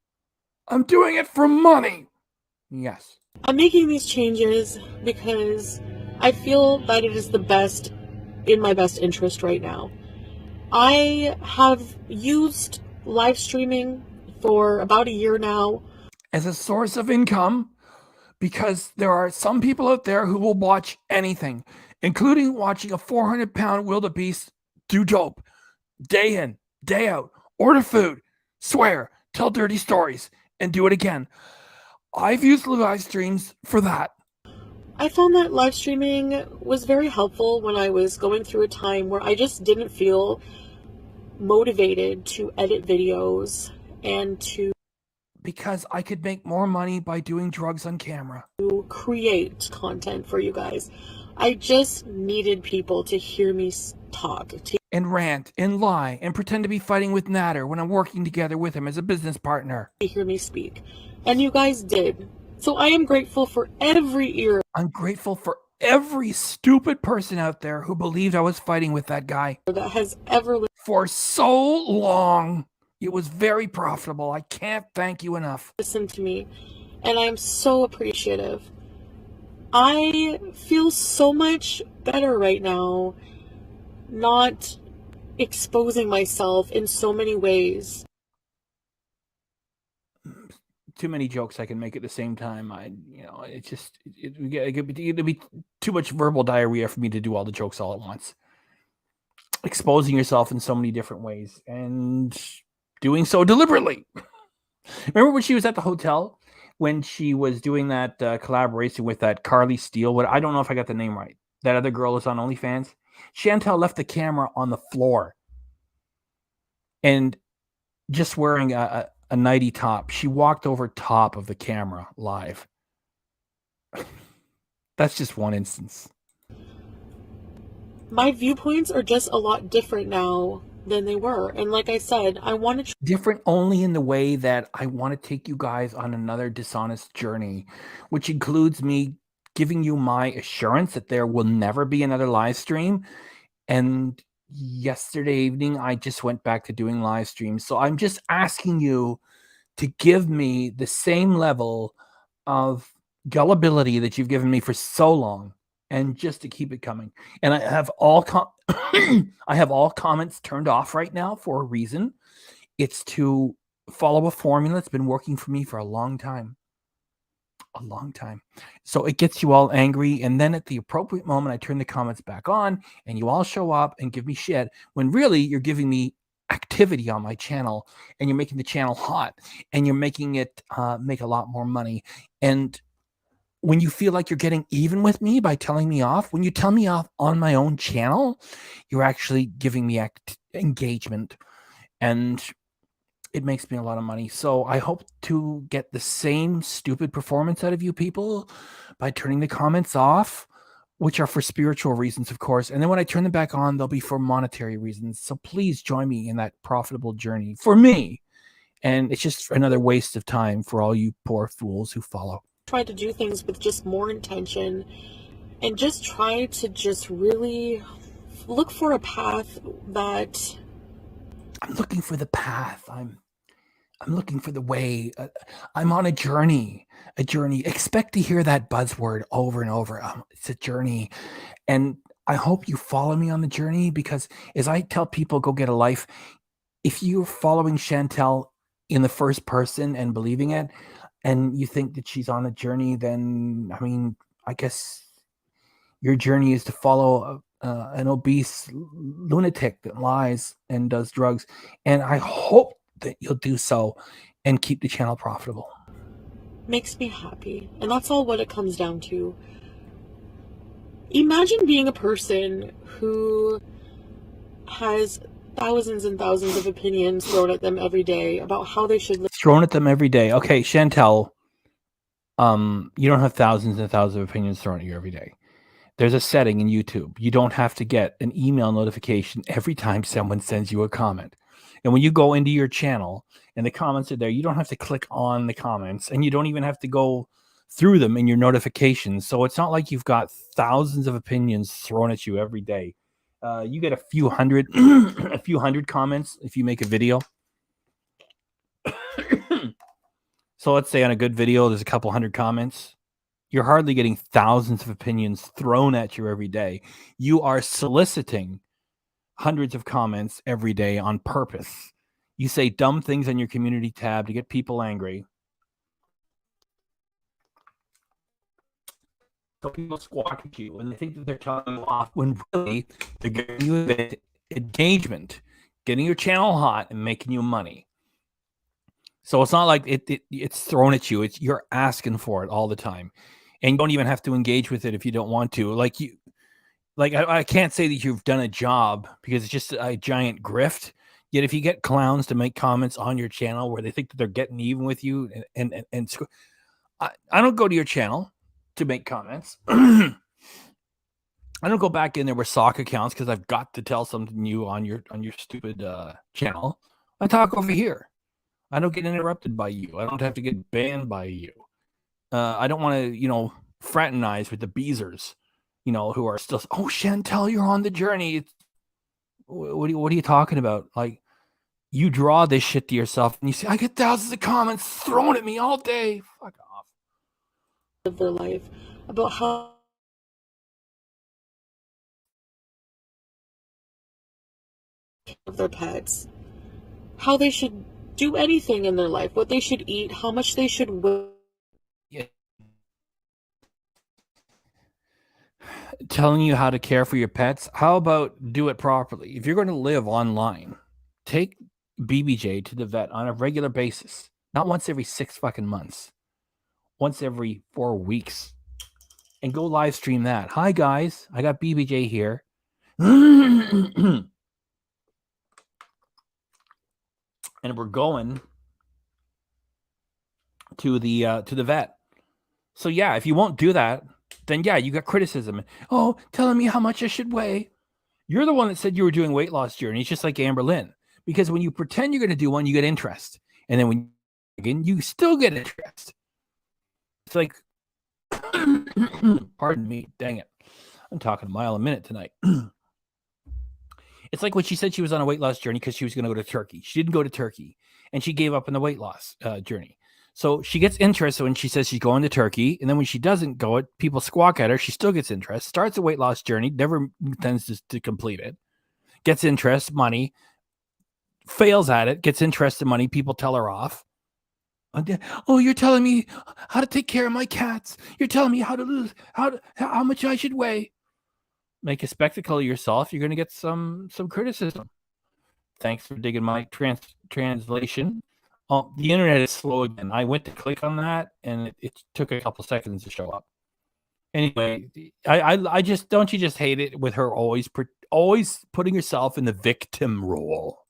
I'm doing it for money. Yes. I'm making these changes because I feel that it is the best in my best interest right now. I have used live streaming for about a year now As a source of income, because there are some people out there who will watch anything, including watching a 400-pound wildebeest do dope, day in, day out, order food, swear, tell dirty stories, and do it again. I've used live streams for that. I found that live streaming was very helpful when I was going through a time where I just didn't feel motivated to edit videos and to Because I could make more money by doing drugs on camera. create content for you guys. I just needed people to hear me talk, And rant and lie and pretend to be fighting with Natter when I'm working together with him as a business partner. to hear me speak. And you guys did. So I am grateful for every ear I'm grateful for every stupid person out there who believed I was fighting with that guy. that has ever For so long, it was very profitable. I can't thank you enough. listened to me. And I'm so appreciative. I feel so much better right now, not exposing myself in so many ways. Too many jokes I can make at the same time. It'd be too much verbal diarrhea for me to do all the jokes all at once. Exposing yourself in so many different ways and doing so deliberately. Remember when she was at the hotel when she was doing that collaboration with that Carly Steele? I don't know if I got the name right. That other girl is on OnlyFans. Chantel left the camera on the floor and just wearing a nightie top. She walked over top of the camera live. That's just one instance. My viewpoints are just a lot different now than they were. And like I said, I want to Different only in the way that I want to take you guys on another dishonest journey, which includes me giving you my assurance that there will never be another live stream. And yesterday evening, I just went back to doing live streams. So I'm just asking you to give me the same level of gullibility that you've given me for so long, and just to keep it coming. And I have all I have all comments turned off right now for a reason. It's to follow a formula that's been working for me for a long time. A long time. So it gets you all angry. And then at the appropriate moment, I turn the comments back on and you all show up and give me shit when really you're giving me activity on my channel, and you're making the channel hot, and you're making it make a lot more money. And when you feel like you're getting even with me by telling me off, when you tell me off on my own channel, you're actually giving me engagement. And it makes me a lot of money. So I hope to get the same stupid performance out of you people by turning the comments off, which are for spiritual reasons, of course. And then when I turn them back on, they'll be for monetary reasons. So please join me in that profitable journey for me. And it's just another waste of time for all you poor fools who follow. try to do things with just more intention, and just try to just really look for a path that I'm looking for the path. I'm looking for the way. I'm on a journey. A journey. Expect to hear that buzzword over and over. It's a journey, and I hope you follow me on the journey, because as I tell people, go get a life. If you're following Chantel in the first person and believing it, and you think that she's on a journey, then I mean, I guess your journey is to follow an obese lunatic that lies and does drugs. And I hope that you'll do so and keep the channel profitable. makes me happy. And that's all what it comes down to. Imagine being a person who has thousands and thousands of opinions thrown at them every day about how they should live. Thrown at them every day. Okay, Chantel, you don't have thousands and thousands of opinions thrown at you every day. There's a setting in YouTube. You don't have to get an email notification every time someone sends you a comment. And when you go into your channel and the comments are there, you don't have to click on the comments, and you don't even have to go through them in your notifications. So it's not like you've got thousands of opinions thrown at you every day. You get a few hundred, a few hundred comments if you make a video. So let's say on a good video, there's a couple hundred comments. You're hardly getting thousands of opinions thrown at you every day. You are soliciting hundreds of comments every day on purpose. You say dumb things on your community tab to get people angry. So people squawk at you and they think that they're telling you off, when really they're giving you engagement, getting your channel hot and making you money. So it's not like it's thrown at you. You're asking for it all the time. And you don't even have to engage with it if you don't want to. I can't say that you've done a job, because it's just a giant grift. Yet if you get clowns to make comments on your channel where they think that they're getting even with you, and I don't go to your channel to make comments. I don't go back in there with sock accounts because I've got to tell something new on your stupid channel. I talk over here. I don't get interrupted by you. I don't have to get banned by you. I don't want to, fraternize with the Beezers, who are still, oh, Chantel, you're on the journey. What are you talking about? Like, you draw this shit to yourself and you say, I get thousands of comments thrown at me all day. Fuck off. Live their life, about how of their pets, how they should do anything in their life, what they should eat, how much they should wear. Yeah. Telling you how to care for your pets. How about do it properly? If you're going to live online, take BBJ to the vet on a regular basis, not once every 6 fucking months, once every 4 weeks, and go live stream that. Hi guys, I got BBJ here. And we're going to the vet. So yeah, if you won't do that, then yeah, you got criticism. Oh, telling me how much I should weigh. You're the one that said you were doing weight loss journeys, just like Amber Lynn. Because when you pretend you're going to do one, you get interest. And then when you still get interest. It's like, pardon me, dang it. I'm talking a mile a minute tonight. It's like when she said she was on a weight loss journey because she was going to go to Turkey. She didn't go to Turkey, and she gave up on the weight loss journey. So she gets interest when she says she's going to Turkey, and then when she doesn't go, people squawk at her. She still gets interest, starts a weight loss journey, never intends to complete it, gets interest, money, fails at it, gets interest and money. People tell her off. Oh, you're telling me how to take care of my cats. You're telling me how to lose, how much I should weigh. Make a spectacle of yourself. You're going to get some criticism. Thanks for digging my translation. Oh, the internet is slow again. I went to click on that, and it took a couple seconds to show up. Anyway, I just don't you just hate it with her always putting herself in the victim role.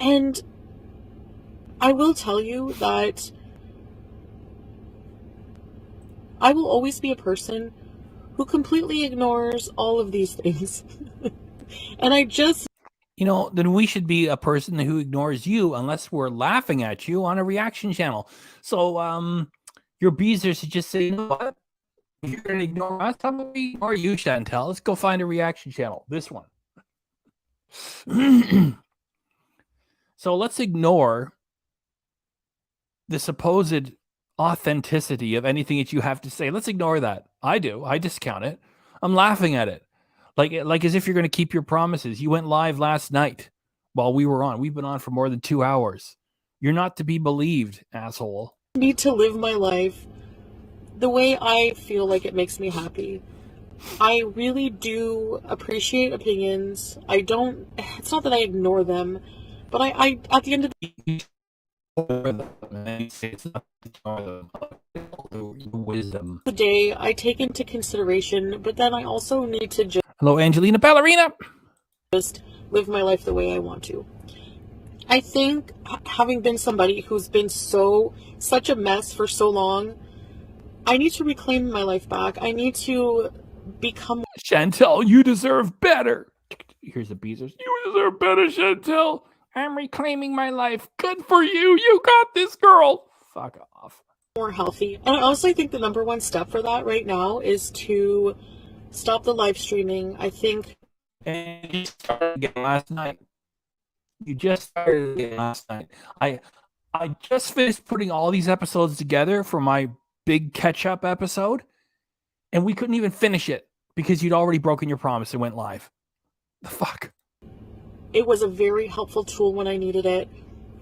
And I will tell you that I will always be a person who completely ignores all of these things. And I just... then we should be a person who ignores you unless we're laughing at you on a reaction channel. So your beezers should just say, you know what? If you're going to ignore us, how about we ignore you, Chantel? Let's go find a reaction channel. This one. So let's ignore the supposed authenticity of anything that you have to say. Let's ignore that. I do. I discount it. I'm laughing at it. Like as if you're going to keep your promises. You went live last night while we were on. We've been on for more than 2 hours. You're not to be believed, asshole. I need to live my life the way I feel like it makes me happy. I really do appreciate opinions. It's not that I ignore them, but I at the end of the day, I take into consideration, but then I also need to just... Hello, Angelina Ballerina. Just live my life the way I want to. I think having been somebody who's been such a mess for so long, I need to reclaim my life back. I need to become... Chantel, you deserve better. Here's the beezers. You deserve better, Chantel. I'm reclaiming my life. Good for you. You got this, girl. Fuck off. More healthy. And I honestly think the number one step for that right now is to stop the live streaming. I think... And you started again last night. You just started again last night. I just finished putting all these episodes together for my big catch-up episode, and we couldn't even finish it because you'd already broken your promise and went live. The fuck? It was a very helpful tool when I needed it,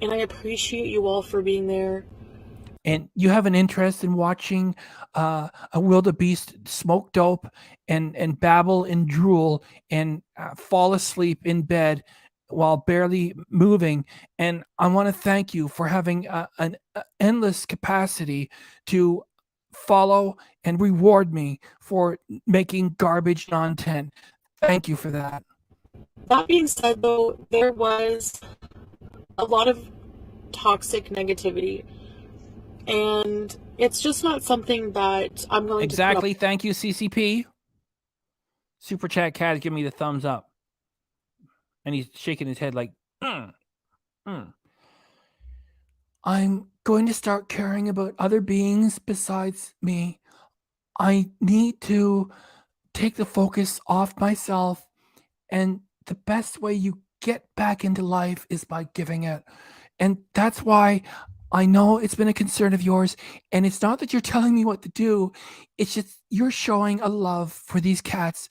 and I appreciate you all for being there. And you have an interest in watching a wildebeest smoke dope and babble and drool and fall asleep in bed while barely moving. And I want to thank you for having an endless capacity to follow and reward me for making garbage content. Thank you for that. That being said, though, there was a lot of toxic negativity, and it's just not something that I'm willing to... Exactly. Thank you, CCP. Super Chat Cat is giving me the thumbs up. And he's shaking his head like, I'm going to start caring about other beings besides me. I need to take the focus off myself. And the best way you get back into life is by giving it. And that's why I know it's been a concern of yours. And it's not that you're telling me what to do. It's just you're showing a love for these cats.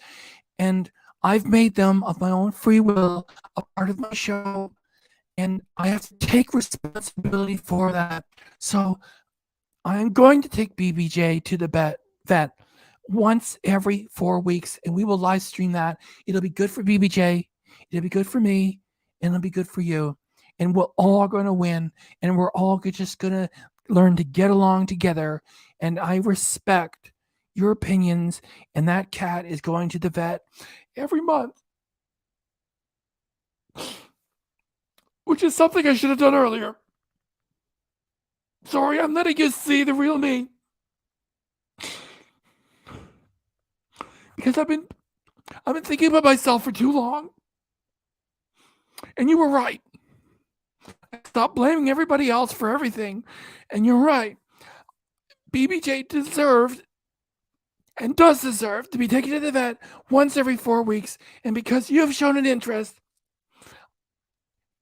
And I've made them of my own free will a part of my show. And I have to take responsibility for that. So I'm going to take BBJ to the vet once every 4 weeks, and we will live stream that. It'll be good for BBJ, it'll be good for me, and it'll be good for you. And we're all going to win, and we're all just going to learn to get along together. And I respect your opinions, and that cat is going to the vet every month, which is something I should have done earlier. Sorry, I'm letting you see the real me. Because I've been I've been thinking about myself for too long. And you were right. Stop blaming everybody else for everything. And you're right. BBJ deserved and does deserve to be taken to the vet once every 4 weeks. And because you have shown an interest,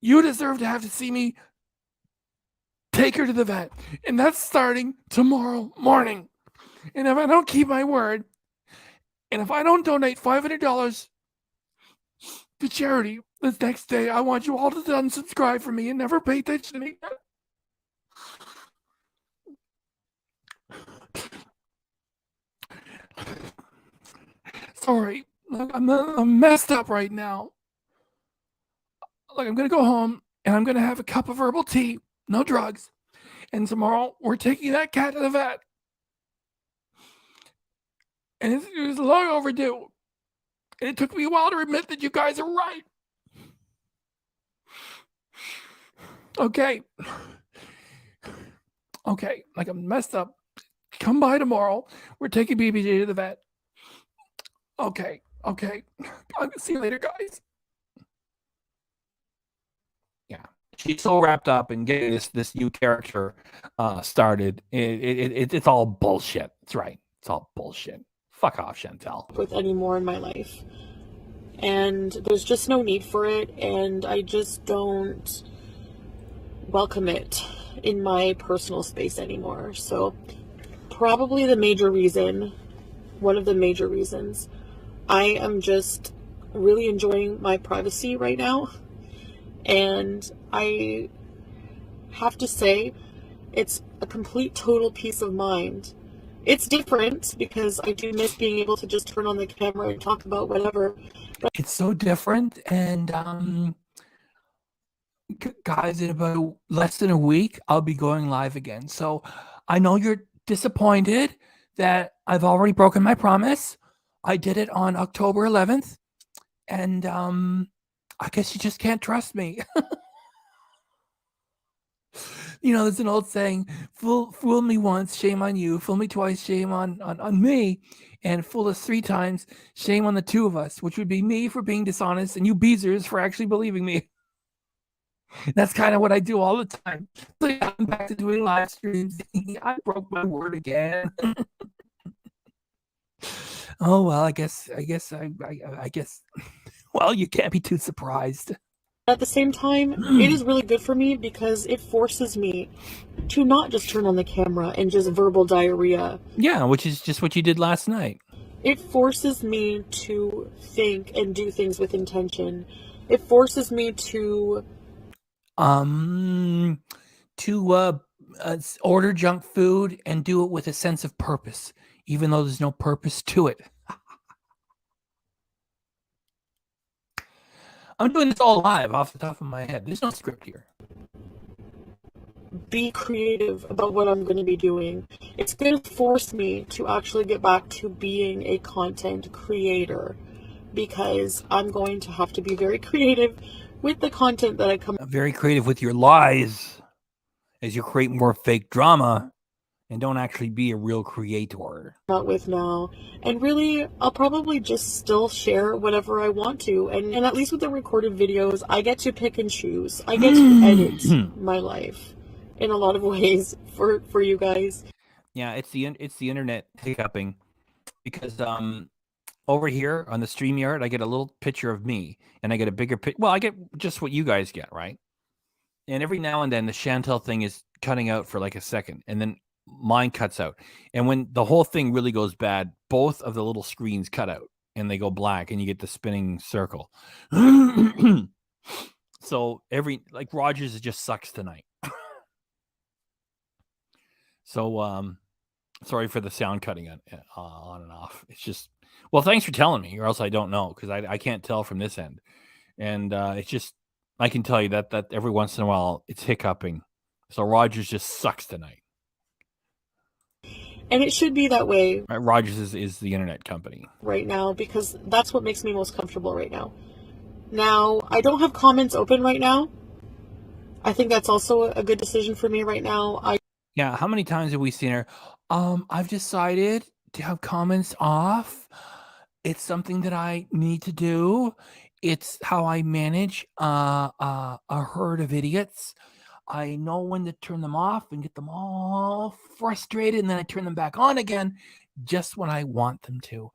you deserve to have to see me take her to the vet. And that's starting tomorrow morning. And if I don't keep my word, and if I don't donate $500 to charity this next day, I want you all to unsubscribe from me and never pay attention to me. Sorry, I'm messed up right now. Like, I'm gonna go home and I'm gonna have a cup of herbal tea, no drugs. And tomorrow we're taking that cat to the vet. And it was long overdue. And it took me a while to admit that you guys are right. Okay. Okay, like, I'm messed up. Come by tomorrow. We're taking BBJ to the vet. Okay. I'll see you later, guys. Yeah. She's so wrapped up in getting this new character started. It's all bullshit. That's right. It's all bullshit. Fuck off, Chantel. With any more in my life. And there's just no need for it, and I just don't welcome it in my personal space anymore. So probably one of the major reasons, I am just really enjoying my privacy right now. And I have to say, it's a complete total peace of mind. It's different because I do miss being able to just turn on the camera and talk about whatever. But It's so different. And guys, in about less than a week, I'll be going live again. So I know you're disappointed that I've already broken my promise. I did it on October 11th. And I guess you just can't trust me. You know, there's an old saying, fool me once, shame on you. Fool me twice, shame on me. And fool us 3 times, shame on the 2 of us, which would be me for being dishonest and you beezers for actually believing me. That's kind of what I do all the time. So yeah, I'm back to doing live streams. I broke my word again. Oh, well, I guess, well, you can't be too surprised. at the same time, it is really good for me because it forces me to not just turn on the camera and just verbal diarrhea. Yeah, which is just what you did last night. It forces me to think and do things with intention. It forces me to order junk food and do it with a sense of purpose, even though there's no purpose to it. I'm doing this all live off the top of my head. There's no script here. be creative about what I'm going to be doing. It's going to force me to actually get back to being a content creator because I'm going to have to be very creative with the content that I come Very creative with your lies as you create more fake drama and don't actually be a real creator. out with now. And really, I'll probably just still share whatever I want to. And at least with the recorded videos, I get to pick and choose. I get to edit my life in a lot of ways for you guys. Yeah, it's the internet hiccuping because over here on the StreamYard, I get a little picture of me and I get a bigger picture. Well, I get just what you guys get, right? And every now and then the Chantel thing is cutting out for like a second and then mine cuts out. And when the whole thing really goes bad, both of the little screens cut out and they go black and you get the spinning circle. So like Rogers just sucks tonight. So sorry for the sound cutting on and off. It's just, well, thanks for telling me, or else I don't know because I can't tell from this end. And it's just, I can tell you that every once in a while it's hiccuping. So Rogers just sucks tonight. And it should be that way. Right, Rogers is the internet company right now because that's what makes me most comfortable right now. Now, I don't have comments open right now. I think that's also a good decision for me right now. Yeah, how many times have we seen her? I've decided to have comments off It's something that I need to do. It's how I manage a herd of idiots. I know when to turn them off and get them all frustrated, and then I turn them back on again just when I want them to.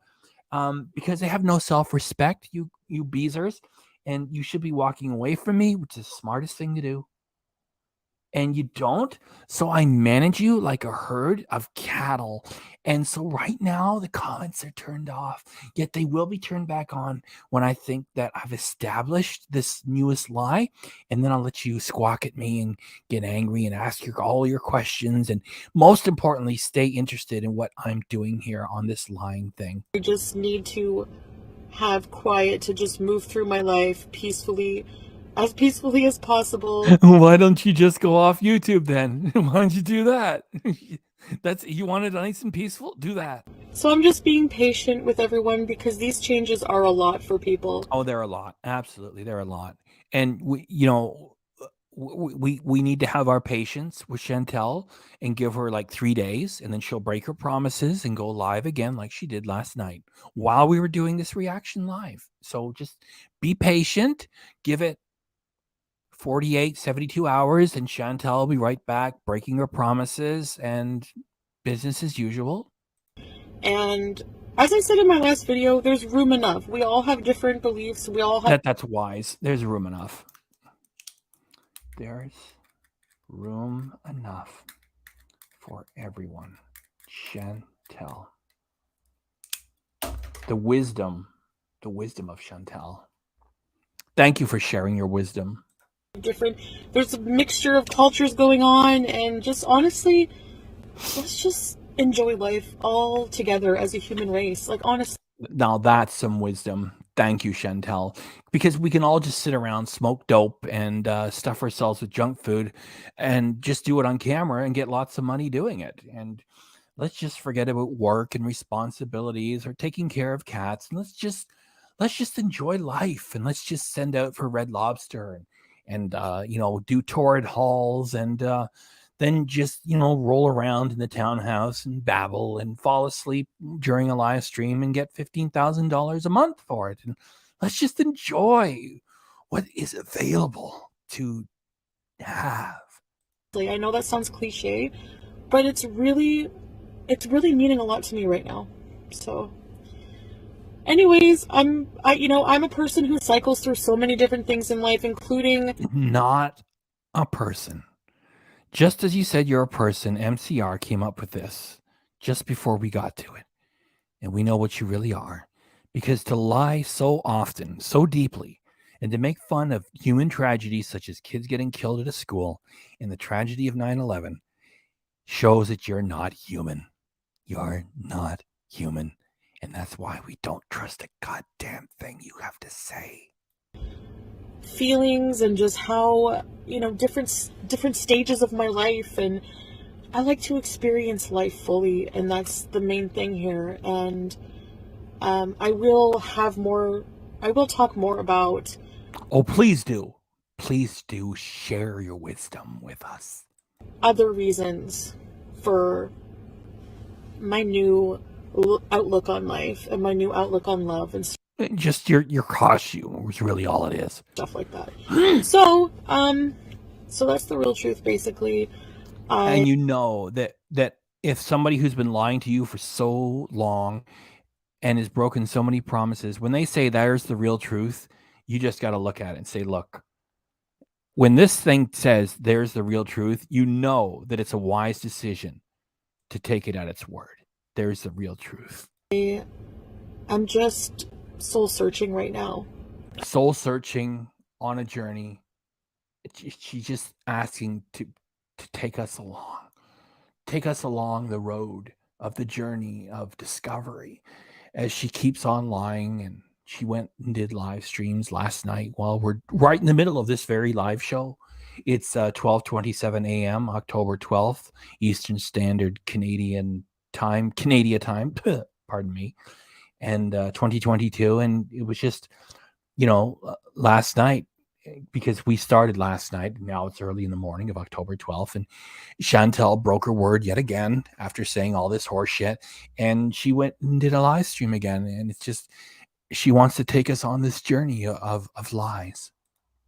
Because they have no self-respect, you beezers, and you should be walking away from me, which is the smartest thing to do. And you don't, so I manage you like a herd of cattle. And so right now the comments are turned off, yet they will be turned back on when I think that I've established this newest lie, and then I'll let you squawk at me and get angry and ask all your questions, and most importantly, stay interested in what I'm doing here on this lying thing. I just need to have quiet to just move through my life peacefully as possible. Why don't you just go off YouTube then? Why don't you do that? You want it nice and peaceful? Do that. So I'm just being patient with everyone because these changes are a lot for people. Oh, they're a lot. Absolutely, they're a lot. And we need to have our patience with Chantel and give her like 3 days, and then she'll break her promises and go live again like she did last night while we were doing this reaction live. So just be patient, give it 48, 72 hours, and Chantel will be right back breaking her promises and business as usual. And as I said in my last video, there's room enough. We all have different beliefs. We all have... That's wise. There's room enough. There's room enough for everyone. Chantel. The wisdom of Chantel. Thank you for sharing your wisdom. There's a mixture of cultures going on, and just honestly, let's just enjoy life all together as a human race. Like, honestly. Now that's some wisdom. Thank you, Chantel. Because we can all just sit around, smoke dope, and stuff ourselves with junk food, and just do it on camera and get lots of money doing it. And let's just forget about work and responsibilities or taking care of cats, and let's just enjoy life, and let's just send out for Red Lobster and do torrid halls, and then just roll around in the townhouse and babble and fall asleep during a live stream and get $15,000 a month for it. And let's just enjoy what is available to have. I know that sounds cliche, but it's really meaning a lot to me right now. So anyways, I'm a person who cycles through so many different things in life, including... Not a person. Just as you said you're a person, MCR came up with this just before we got to it. And we know what you really are. Because to lie so often, so deeply, and to make fun of human tragedies such as kids getting killed at a school and the tragedy of 9/11 shows that you're not human. You're not human. And that's why we don't trust a goddamn thing you have to say. Feelings and just how, different stages of my life, and I like to experience life fully, and that's the main thing here. And I will talk more about... Oh, please do share your wisdom with us. Other reasons for my new outlook on life and my new outlook on love and just your costume was really all it is. Stuff like that. So that's the real truth, basically. And that if somebody who's been lying to you for so long and has broken so many promises, when they say there's the real truth, you just got to look at it and say, look, when this thing says there's the real truth, you know that it's a wise decision to take it at its word. There's the real truth. I'm just soul searching right now. Soul searching on a journey. She's just asking to take us along. Take us along the road of the journey of discovery as she keeps on lying. And she went and did live streams last night while we're right in the middle of this very live show. It's 12:27 a.m. October 12th, Eastern Standard Canadian time, pardon me, and 2022. And it was just, last night, because we started last night. Now it's early in the morning of October 12th, and Chantel broke her word yet again after saying all this horse shit, and she went and did a live stream again, and it's just she wants to take us on this journey of lies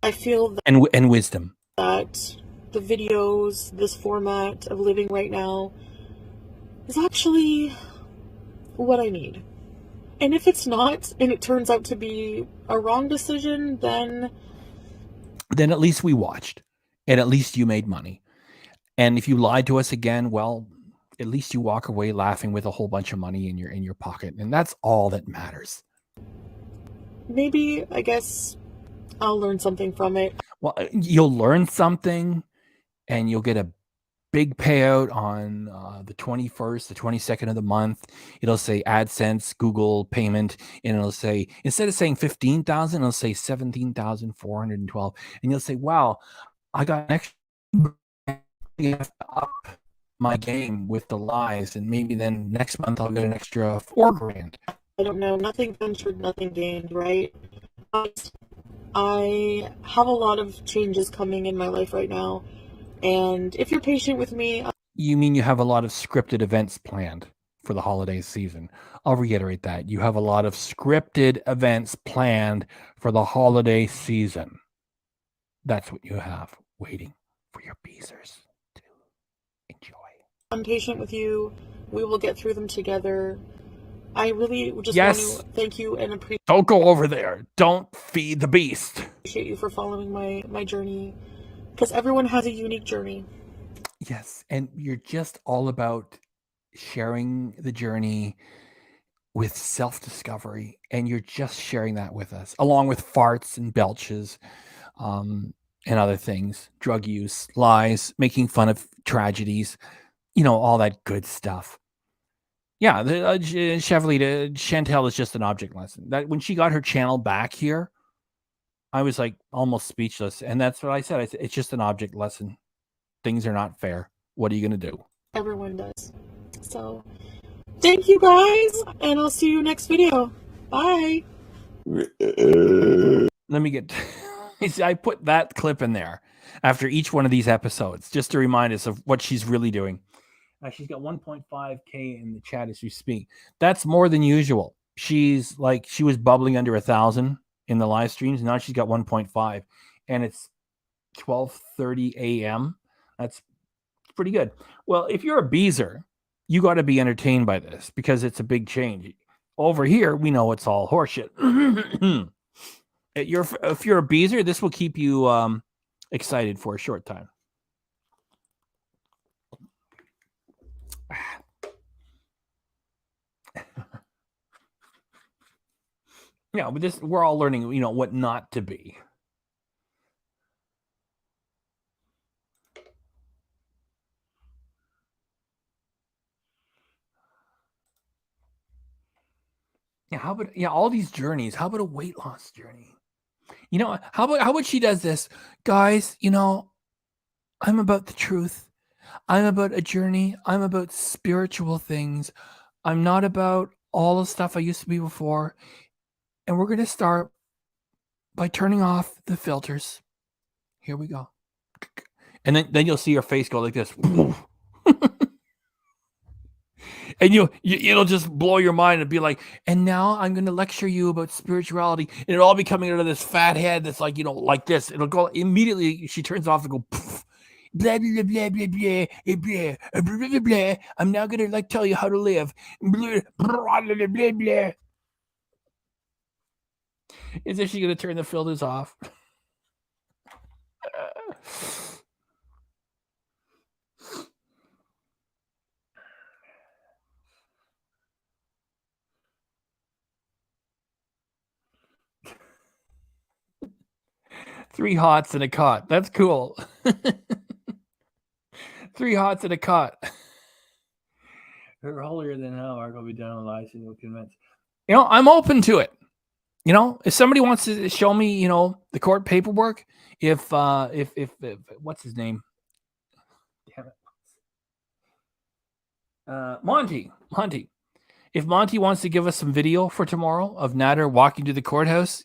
I feel and wisdom. that the videos, this format of living right now, is actually what I need. And if it's not, and it turns out to be a wrong decision, then at least we watched, and at least you made money. And if you lied to us again, well, at least you walk away laughing with a whole bunch of money in your pocket, and that's all that matters. maybe, I guess, I'll learn something from it. Well, you'll learn something, and you'll get a big payout on the 21st, the 22nd of the month. It'll say AdSense, Google payment, and it'll say, instead of saying 15,000, it'll say 17,412. And you'll say, wow, I got an extra up my game with the lies, and maybe then next month I'll get an extra $4,000. I don't know, nothing ventured, nothing gained, right? But I have a lot of changes coming in my life right now. And if you're patient with me, You mean you have a lot of scripted events planned for the holiday season? I'll reiterate that. You have a lot of scripted events planned for the holiday season. That's what you have waiting for your beezers to enjoy. I'm patient with you. We will get through them together. I really just Yes. want to thank you and appreciate Don't go over there. Don't feed the beast. you for following my journey. Because everyone has a unique journey. Yes, and you're just all about sharing the journey with self-discovery, and you're just sharing that with us, along with farts and belches, and other things, drug use, lies, making fun of tragedies, all that good stuff. Yeah, the Chantel is just an object lesson. That when she got her channel back here, I was like almost speechless, and that's what I said. I said it's just an object lesson. Things are not fair. What are you gonna do? Everyone does. So, thank you guys, and I'll see you next video. Bye. Let me get. I put that clip in there after each one of these episodes just to remind us of what she's really doing. She's got 1.5K in the chat as we speak. That's more than usual. She was bubbling under 1,000 in the live streams. Now she's got 1.5, and it's 12:30 a.m. That's pretty good. Well, if you're a beezer, you got to be entertained by this because it's a big change. Over here, we know it's all horseshit. If you're a beezer, this will keep you excited for a short time. Yeah, but we're all learning, what not to be. Yeah, how about all these journeys? How about a weight loss journey? How about she does this? Guys, I'm about the truth. I'm about a journey. I'm about spiritual things. I'm not about all the stuff I used to be before. And we're going to start by turning off the filters. Here we go. And then you'll see her face go like this. And it'll just blow your mind and be like, and now I'm going to lecture you about spirituality. And it'll all be coming out of this fat head that's like, like this. It'll go immediately. She turns off and go, blah, blah, blah, blah, blah, blah, blah, blah, blah. I'm now going to tell you how to live. Blah, blah, blah, blah, blah. Is she going to turn the filters off? Three hots and a cot. That's cool. 3 hots and a cot. Her holier than hell. Mark will be done with live. Will convince. I'm open to it. If somebody wants to show me, the court paperwork, if what's his name? Damn it. Monty. If Monty wants to give us some video for tomorrow of Nader walking to the courthouse,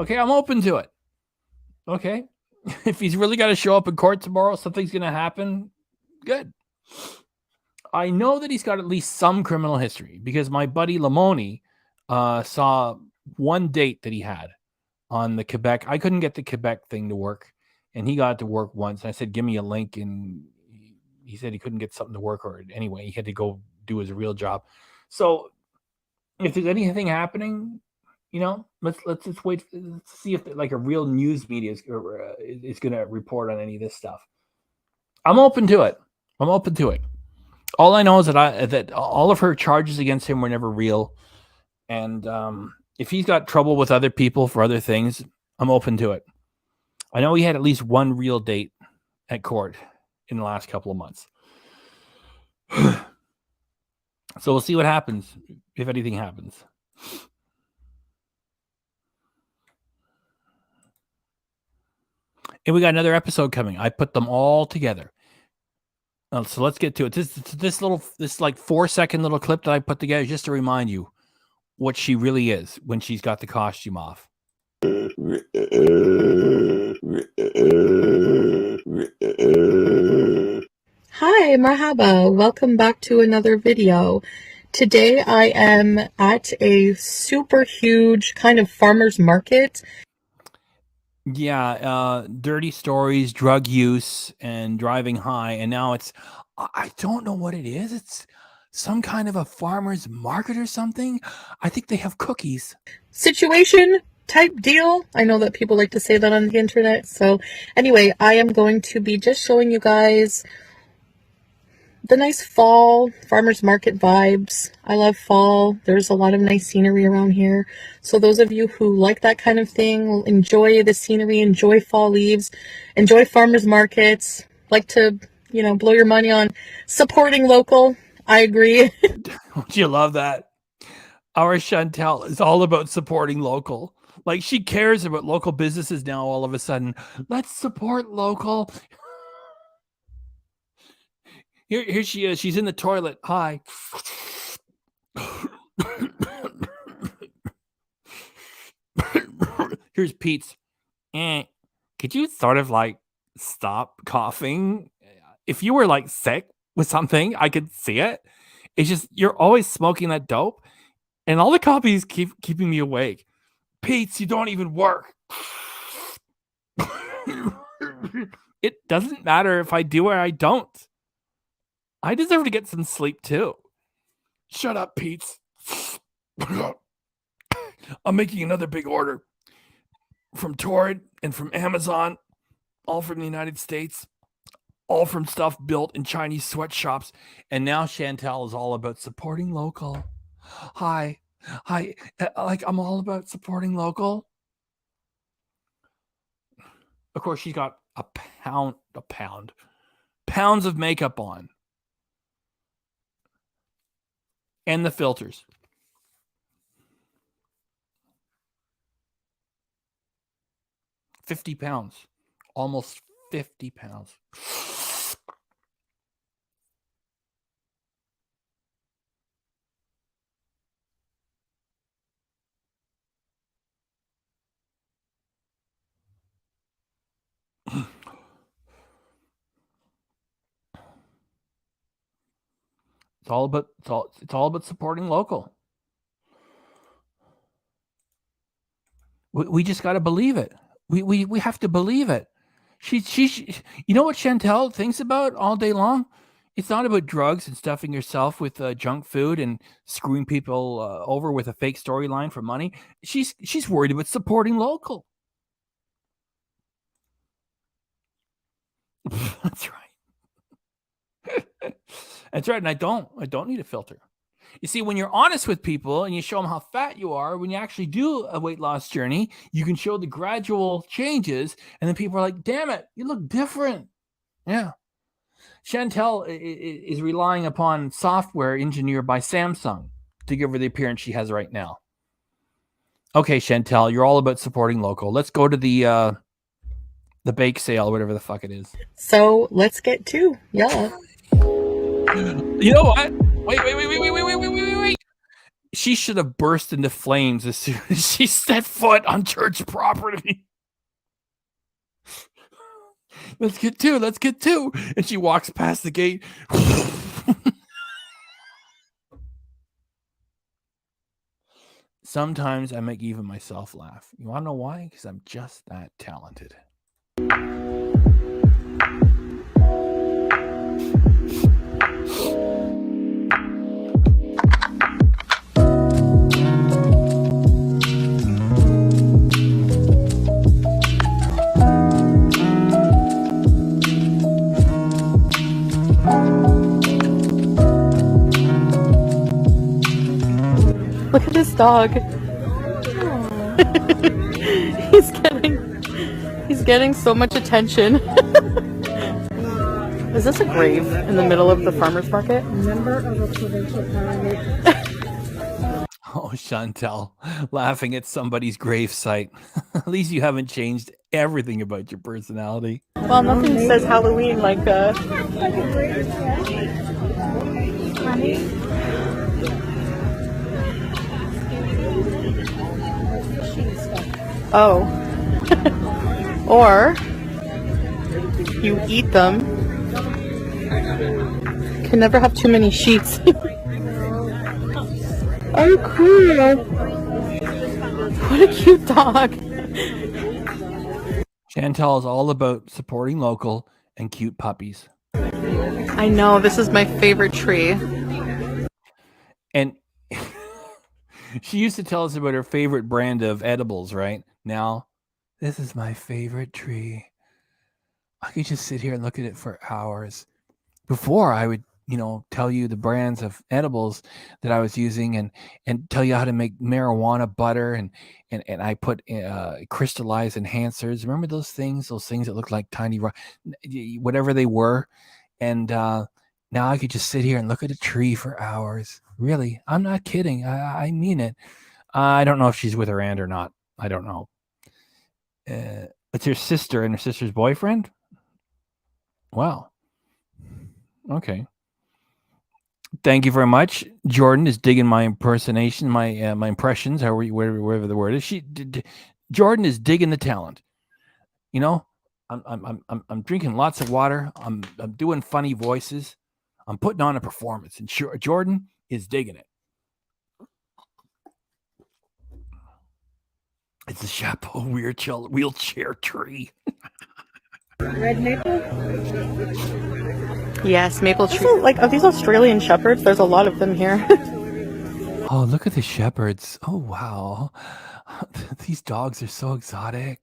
Okay, I'm open to it. Okay. If he's really got to show up in court tomorrow, something's going to happen. Good. I know that he's got at least some criminal history because my buddy Lamoni saw one date that he had on the Quebec. I couldn't get the Quebec thing to work, and he got it to work once. I said, give me a link, and he said he couldn't get something to work, or anyway, he had to go do his real job. So if there's anything happening, let's just wait. Let's see if like a real news media is going to report on any of this stuff. I'm open to it. All I know is that all of her charges against him were never real, and if he's got trouble with other people for other things, I'm open to it. I know he had at least one real date at court in the last couple of months. So we'll see what happens, if anything happens. And we got another episode coming. I put them all together. So let's get to it. This 4-second little clip that I put together just to remind you what she really is when she's got the costume off. Hi, marhaba. Welcome back to another video. Today I am at a super huge kind of farmer's market. Yeah, dirty stories, drug use, and driving high. And now I don't know what it is. It's some kind of a farmer's market or something. I think they have cookies. Situation type deal. I know that people like to say that on the internet. So anyway, I am going to be just showing you guys the nice fall farmer's market vibes. I love fall. There's a lot of nice scenery around here. So those of you who like that kind of thing will enjoy the scenery, enjoy fall leaves, enjoy farmer's markets, like to, blow your money on supporting local. I agree. Don't you love that? Our Chantel is all about supporting local. Like she cares about local businesses now all of a sudden. Let's support local. Here she is. She's in the toilet. Hi. Here's Pete's. Could you sort of stop coughing? If you were sick with something, I could see it. It's just you're always smoking that dope, and all the copies keep keeping me awake. Pete's, you don't even work. It doesn't matter if I do or I don't. I deserve to get some sleep too. Shut up, Pete's. I'm making another big order from Torrid and from Amazon, all from the United States, all from stuff built in Chinese sweatshops. And now Chantel is all about supporting local. Hi, I'm all about supporting local. Of course, she's got pounds of makeup on. And the filters. £50. Almost £50. It's all about supporting local. We just got to believe it. We have to believe it. She you know what Chantel thinks about all day long? It's not about drugs and stuffing yourself with junk food and screwing people over with a fake storyline for money. She's worried about supporting local. That's right. That's right. And I don't need a filter. You see, when you're honest with people and you show them how fat you are, when you actually do a weight loss journey, you can show the gradual changes. And then people are like, damn it, you look different. Yeah. Chantel is relying upon software engineered by Samsung to give her the appearance she has right now. Okay, Chantel, you're all about supporting local. Let's go to the bake sale, whatever the fuck it is. So let's get to y'all. You know what? Wait. She should have burst into flames as soon as she set foot on church property. Let's get two. Let's get two. And she walks past the gate. Sometimes I make even myself laugh. You want to know why? Because I'm just that talented. Look at this dog. He's getting so much attention. Is this a grave in the middle of the farmer's market? Member of a provincial parliament. Oh, Chantel, laughing at somebody's grave site. At least you haven't changed everything about your personality. Well, nothing says Halloween like oh. Or you eat them. Can never have too many sheets. Oh, cool. What a cute dog. Chantal is all about supporting local and cute puppies. I know, this is my favorite tree. And she used to tell us about her favorite brand of edibles, right? Now, this is my favorite tree. I could just sit here and look at it for hours. Before, I would, tell you the brands of edibles that I was using and tell you how to make marijuana butter and I put crystallized enhancers. Remember those things that looked like tiny, whatever they were. And now I could just sit here and look at a tree for hours. Really, I'm not kidding. I mean it. I don't know if she's with her aunt or not. I don't know. It's her sister and her sister's boyfriend. Wow. Okay. Thank you very much. Jordan is digging my impersonation, my impressions, whatever the word is. Jordan is digging the talent. I'm drinking lots of water. I'm doing funny voices. I'm putting on a performance, and Jordan is digging it. It's a chapeau wheelchair tree. Red maple? Yes, maple tree. Are these Australian shepherds? There's a lot of them here. Oh, look at the shepherds. Oh, wow. These dogs are so exotic.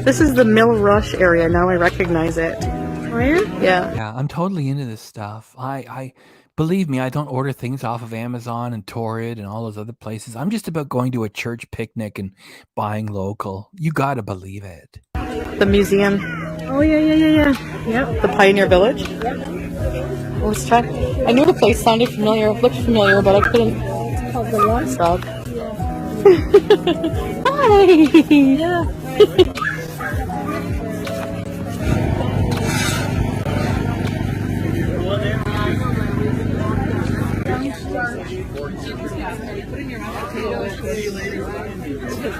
This is the Mill Rush area. Now I recognize it. Oh, yeah? Yeah. Yeah, I'm totally into this stuff. I believe me, I don't order things off of Amazon and Torrid and all those other places. I'm just about going to a church picnic and buying local. You got to believe it. The museum. Oh, yeah. Yep. The Pioneer Village. Let's try. I knew the place sounded familiar, looked familiar, but I couldn't. It's called the Lost Dog. Hi. Yeah.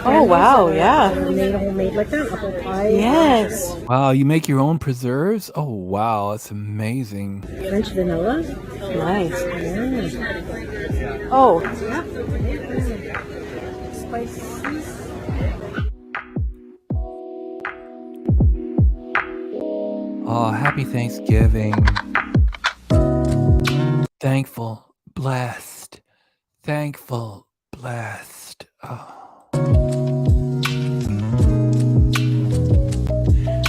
Oh, wow, yeah. Homemade like that, apple pie. Yes. Wow, you make your own preserves? Oh, wow, that's amazing. French vanilla. Nice. Yeah. Oh. Oh, happy Thanksgiving. Thankful, blessed. Thankful, blessed. Oh.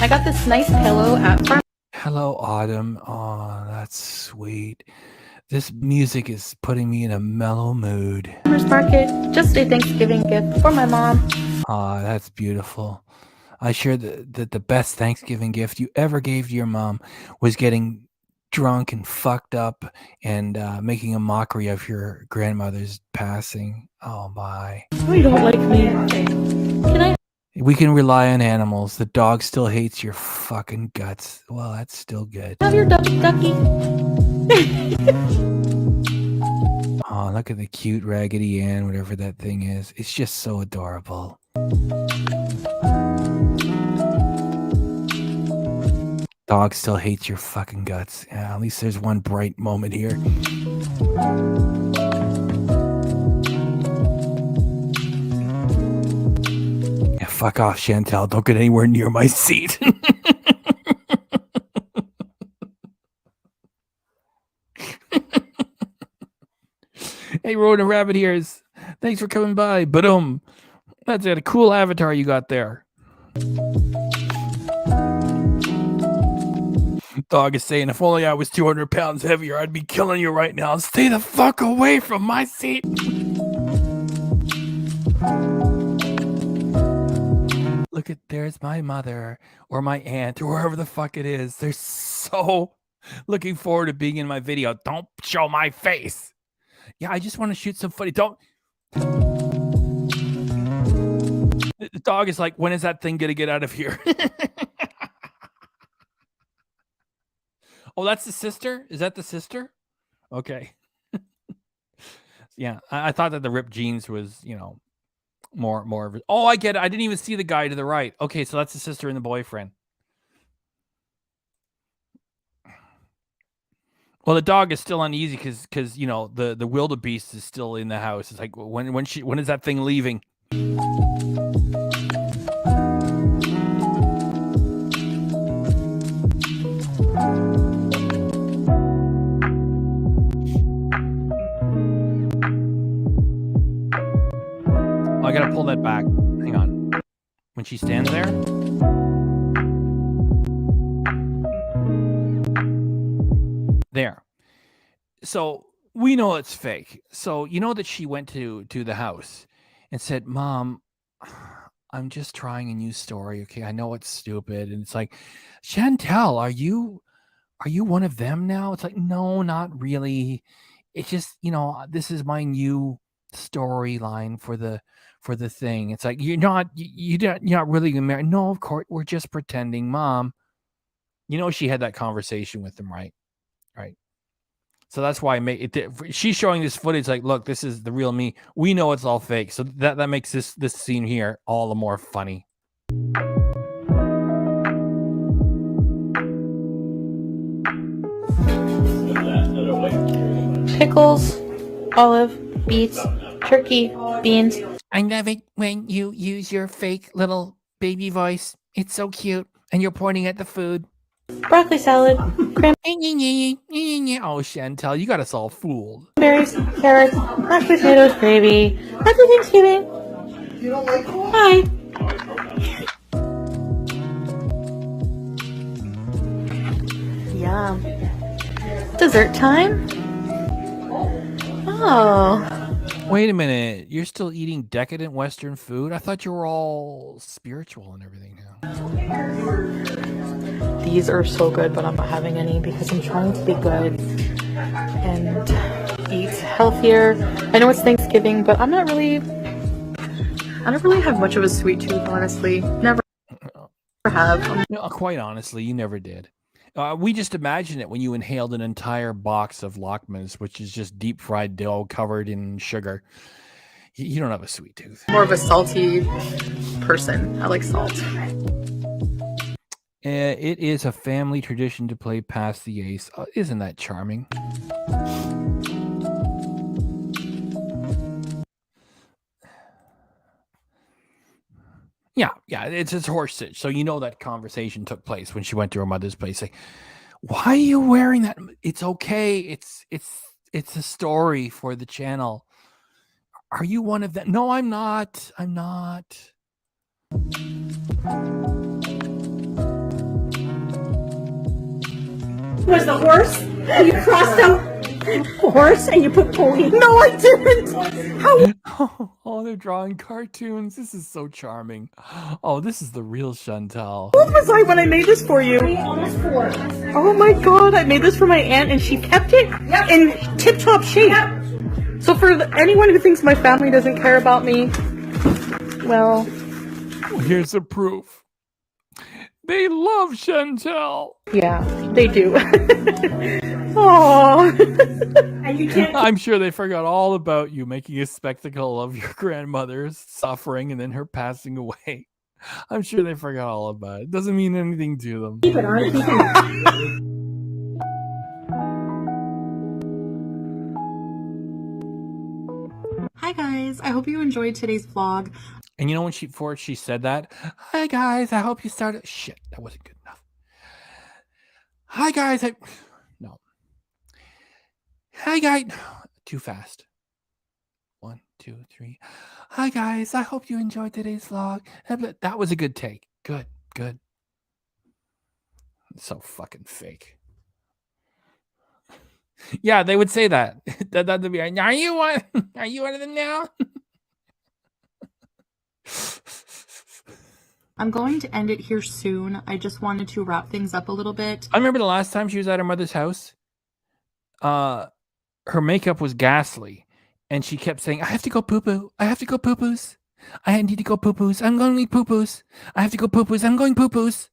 I got this nice pillow at Farm. Hello, Autumn. Oh, that's sweet. This music is putting me in a mellow mood. Farmer's Market. Just a Thanksgiving gift for my mom. Ah, that's beautiful. I share that the best Thanksgiving gift you ever gave to your mom was getting drunk and fucked up and making a mockery of your grandmother's passing. Oh, my. Oh, you don't like me. Can I? We can rely on animals. The dog still hates your fucking guts. Well, that's still good. Have your ducky. Oh, look at the cute Raggedy Ann, whatever that thing is. It's just so adorable. Dog still hates your fucking guts. Yeah, at least there's one bright moment here. Yeah, fuck off, Chantel. Don't get anywhere near my seat. Hey, Road and Rabbit Ears. Thanks for coming by. Ba-dum. That's a cool avatar you got there. Dog is saying, if only I was 200 pounds heavier, I'd be killing you right now. Stay the fuck away from my seat. Look at, there's my mother or my aunt or whoever the fuck it is. They're so looking forward to being in my video. Don't show my face. Yeah, I just want to shoot some footage. Don't. The dog is like, when is that thing going to get out of here? Oh, that's the sister? Is that the sister? Okay. Yeah, I thought that the ripped jeans was, you know, more of it. Oh, I get it. I didn't even see the guy to the right. Okay, so that's the sister and the boyfriend. Well, the dog is still uneasy because you know the wildebeest is still in the house. It's like when is that thing leaving? I gotta pull that back. Hang on. When she stands there. There. So we know it's fake. So you know that she went to the house and said, Mom, I'm just trying a new story. Okay, I know it's stupid. And it's like, Chantel, are you one of them now? It's like, no, not really. It's just, you know, this is my new storyline for the thing. It's like, you're not really married. No, of course, we're just pretending, Mom. You know, she had that conversation with him, right? Right. So that's why she's showing this footage like, look, this is the real me. We know it's all fake. So that makes this scene here all the more funny. Pickles, olive, beets, turkey, beans. I love it when you use your fake little baby voice. It's so cute. And you're pointing at the food. Broccoli salad, Oh, Chantel, you got us all fooled. cranberries, carrots, mashed potatoes, gravy. Happy Thanksgiving. You don't like corn? Bye. Yum. Dessert time? Oh. Wait a minute. You're still eating decadent Western food? I thought you were all spiritual and everything now. These are so good, but I'm not having any because I'm trying to be good and eat healthier. I know it's Thanksgiving, but I don't really have much of a sweet tooth, honestly. Never have. No, quite honestly, you never did. We just imagined it when you inhaled an entire box of Lockmans, which is just deep fried dough covered in sugar. You don't have a sweet tooth. More of a salty person. I like salt. It is a family tradition to play Pass the Ace. Isn't that charming? Yeah, it's horse stitch. So you know that conversation took place when she went to her mother's place. Like, why are you wearing that? It's okay. It's a story for the channel. Are you one of them? No, I'm not. I'm not. Was the horse? You crossed out horse and you put pony? No, I didn't. How? Oh, they're drawing cartoons. This is so charming. Oh, this is the real Chantal. old was I when I made this for you? Almost 4. Oh my god, I made this for my aunt and she kept it in tip-top shape. So for anyone who thinks my family doesn't care about me, well, Here's the proof. They love Chantel. Yeah, they do. Aww. And you can't I'm sure they forgot all about you making a spectacle of your grandmother's suffering and then her passing away. I'm sure they forgot all about it. Doesn't mean anything to them. keep it on. Keep it on. Hi guys, I hope you enjoyed today's vlog. And you know when she said that? Hi guys, I hope you started. Shit, that wasn't good enough. Hi guys, no. Hi guys, too fast. 1, 2, 3. Hi guys, I hope you enjoyed today's vlog. That was a good take. Good. It's so fucking fake. Yeah, they would say that. That'd be. Are you one? Are you one of them now? I'm going to end it here soon. I just wanted to wrap things up a little bit. I remember the last time she was at her mother's house. Her makeup was ghastly, and she kept saying, "I have to go poo poo. I have to go poo poos. I need to go poo poos. I'm going to need poo poos. I have to go poo poos. I'm going poo poos."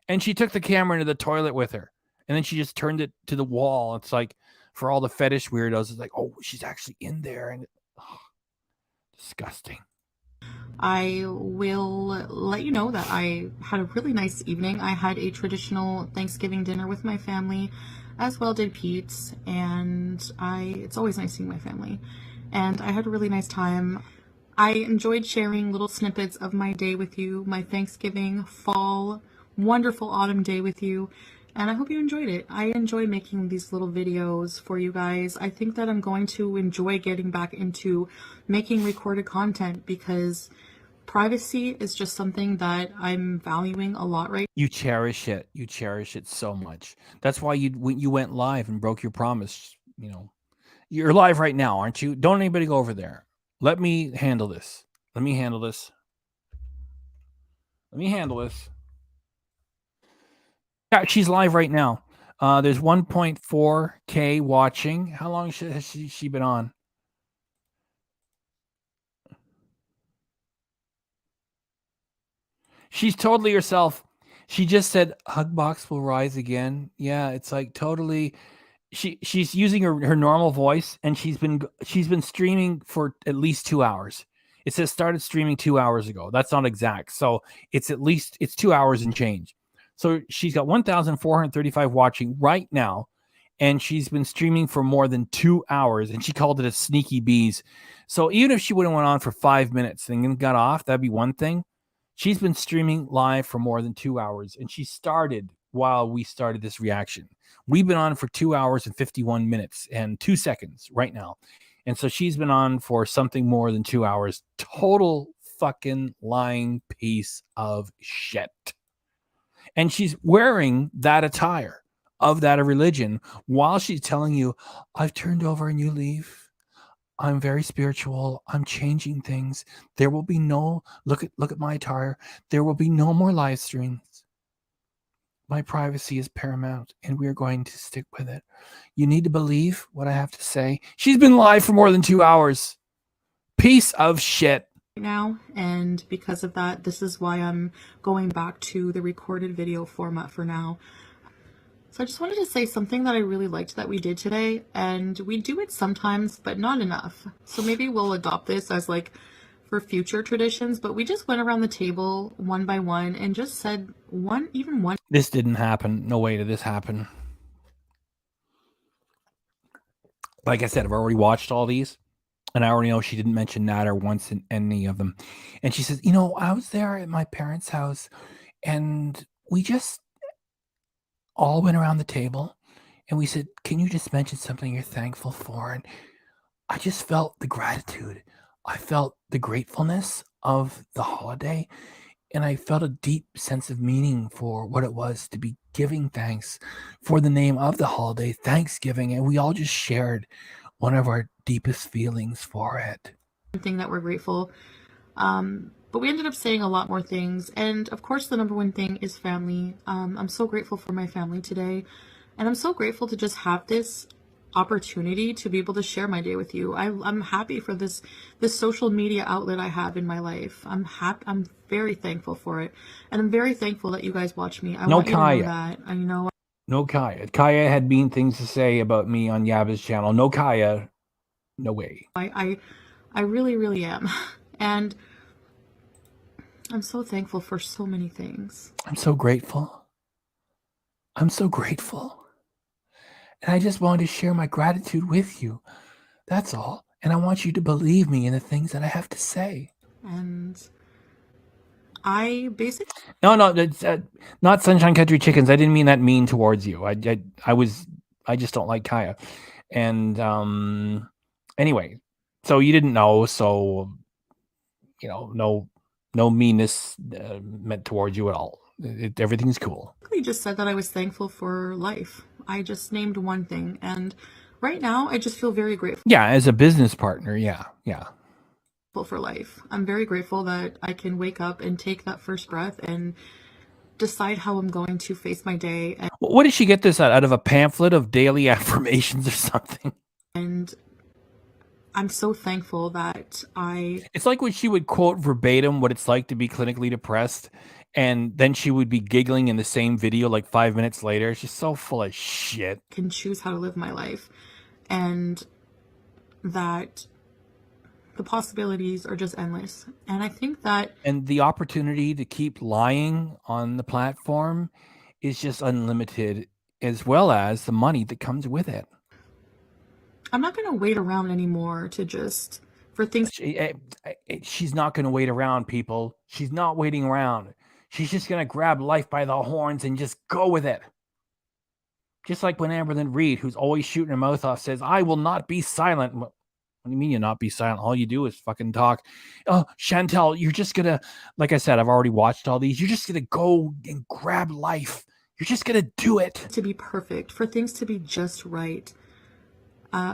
And she took the camera into the toilet with her, and then she just turned it to the wall. It's like for all the fetish weirdos, it's like, oh, she's actually in there, and disgusting. I will let you know that I had a really nice evening. I had a traditional Thanksgiving dinner with my family, as well did Pete's, and it's always nice seeing my family. And I had a really nice time. I enjoyed sharing little snippets of my day with you, my Thanksgiving, fall, wonderful autumn day with you, and I hope you enjoyed it. I enjoy making these little videos for you guys. I think that I'm going to enjoy getting back into making recorded content because privacy is just something that I'm valuing a lot right now. You cherish it. You cherish it so much. That's why you went live and broke your promise. You know, you're live right now, aren't you? Don't anybody go over there. Let me handle this. Let me handle this. Yeah, she's live right now. There's 1.4K watching. How long has she been on? She's totally herself. She just said Hugbox will rise again. Yeah, it's like totally. She's using her normal voice, and she's been streaming for at least 2 hours. It says started streaming 2 hours ago. That's not exact, so it's 2 hours and change. So she's got 1,435 watching right now, and she's been streaming for more than 2 hours, and she called it a sneaky bees. So even if she would have went on for 5 minutes and then got off, that'd be one thing. She's been streaming live for more than 2 hours, and she started while we started this reaction. We've been on for 2 hours and 51 minutes and 2 seconds right now. And so she's been on for something more than 2 hours. Total fucking lying piece of shit. And she's wearing that attire of that religion while she's telling you, I've turned over a new leaf. I'm very spiritual. I'm changing things. There will be no, look at my attire. There will be no more live streams. My privacy is paramount, and we are going to stick with it. You need to believe what I have to say. She's been live for more than 2 hours. Piece of shit. Now, and because of that, this is why I'm going back to the recorded video format for now. So I just wanted to say something that I really liked that we did today, and we do it sometimes, but not enough. So maybe we'll adopt this as like for future traditions, but we just went around the table one by one and just said one. This didn't happen. No way did this happen. Like I said, I've already watched all these, and I already know she didn't mention Natter once in any of them. And she says, I was there at my parents' house, and we just all went around the table, and we said, can you just mention something you're thankful for? And I just felt the gratitude. I felt the gratefulness of the holiday, and I felt a deep sense of meaning for what it was to be giving thanks for the name of the holiday, Thanksgiving, and we all just shared one of our deepest feelings for it. Thing that we're grateful, but we ended up saying a lot more things, and of course the number one thing is family. I'm so grateful for my family today, and I'm so grateful to just have this opportunity to be able to share my day with you. I'm happy for this social media outlet I have in my life. I'm very thankful for it, and I'm very thankful that you guys watch me. I want you to know that. I know. No Kaya. Kaya had mean things to say about me on Yaba's channel. No Kaya. No way. I really, really am. And I'm so thankful for so many things. I'm so grateful. I'm so grateful. And I just wanted to share my gratitude with you. That's all. And I want you to believe me in the things that I have to say. And I basically... No, that's not Sunshine Country Chickens. I didn't mean that mean towards you. I just don't like Kaya. And anyway, so you didn't know. So, you know, no meanness meant towards you at all. Everything's cool. I just said that I was thankful for life. I just named one thing, and right now I just feel very grateful. Yeah, as a business partner, yeah. For life. I'm very grateful that I can wake up and take that first breath and decide how I'm going to face my day. And what did she get this out of a pamphlet of daily affirmations or something? And I'm so thankful that It's like when she would quote verbatim what it's like to be clinically depressed, and then she would be giggling in the same video like 5 minutes later. She's so full of shit. Can choose how to live my life, and that the possibilities are just endless. And I think that... And the opportunity to keep lying on the platform is just unlimited, as well as the money that comes with it. I'm not going to wait around anymore to just... for things... She's not going to wait around, people. She's not waiting around. She's just going to grab life by the horns and just go with it. Just like when Amberlynn Reed, who's always shooting her mouth off, says, I will not be silent. What do you mean you'll not be silent? All you do is fucking talk. Oh, Chantel, you're just going to, like I said, I've already watched all these. You're just going to go and grab life. You're just going to do it. To be perfect, for things to be just right.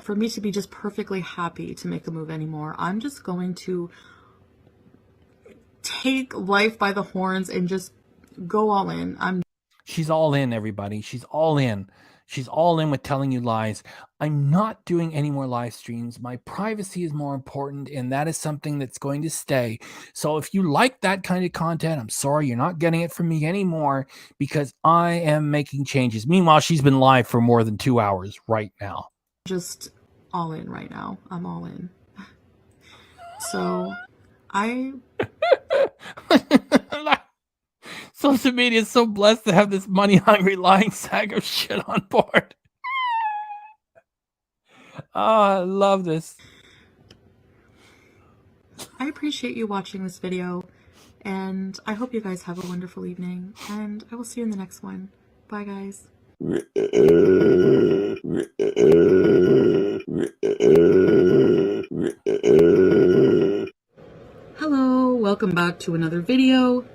For me to be just perfectly happy to make a move anymore. I'm just going to take life by the horns and just go all in. She's all in, everybody. She's all in. She's all in with telling you lies. I'm not doing any more live streams. My privacy is more important, and that is something that's going to stay. So if you like that kind of content, I'm sorry you're not getting it from me anymore, because I am making changes. Meanwhile, she's been live for more than 2 hours right now. Just all in right now. I'm all in. So I... Social media is so blessed to have this money-hungry, lying sack of shit on board. Oh, I love this. I appreciate you watching this video, and I hope you guys have a wonderful evening, and I will see you in the next one. Bye, guys. Hello, welcome back to another video.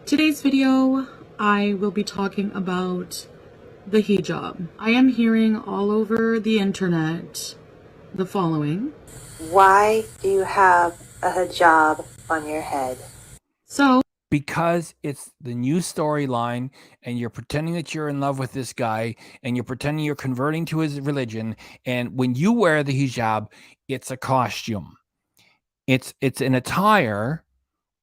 Today's video, I will be talking about the hijab. I am hearing all over the internet the following. Why do you have a hijab on your head? So, because it's the new storyline, and you're pretending that you're in love with this guy, and you're pretending you're converting to his religion, and when you wear the hijab, it's a costume. It's an attire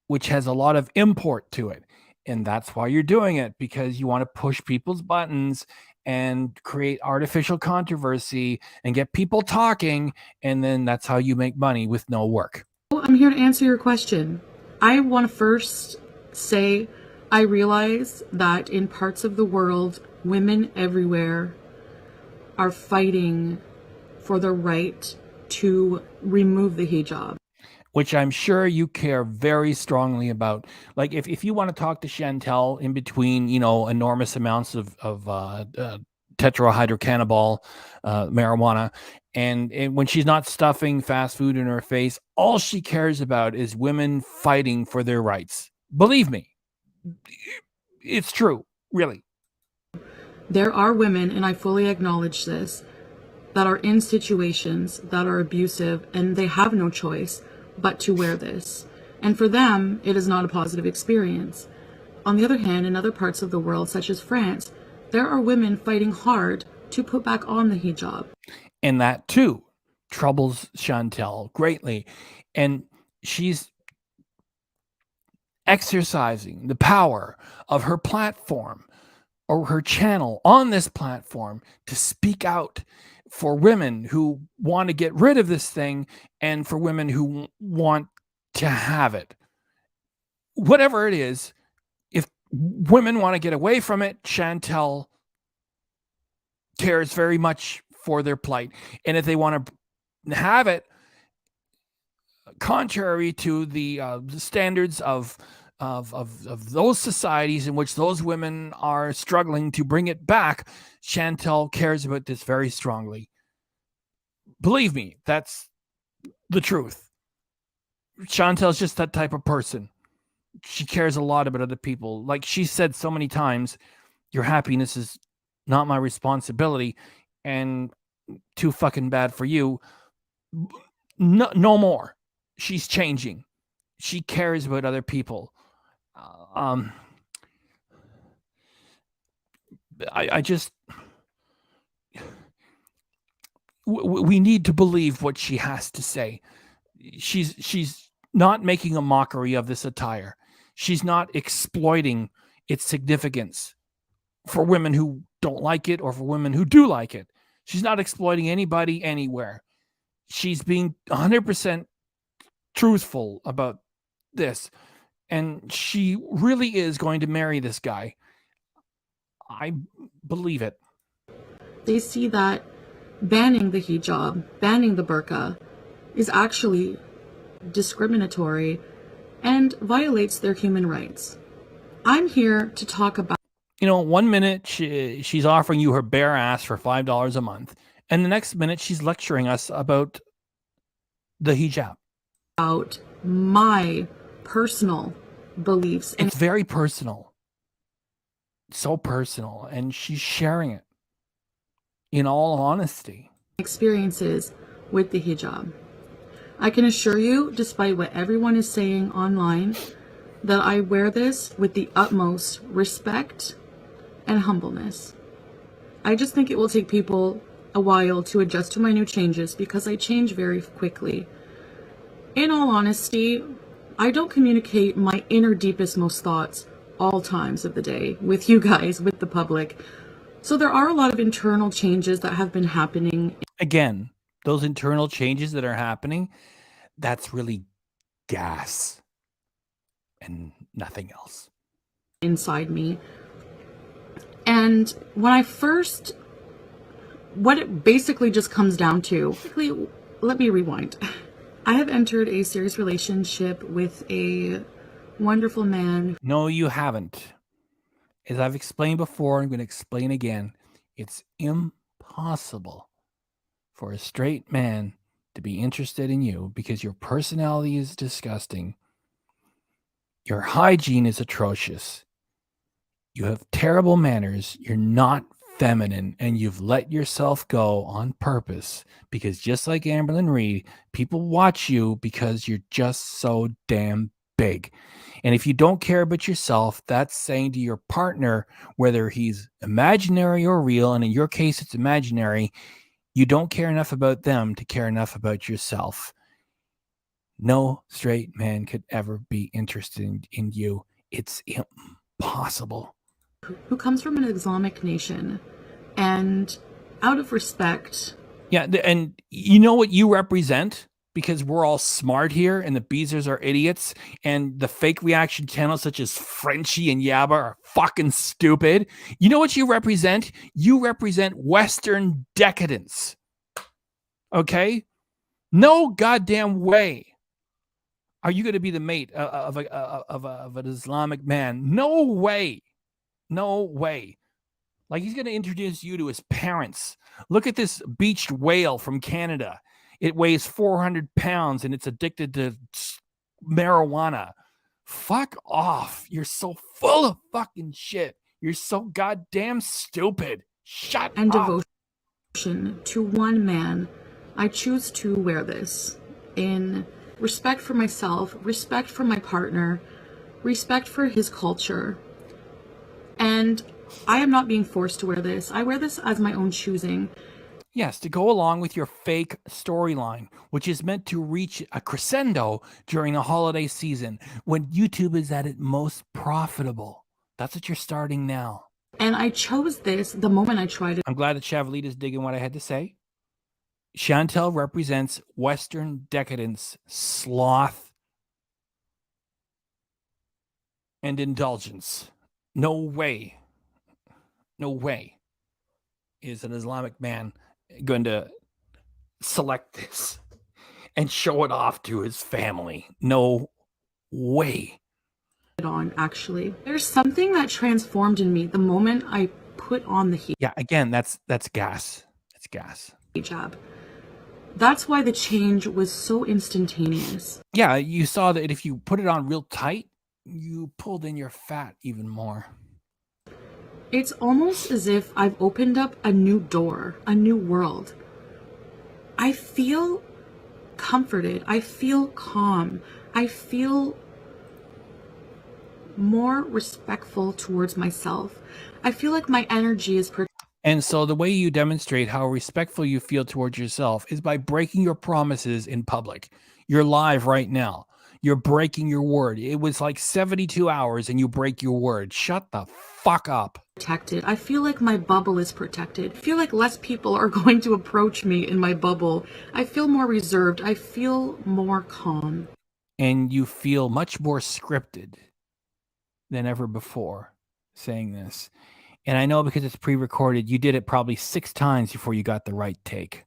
which has a lot of import to it. And that's why you're doing it, because you want to push people's buttons and create artificial controversy and get people talking. And then that's how you make money with no work. I'm here to answer your question. I want to first say I realize that in parts of the world, women everywhere are fighting for the right to remove the hijab. Which I'm sure you care very strongly about. Like if you want to talk to Chantel in between, enormous amounts of tetrahydrocannabinol, marijuana, and when she's not stuffing fast food in her face, all she cares about is women fighting for their rights. Believe me, it's true, really. There are women, and I fully acknowledge this, that are in situations that are abusive, and they have no choice but to wear this. And for them, it is not a positive experience. On the other hand, in other parts of the world, such as France, there are women fighting hard to put back on the hijab. And that too troubles Chantel greatly. And she's exercising the power of her platform or her channel on this platform to speak out for women who want to get rid of this thing and for women who want to have it. Whatever it is, if women want to get away from it, Chantel cares very much for their plight. And if they want to have it, contrary to the standards of those societies in which those women are struggling to bring it back, Chantel cares about this very strongly. Believe me, that's the truth. Chantel's just that type of person. She cares a lot about other people. Like she said so many times, your happiness is not my responsibility, and too fucking bad for you. No more. She's changing. She cares about other people. I just, we need to believe what she has to say. She's not making a mockery of this attire. She's not exploiting its significance for women who don't like it or for women who do like it. She's not exploiting anybody anywhere. She's being 100% truthful about this. And she really is going to marry this guy. I believe it. They see that banning the hijab, banning the burqa, is actually discriminatory and violates their human rights. I'm here to talk about... You know, 1 minute she's offering you her bare ass for $5 a month. And the next minute she's lecturing us about the hijab. About my personal beliefs. It's very personal. So personal. And she's sharing it in all honesty. Experiences with the hijab. I can assure you, despite what everyone is saying online, that I wear this with the utmost respect and humbleness. I just think it will take people a while to adjust to my new changes because I change very quickly. In all honesty, I don't communicate my inner deepest most thoughts all times of the day with you guys, with the public. So there are a lot of internal changes that have been happening. Again, those internal changes that are happening, that's really gas and nothing else Inside me. And when I first, what it basically just comes down to, let me rewind. I have entered a serious relationship with a wonderful man. No, you haven't. As I've explained before, I'm going to explain again. It's impossible for a straight man to be interested in you because your personality is disgusting. Your hygiene is atrocious. You have terrible manners. You're not feminine, and you've let yourself go on purpose because just like Amberlyn Reed, people watch you because you're just so damn big. And if you don't care about yourself, that's saying to your partner, whether he's imaginary or real, and in your case it's imaginary, you don't care enough about them to care enough about yourself. No straight man could ever be interested in you. It's impossible. Who comes from an Islamic nation, and out of respect. Yeah, and you know what you represent? Because we're all smart here and the Beezers are idiots and the fake reaction channels such as Frenchie and Yabba are fucking stupid. You know what you represent? You represent Western decadence. Okay? No goddamn way are you going to be the mate of an Islamic man. No way. No way. Like he's going to introduce you to his parents. Look at this beached whale from Canada. It weighs 400 pounds and it's addicted to marijuana. Fuck off. You're so full of fucking shit. You're so goddamn stupid. Shut up. And devotion to one man, I choose to wear this in respect for myself, respect for my partner, respect for his culture. And I am not being forced to wear this. I wear this as my own choosing. Yes, to go along with your fake storyline, which is meant to reach a crescendo during the holiday season when YouTube is at its most profitable. That's what you're starting now. And I chose this the moment I tried it. I'm glad that Chavlita's digging what I had to say. Chantel represents Western decadence, sloth, and indulgence. No way is an Islamic man going to select this and show it off to his family. No way. On, actually. There's something that transformed in me the moment I put on the Yeah, again, that's gas. It's gas. hijab. That's why the change was so instantaneous. Yeah, you saw that if you put it on real tight, you pulled in your fat even more. It's almost as if I've opened up a new door, a new world. I feel comforted. I feel calm. I feel more respectful towards myself. I feel like my energy is And so the way you demonstrate how respectful you feel towards yourself is by breaking your promises in public. You're live right now. You're breaking your word. It was like 72 hours and you break your word. Shut the fuck up. protected. I feel like my bubble is protected. I feel like less people are going to approach me in my bubble. I feel more reserved. I feel more calm. And you feel much more scripted than ever before saying this. And I know because it's pre-recorded, you did it probably 6 times before you got the right take.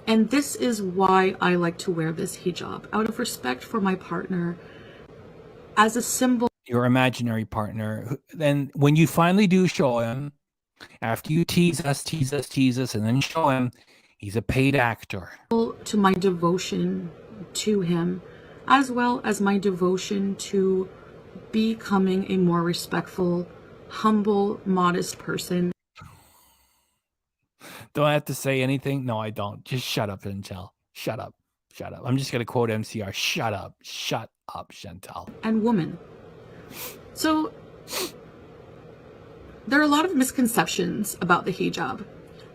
And this is why I like to wear this hijab, out of respect for my partner, as a symbol. Your imaginary partner. Then when you finally do show him, after you tease us, and then show him, he's a paid actor. To my devotion to him, as well as my devotion to becoming a more respectful, humble, modest person. Do I have to say anything? No, I don't. Just shut up, Chantel. Shut up. Shut up. I'm just going to quote MCR. Shut up. Shut up, Chantel. And woman. So there are a lot of misconceptions about the hijab.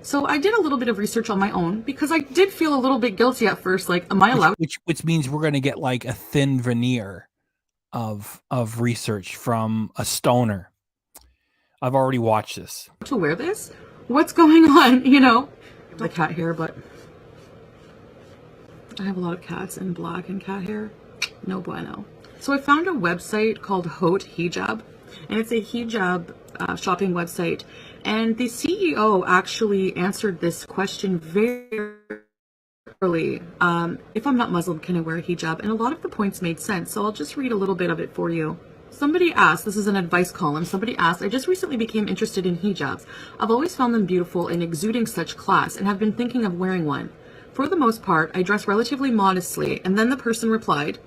So I did a little bit of research on my own because I did feel a little bit guilty at first. Like, am I allowed? Which means we're going to get like a thin veneer of research from a stoner. I've already watched this. To wear this? What's going on? You know, the cat hair, but I have a lot of cats in black and cat hair. No bueno. So I found a website called Hot Hijab, and it's a hijab shopping website. And the CEO actually answered this question very early. If I'm not Muslim, can I wear a hijab? And a lot of the points made sense. So I'll just read a little bit of it for you. Somebody asked, this is an advice column, somebody asked, I just recently became interested in hijabs. I've always found them beautiful and exuding such class and have been thinking of wearing one. For the most part, I dress relatively modestly, and then the person replied,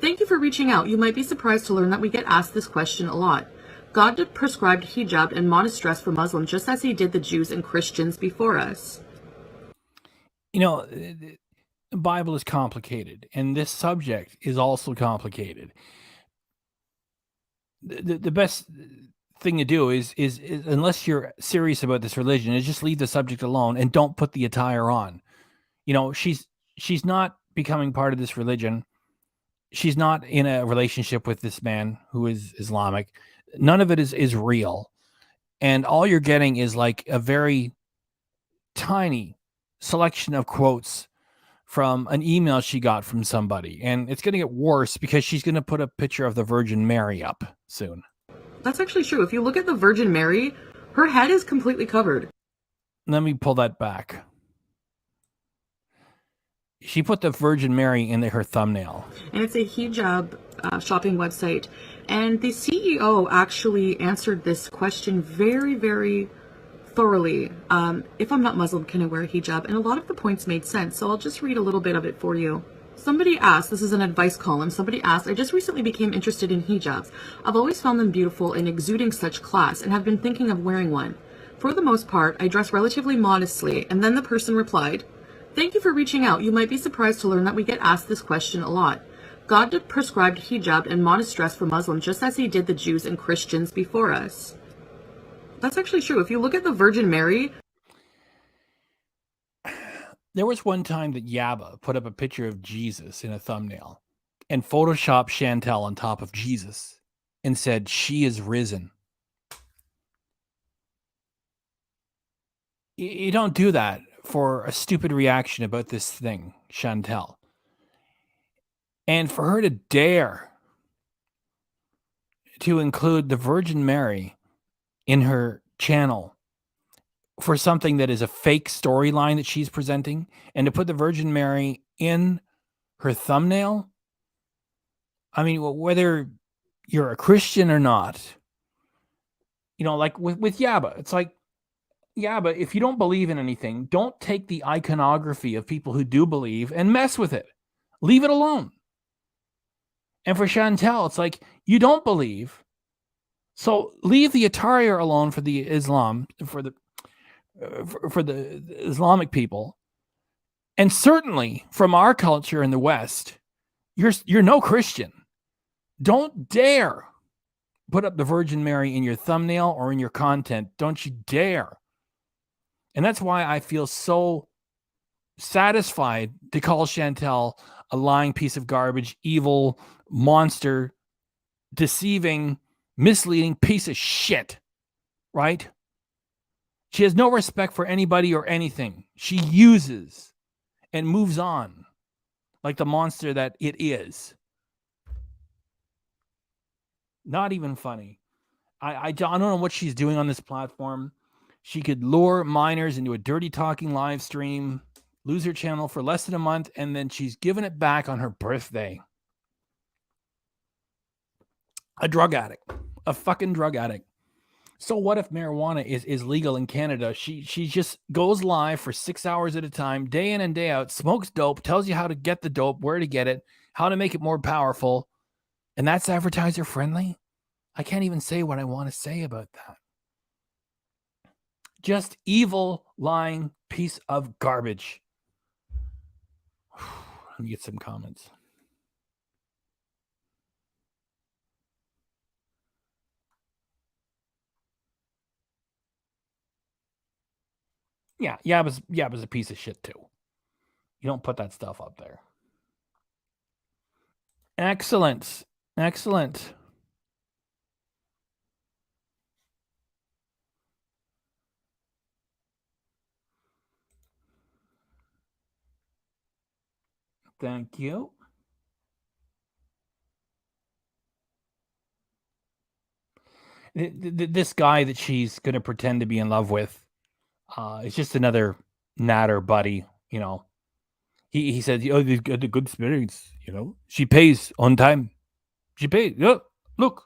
thank you for reaching out. You might be surprised to learn that we get asked this question a lot. God prescribed hijab and modest dress for Muslims just as he did the Jews and Christians before us. You know, the Bible is complicated, and this subject is also complicated. The best thing to do is unless you're serious about this religion, is just leave the subject alone and don't put the attire on. You know, she's not becoming part of this religion. She's not in a relationship with this man who is Islamic. None of it is real. And all you're getting is like a very tiny selection of quotes from an email she got from somebody. And it's going to get worse because she's going to put a picture of the Virgin Mary up soon. That's actually true. If you look at the Virgin Mary, her head is completely covered. Let me pull that back. She put the Virgin Mary in her thumbnail. And it's a hijab shopping website. And the CEO actually answered this question very, very thoroughly. If I'm not Muslim, can I wear a hijab? And a lot of the points made sense. So I'll just read a little bit of it for you. Somebody asked, this is an advice column, somebody asked, I just recently became interested in hijabs. I've always found them beautiful and exuding such class and have been thinking of wearing one. For the most part, I dress relatively modestly. And then the person replied, thank you for reaching out. You might be surprised to learn that we get asked this question a lot. God prescribed hijab and modest dress for Muslims just as he did the Jews and Christians before us. That's actually true. If you look at the Virgin Mary. There was one time that Yaba put up a picture of Jesus in a thumbnail and photoshopped Chantel on top of Jesus and said, "She is risen." You don't do that for a stupid reaction about this thing, Chantel. And for her to dare to include the Virgin Mary in her channel for something that is a fake storyline that she's presenting, and to put the Virgin Mary in her thumbnail, I mean, whether you're a Christian or not, like with Yaba, it's like, Yaba, if you don't believe in anything, don't take the iconography of people who do believe and mess with it. Leave it alone. And for Chantel, it's like, you don't believe, so leave the attire alone for the Islam, for the Islamic people, and certainly from our culture in the West, you're no Christian. Don't dare put up the Virgin Mary in your thumbnail or in your content. Don't you dare. And that's why I feel so satisfied to call Chantel a lying piece of garbage, evil, monster, deceiving, misleading piece of shit, right? She has no respect for anybody or anything. She uses and moves on like the monster that it is. Not even funny. I don't know what she's doing on this platform. She could lure minors into a dirty talking live stream, lose her channel for less than a month, and then she's giving it back on her birthday. A drug addict. A fucking drug addict. So what if marijuana is legal in Canada? She just goes live for 6 hours at a time, day in and day out, smokes dope, tells you how to get the dope, where to get it, how to make it more powerful, and that's advertiser friendly? I can't even say what I want to say about that. Just evil, lying piece of garbage. Let me get some comments. Yeah, Yaba's a piece of shit too. You don't put that stuff up there. Excellent. Excellent. Thank you. This guy that she's going to pretend to be in love with is just another natter buddy, He said, "Oh, they've got the good spirits, She pays on time. She pays. Yeah, look,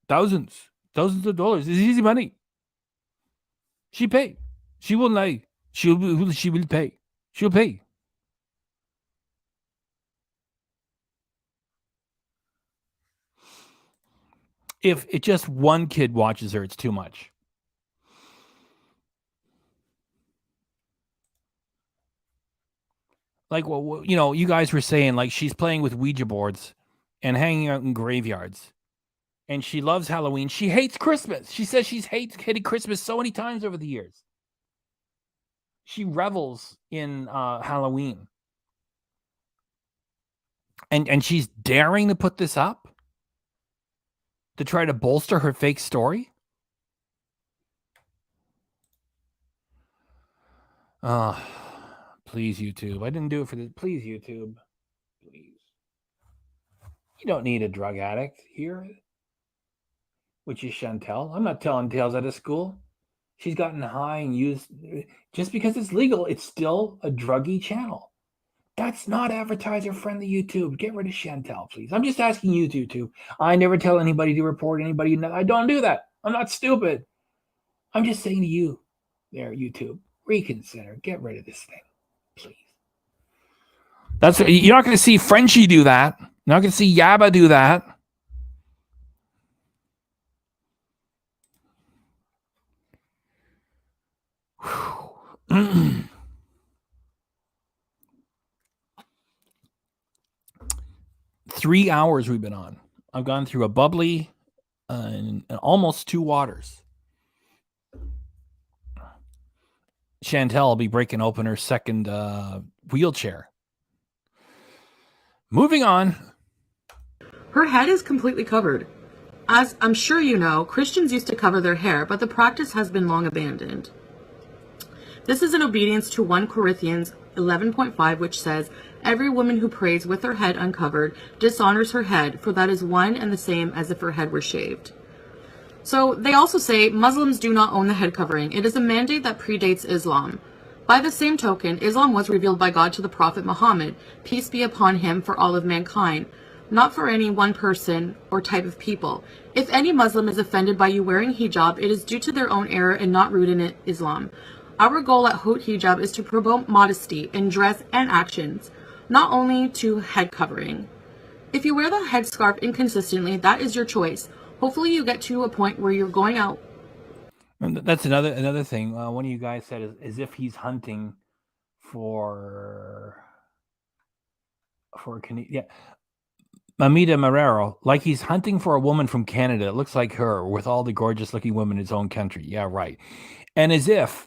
thousands of dollars. It's easy money. She pay. She won't lie. She will pay. She'll pay." If it just one kid watches her, it's too much. Like, well, you guys were saying, like, she's playing with Ouija boards and hanging out in graveyards. And she loves Halloween. She hates Christmas. She says she's hated Christmas so many times over the years. She revels in Halloween. And she's daring to put this up to try to bolster her fake story. Please, YouTube. I didn't do it for this. Please, YouTube. Please. You don't need a drug addict here, which is Chantel. I'm not telling tales out of school. She's gotten high and used. Just because it's legal, it's still a druggy channel. That's not advertiser-friendly YouTube. Get rid of Chantel, please. I'm just asking you to. I never tell anybody to report anybody. I don't do that. I'm not stupid. I'm just saying to you there, YouTube, reconsider. Get rid of this thing, please. You're not going to see Frenchie do that. You're not going to see Yaba do that. Whew. 3 hours we've been on. I've gone through a bubbly and almost 2 waters. Chantel will be breaking open her second wheelchair. Moving on. Her head is completely covered. As I'm sure you know, Christians used to cover their hair, but the practice has been long abandoned. This is in obedience to 1 Corinthians 11.5, which says, "Every woman who prays with her head uncovered dishonors her head, for that is one and the same as if her head were shaved." So they also say Muslims do not own the head covering. It is a mandate that predates Islam. By the same token, Islam was revealed by God to the Prophet Muhammad, peace be upon him, for all of mankind, not for any one person or type of people. If any Muslim is offended by you wearing hijab, it is due to their own error and not rooted in Islam. Our goal at Haute Hijab is to promote modesty in dress and actions, not only to head covering. If you wear the headscarf inconsistently, that is your choice. Hopefully you get to a point where you're going out. And that's another thing. One of you guys said is if he's hunting for yeah. Mamita Marrero, like he's hunting for a woman from Canada that looks like her with all the gorgeous looking women in his own country. Yeah, right. And as if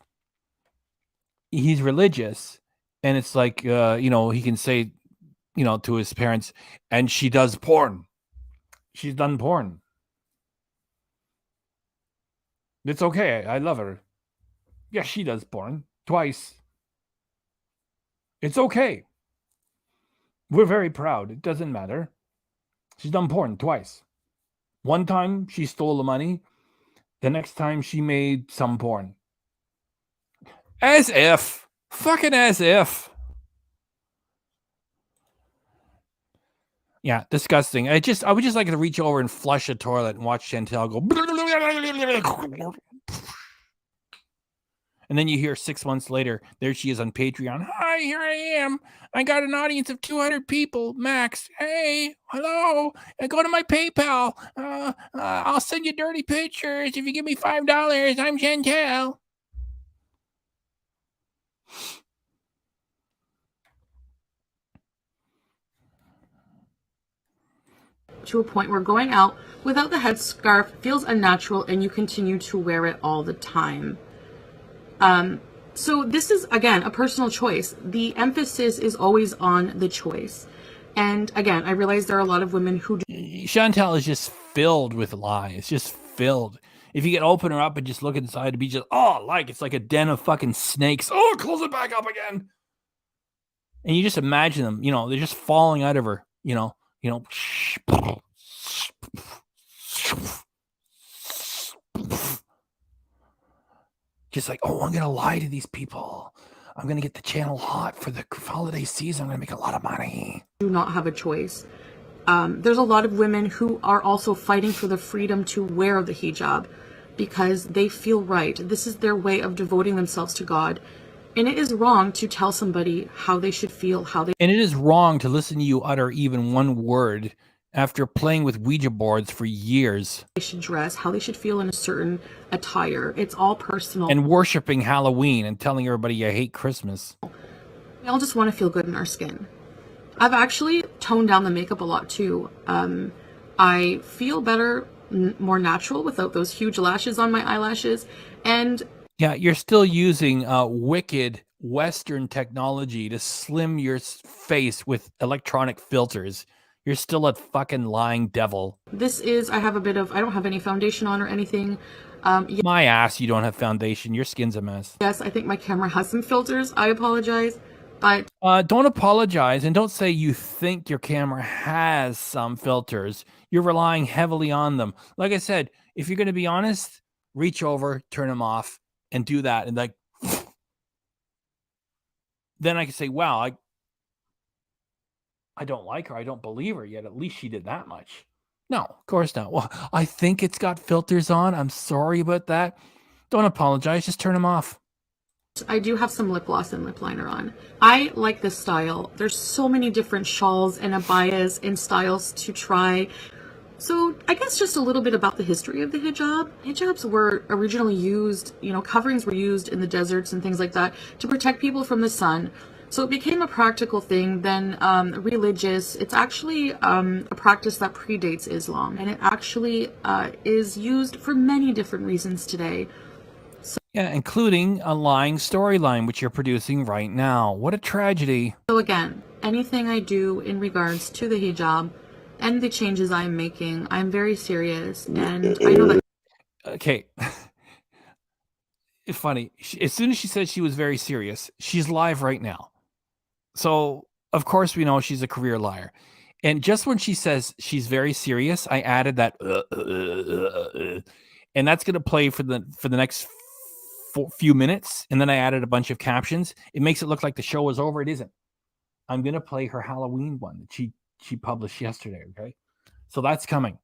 he's religious and it's like, he can say, to his parents, and she does porn. She's done porn. It's okay. I love her. Yeah, she does porn twice. It's okay. We're very proud. It doesn't matter. She's done porn twice. One time she stole the money. The next time she made some porn. As if. Fucking as if. Yeah, disgusting. I would just like to reach over and flush a toilet and watch Chantel go. And then you hear 6 months later, there she is on Patreon. Hi, here I am. I got an audience of 200 people, max. Hey, hello. Go to my PayPal. I'll send you dirty pictures if you give me $5. I'm Chantel. To a point where going out without the headscarf feels unnatural and you continue to wear it all the time. So this is, again, a personal choice. The emphasis is always on the choice. And again, I realize there are a lot of women who Chantel is just filled with lies. Just filled. If you can open her up and just look inside, it'd be just, it's like a den of fucking snakes. Oh, close it back up again. And you just imagine them, they're just falling out of her, just like, I'm going to lie to these people. I'm going to get the channel hot for the holiday season. I'm going to make a lot of money. Do not have a choice. There's a lot of women who are also fighting for the freedom to wear the hijab because they feel right. This is their way of devoting themselves to God. And it is wrong to tell somebody how they should feel, And it is wrong to listen to you utter even one word after playing with Ouija boards for years. They should dress, how they should feel in a certain attire. It's all personal. And worshiping Halloween and telling everybody I hate Christmas. We all just want to feel good in our skin. I've actually toned down the makeup a lot too. I feel better, more natural without those huge lashes on my eyelashes. And yeah, you're still using wicked Western technology to slim your face with electronic filters. You're still a fucking lying devil. I don't have any foundation on or anything. My ass, you don't have foundation. Your skin's a mess. Yes, I think my camera has some filters. I apologize. But don't apologize and don't say you think your camera has some filters. You're relying heavily on them. Like I said, if you're going to be honest, reach over, turn them off, and do that. And then I can say, wow, I don't like her. I don't believe her yet. At least she did that much. No, of course not. Well, I think it's got filters on. I'm sorry about that. Don't apologize. Just turn them off. I do have some lip gloss and lip liner on. I like this style. There's so many different shawls and abayas and styles to try. So I guess just a little bit about the history of the hijab. Hijabs were originally used, coverings were used in the deserts and things like that to protect people from the sun. So it became a practical thing, then religious. It's actually a practice that predates Islam, and it actually is used for many different reasons today. Yeah, including a lying storyline, which you're producing right now. What a tragedy. So again, anything I do in regards to the hijab and the changes I'm making, I'm very serious, and I know that. Okay. It's funny. As soon as she said she was very serious, she's live right now. So, of course, we know she's a career liar. And just when she says she's very serious, I added that, and that's going to play for the next few minutes. And then I added a bunch of captions. It makes it look like the show is over. It isn't. I'm going to play her Halloween one that she published yesterday. Okay, so that's coming.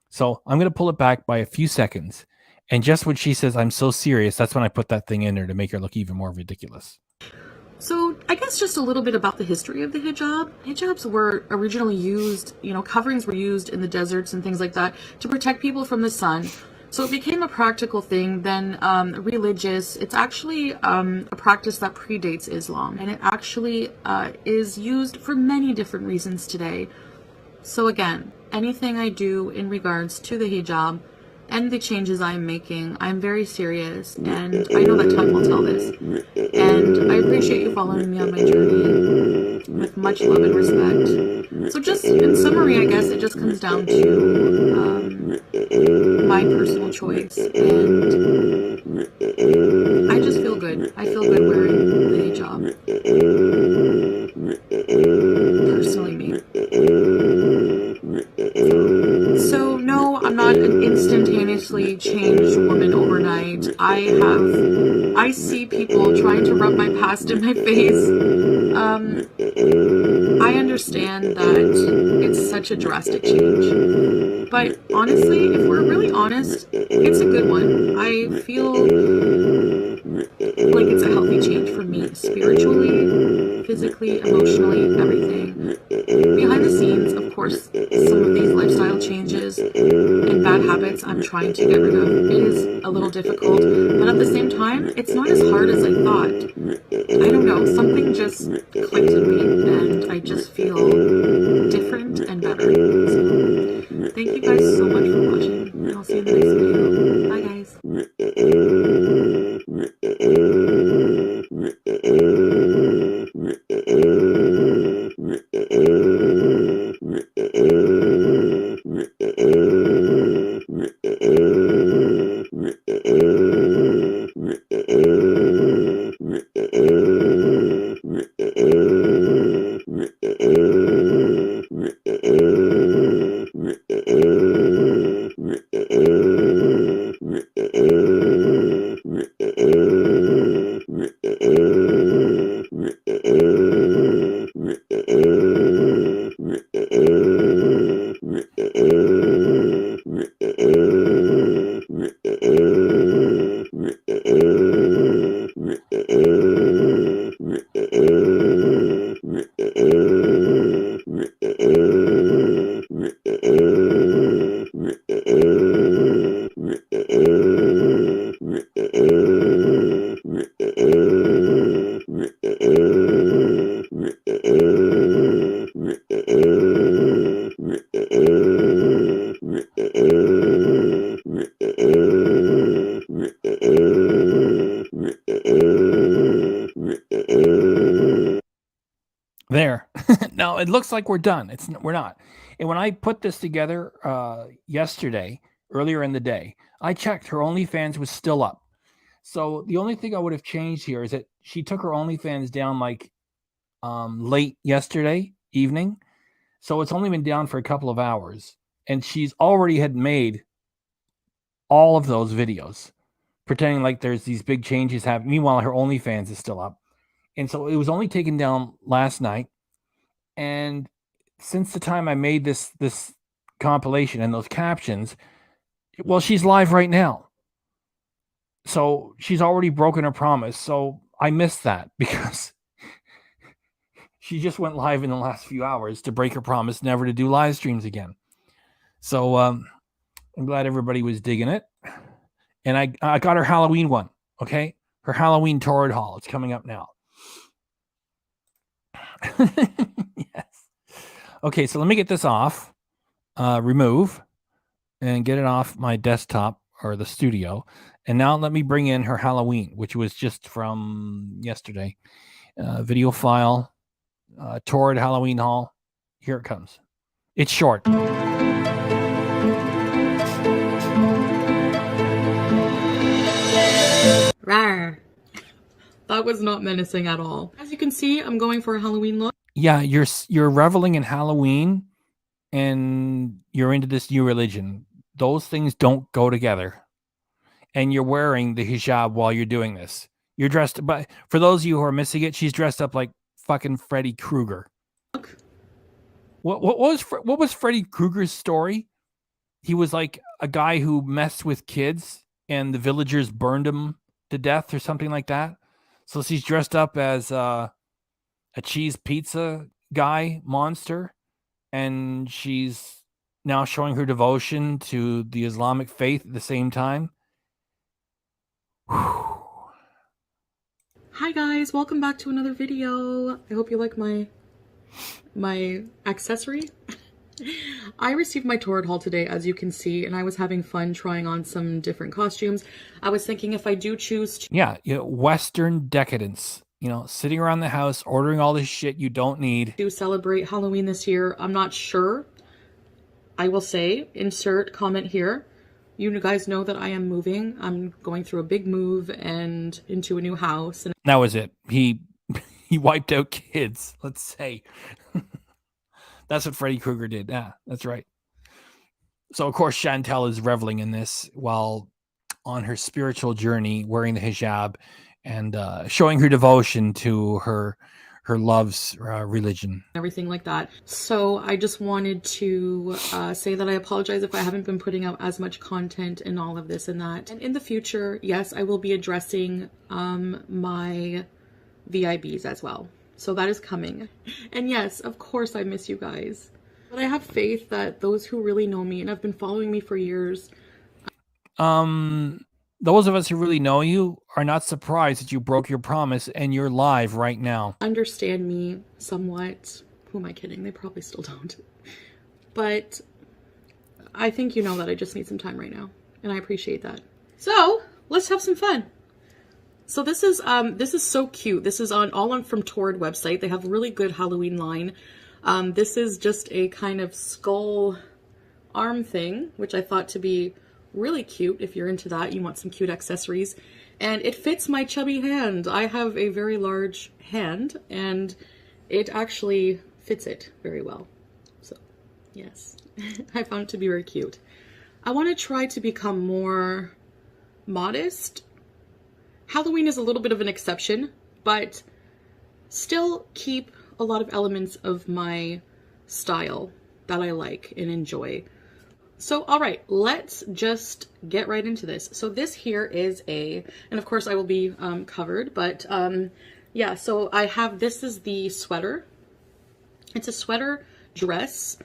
So I'm going to pull it back by a few seconds. And just when she says, I'm so serious, that's when I put that thing in there to make her look even more ridiculous. So I guess just a little bit about the history of the hijab. Hijabs were originally used, coverings were used in the deserts and things like that to protect people from the sun. So it became a practical thing, then religious. It's actually a practice that predates Islam, and it actually is used for many different reasons today. So again, anything I do in regards to the hijab and the changes I'm making, I'm very serious, and I know that time will tell this. And I appreciate you following me on my journey with much love and respect. So just in summary, I guess it just comes down to my personal choice, and I just feel good. I feel good wearing the hijab. Personally, me. So no, I'm not an instantaneously changed woman overnight. I see people trying to rub my past in my face. I understand that it's such a drastic change. But honestly, if we're really honest, it's a good one. I feel like it's a healthy change for me, spiritually, physically, emotionally, everything. Behind the scenes, of course, some of these lifestyle changes and bad habits I'm trying to get rid of. It is a little difficult, but at the same time, it's not as hard as I thought. I don't know, something just clicked in me, and I just feel different and better. So, thank you guys so much for watching, and I'll see you in the next video. Bye guys. There. No, it looks like we're done. We're not. And when I put this together yesterday, earlier in the day, I checked her OnlyFans was still up. So the only thing I would have changed here is that she took her OnlyFans down like late yesterday evening. So it's only been down for a couple of hours. And she's already had made all of those videos, pretending like there's these big changes happening. Meanwhile, her OnlyFans is still up. And so it was only taken down last night. And since the time I made this compilation and those captions, well, she's live right now. So she's already broken her promise. So I missed that because she just went live in the last few hours to break her promise never to do live streams again. So I'm glad everybody was digging it. And I got her Halloween one, okay? Her Halloween torrid haul. It's coming up now. Yes. Okay, so let me get this off. Remove and get it off my desktop or the studio. And now let me bring in her Halloween, which was just from yesterday. Video file, Torrid Halloween haul. Here it comes. It's short. Rawr. That was not menacing at all. As you can see, I'm going for a Halloween look. Yeah, you're reveling in Halloween and you're into this new religion. Those things don't go together. And you're wearing the hijab while you're doing this. You're dressed, but for those of you who are missing it, she's dressed up like fucking Freddy Krueger. What was Freddy Krueger's story? He was like a guy who messed with kids and the villagers burned him to death or something like that. So she's dressed up as a cheese pizza guy monster, and she's now showing her devotion to the Islamic faith at the same time. Hi guys, welcome back to another video. I hope you like my accessory. I received my Torrid haul today, as you can see, and I was having fun trying on some different costumes. I was thinking if I do choose to Western decadence, sitting around the house ordering all this shit you don't need to celebrate Halloween this year, I'm not sure. I will say, insert comment here. You guys know that I am moving. I'm going through a big move and into a new house. And that was it. He wiped out kids, let's say. That's what Freddy Krueger did. Yeah, that's right. So, of course, Chantel is reveling in this while on her spiritual journey, wearing the hijab and showing her devotion to her love's religion. Everything like that. So I just wanted to say that I apologize if I haven't been putting out as much content and all of this and that. And in the future, yes, I will be addressing my VIBs as well. So that is coming. And yes, of course I miss you guys. But I have faith that those who really know me and have been following me for years. Those of us who really know you are not surprised that you broke your promise and you're live right now. Understand me somewhat. Who am I kidding? They probably still don't. But I think you know that I just need some time right now. And I appreciate that. So let's have some fun. So this is so cute. This is all on from Torrid website. They have a really good Halloween line. This is just a kind of skull arm thing, which I thought to be really cute. If you're into that, you want some cute accessories. And it fits my chubby hand. I have a very large hand and it actually fits it very well. So yes, I found it to be very cute. I want to try to become more modest. Halloween is a little bit of an exception, but still keep a lot of elements of my style that I like and enjoy. So, all right, let's just get right into this. So this here is and of course I will be covered, but yeah, so I have, this is the sweater. It's a sweater dress.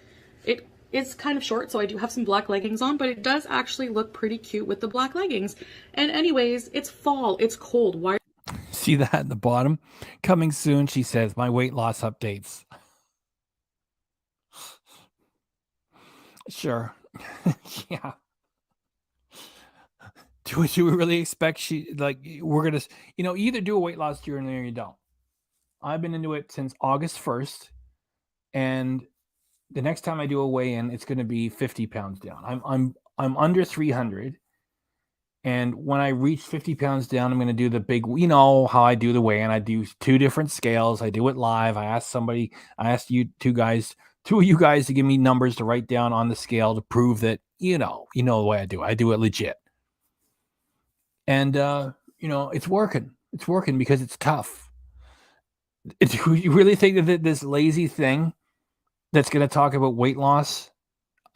It is kind of short, so I do have some black leggings on, but it does actually look pretty cute with the black leggings. And anyways, it's fall, it's cold. Why? See that at the bottom? Coming soon, she says, my weight loss updates. Sure. Yeah. Do we really expect we're going to, either do a weight loss journey or you don't. I've been into it since August 1st. And the next time I do a weigh-in, it's going to be 50 pounds down. I'm under 300. And when I reach 50 pounds down, I'm going to do the big, how I do the weigh-in. I do 2 different scales. I do it live. I asked you two of you guys to give me numbers to write down on the scale to prove that, you know the way I do it. I do it legit. And, it's working. It's working because it's tough. Do you really think that this lazy thing that's going to talk about weight loss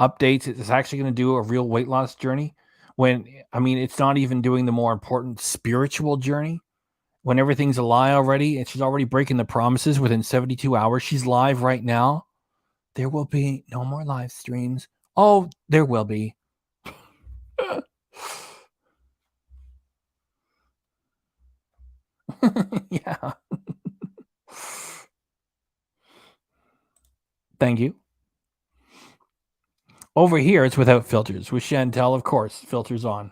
updates is actually going to do a real weight loss journey? When, it's not even doing the more important spiritual journey. When everything's a lie already, and she's already breaking the promises within 72 hours. She's live right now. There will be no more live streams. Oh, there will be. Yeah. Thank you. Over here, it's without filters. With Chantel, of course, filters on.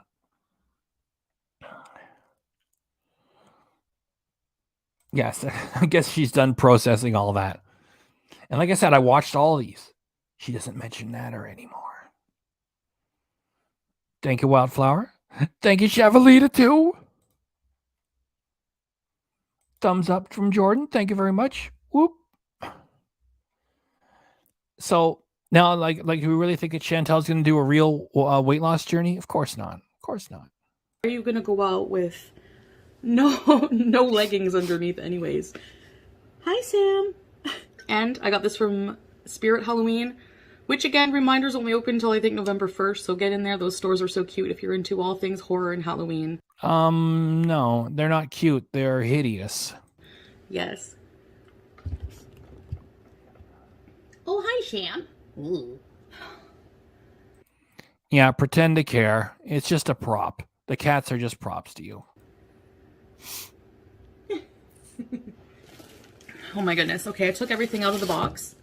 Yes, I guess she's done processing all that. And like I said, I watched all these. She doesn't mention Natter anymore. Thank you, Wildflower. Thank you, Chevalita, too. Thumbs up from Jordan. Thank you very much. Whoop. So now, like, do we really think that Chantel's going to do a real weight loss journey? Of course not. Of course not. Are you gonna go out with no leggings underneath anyways? Hi, Sam. And I got this from Spirit Halloween, which again, reminders only open until I think November 1st, so get in there. Those stores are so cute if you're into all things horror and Halloween. No, they're not cute. They're hideous. Yes. Oh, hi, Sham. Ooh. Yeah, pretend to care. It's just a prop. The cats are just props to you. Oh my goodness. Okay, I took everything out of the box.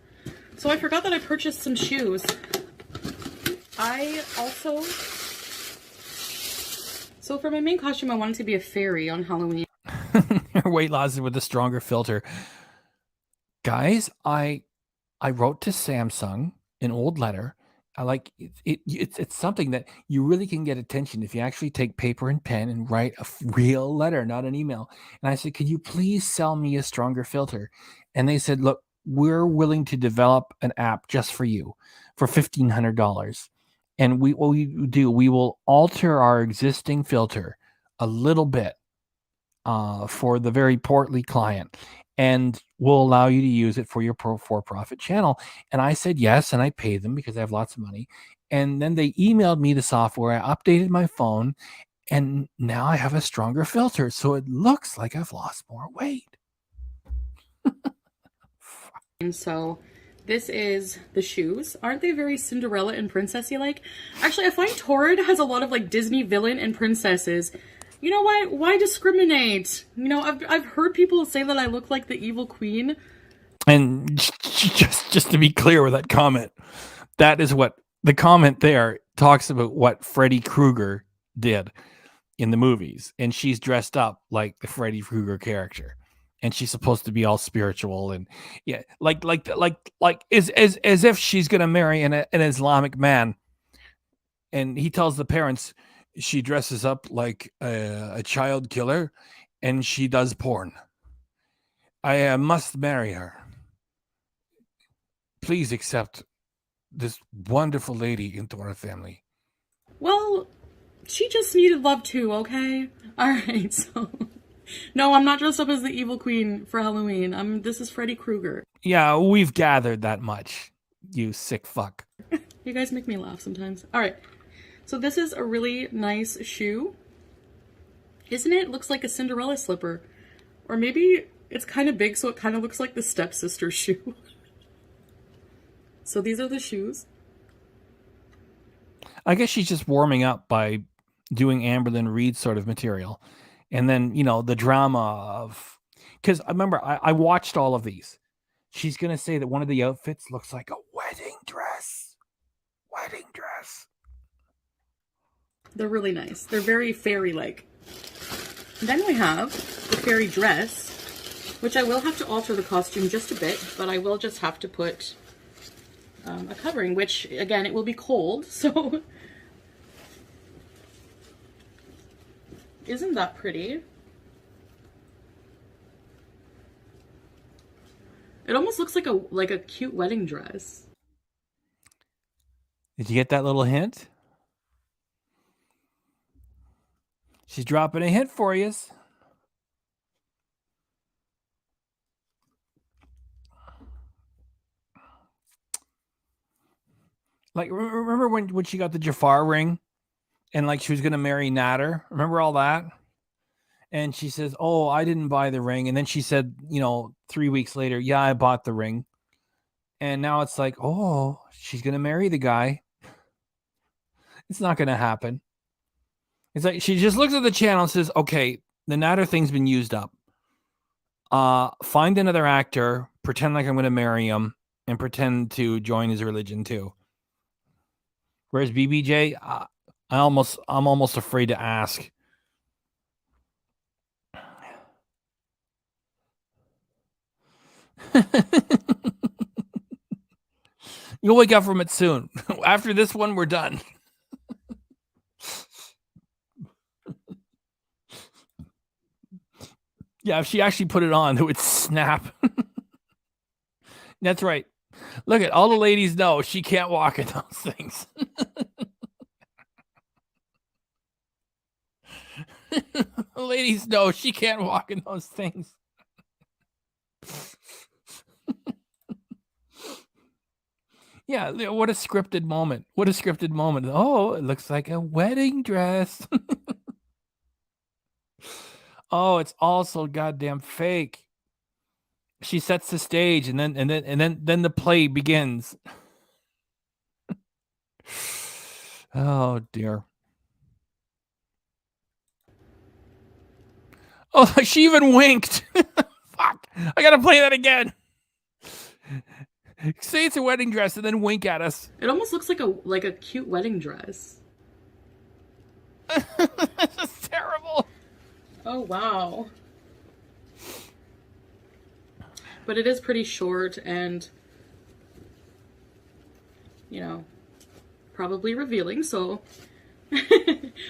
So I forgot that I purchased some shoes. So for my main costume, I wanted to be a fairy on Halloween. Your weight loss is with a stronger filter. Guys, I wrote to Samsung an old letter. I like it's something that you really can get attention if you actually take paper and pen and write a real letter, not an email. And I said, could you please sell me a stronger filter? And they said, look, we're willing to develop an app just for you for $1,500. And we will alter our existing filter a little bit for the very portly client, and we'll allow you to use it for your for-profit channel. And I said yes, and I paid them because I have lots of money. And then they emailed me the software. I updated my phone, and now I have a stronger filter, so it looks like I've lost more weight. And so this is the shoes. Aren't they very Cinderella and princessy like? Actually, I find Torrid has a lot of like Disney villain and princesses. You know what? Why discriminate? You know, I've heard people say that I look like the evil queen. And just to be clear with that comment, that is what the comment there talks about, what Freddy Krueger did in the movies. And she's dressed up like the Freddy Krueger character. And she's supposed to be all spiritual and yeah, like as if she's gonna marry an Islamic man. And he tells the parents she dresses up like a child killer and she does porn. I must marry her. Please accept this wonderful lady into our family. Well, she just needed love too, okay? Alright, so... No, I'm not dressed up as the evil queen for Halloween. This is Freddy Krueger. Yeah, we've gathered that much, you sick fuck. You guys make me laugh sometimes. Alright, so this is a really nice shoe. Isn't it? It looks like a Cinderella slipper. Or maybe it's kind of big, so it kind of looks like the stepsister shoe. So these are the shoes. I guess she's just warming up by doing Amberlyn Reed sort of material. And then, you know, the drama of... Because I remember, I watched all of these. She's going to say that one of the outfits looks like a wedding dress. Wedding dress. They're really nice. They're very fairy-like. Then we have the fairy dress, which I will have to alter the costume just a bit, but I will just have to put a covering, which, again, it will be cold, so... Isn't that pretty? It almost looks like a cute wedding dress. Did you get that little hint? She's dropping a hint for you. Like, remember when she got the Jafar ring? And like she was going to marry Natter. Remember all that? And she says, oh, I didn't buy the ring. And then she said, you know, 3 weeks later, yeah, I bought the ring. And now it's like, oh, she's going to marry the guy. It's not going to happen. It's like she just looks at the channel and says, okay, the Natter thing's been used up. Find another actor, pretend like I'm going to marry him, and pretend to join his religion too. Whereas BBJ, I'm almost afraid to ask. You'll wake up from it soon. After this one, we're done. Yeah, if she actually put it on, it would snap. That's right. Look at all the ladies know she can't walk in those things. The ladies know she can't walk in those things. Yeah, what a scripted moment. What a scripted moment. Oh, it looks like a wedding dress. Oh, it's all so goddamn fake. She sets the stage and then the play begins. Oh dear. Oh, she even winked. Fuck. I gotta play that again. Say it's a wedding dress and then wink at us. It almost looks like a cute wedding dress. This is terrible. Oh wow. But it is pretty short and, you know, probably revealing, so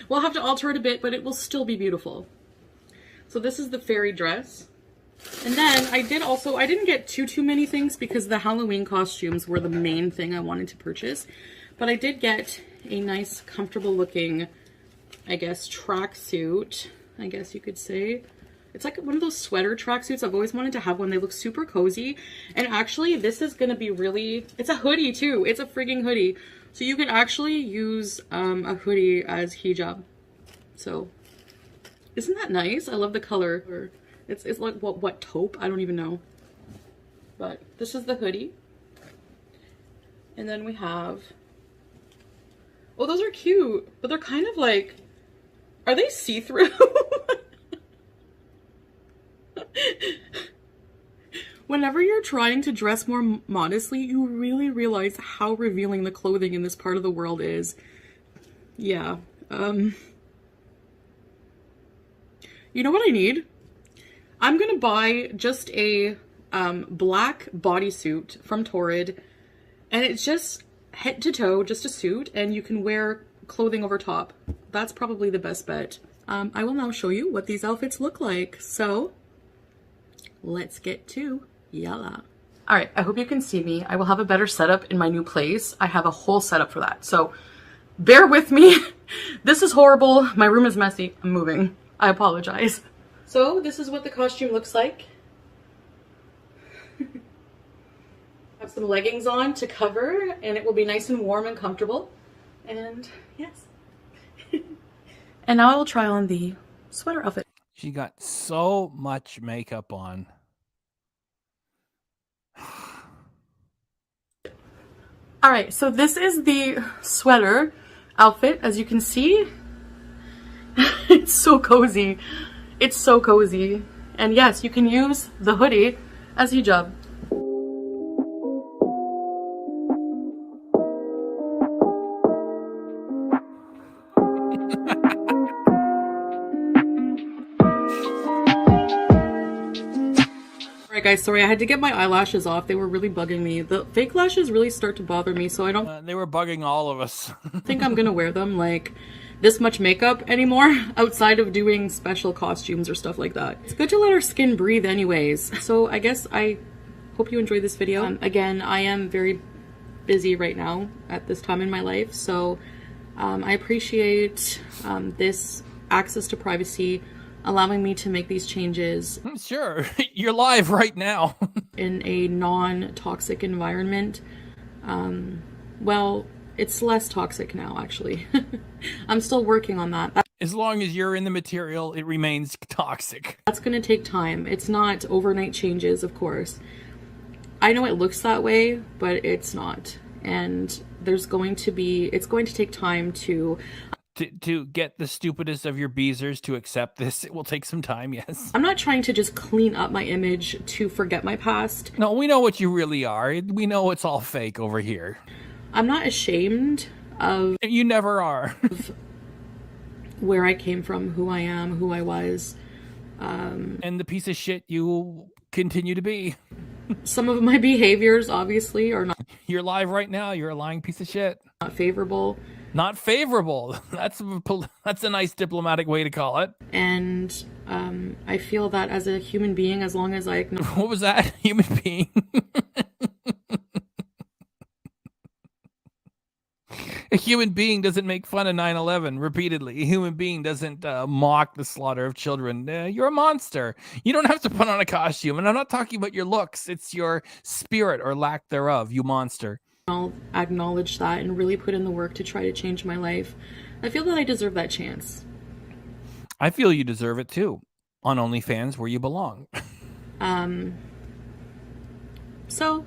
we'll have to alter it a bit, but it will still be beautiful. So this is the fairy dress. And then I didn't get too many things because the Halloween costumes were the main thing I wanted to purchase. But I did get a nice, comfortable looking, I guess, tracksuit, I guess you could say. It's like one of those sweater tracksuits. I've always wanted to have one. They look super cozy. And actually, this is going to be really... It's a hoodie, too. It's a frigging hoodie. So you can actually use a hoodie as hijab. So, isn't that nice? I love the color. It's like, what taupe? I don't even know. But this is the hoodie. And then we have... Oh, those are cute. But they're kind of like... Are they see-through? Whenever you're trying to dress more modestly, you really realize how revealing the clothing in this part of the world is. Yeah. You know what I need? I'm gonna buy just a black bodysuit from Torrid, and it's just head to toe, just a suit, and you can wear clothing over top. That's probably the best bet. I will now show you what these outfits look like. So let's get to yalla. All right, I hope you can see me. I will have a better setup in my new place. I have a whole setup for that. So bear with me. This is horrible. My room is messy. I'm moving. I apologize. So this is what the costume looks like. Have some leggings on to cover, and it will be nice and warm and comfortable. And yes. And now I will try on the sweater outfit. She got so much makeup on. All right, so this is the sweater outfit. As you can see, it's so cozy. It's so cozy. And yes, you can use the hoodie as hijab. Alright guys, sorry, I had to get my eyelashes off. They were really bugging me. The fake lashes really start to bother me, so I don't They were bugging all of us. think I'm gonna wear them like this much makeup anymore outside of doing special costumes or stuff like that. It's good to let our skin breathe anyways. So I guess I hope you enjoyed this video. Again, I am very busy right now at this time in my life, so I appreciate this access to privacy, allowing me to make these changes. Sure, you're live right now. In a non-toxic environment. Well, it's less toxic now, actually. I'm still working on that. As long as you're in the material, it remains toxic. That's gonna take time. It's not overnight changes, of course. I know it looks that way, but it's not. And it's going to take time to get the stupidest of your beezers to accept this. It will take some time, yes. I'm not trying to just clean up my image to forget my past. No, we know what you really are. We know it's all fake over here. I'm not ashamed of... You never are. where I came from, who I am, who I was. And the piece of shit you continue to be. Some of my behaviors obviously are You're live right now. You're a lying piece of shit. not favorable. Not favorable. That's a nice diplomatic way to call it. And I feel that as a human being, as long as I acknowledge What was that? Human being. A human being doesn't make fun of 9/11 repeatedly. A human being doesn't mock the slaughter of children. You're a monster. You don't have to put on a costume. And I'm not talking about your looks. It's your spirit or lack thereof, you monster. I'll acknowledge that and really put in the work to try to change my life, I feel that I deserve that chance. I feel you deserve it too. On OnlyFans, where you belong. So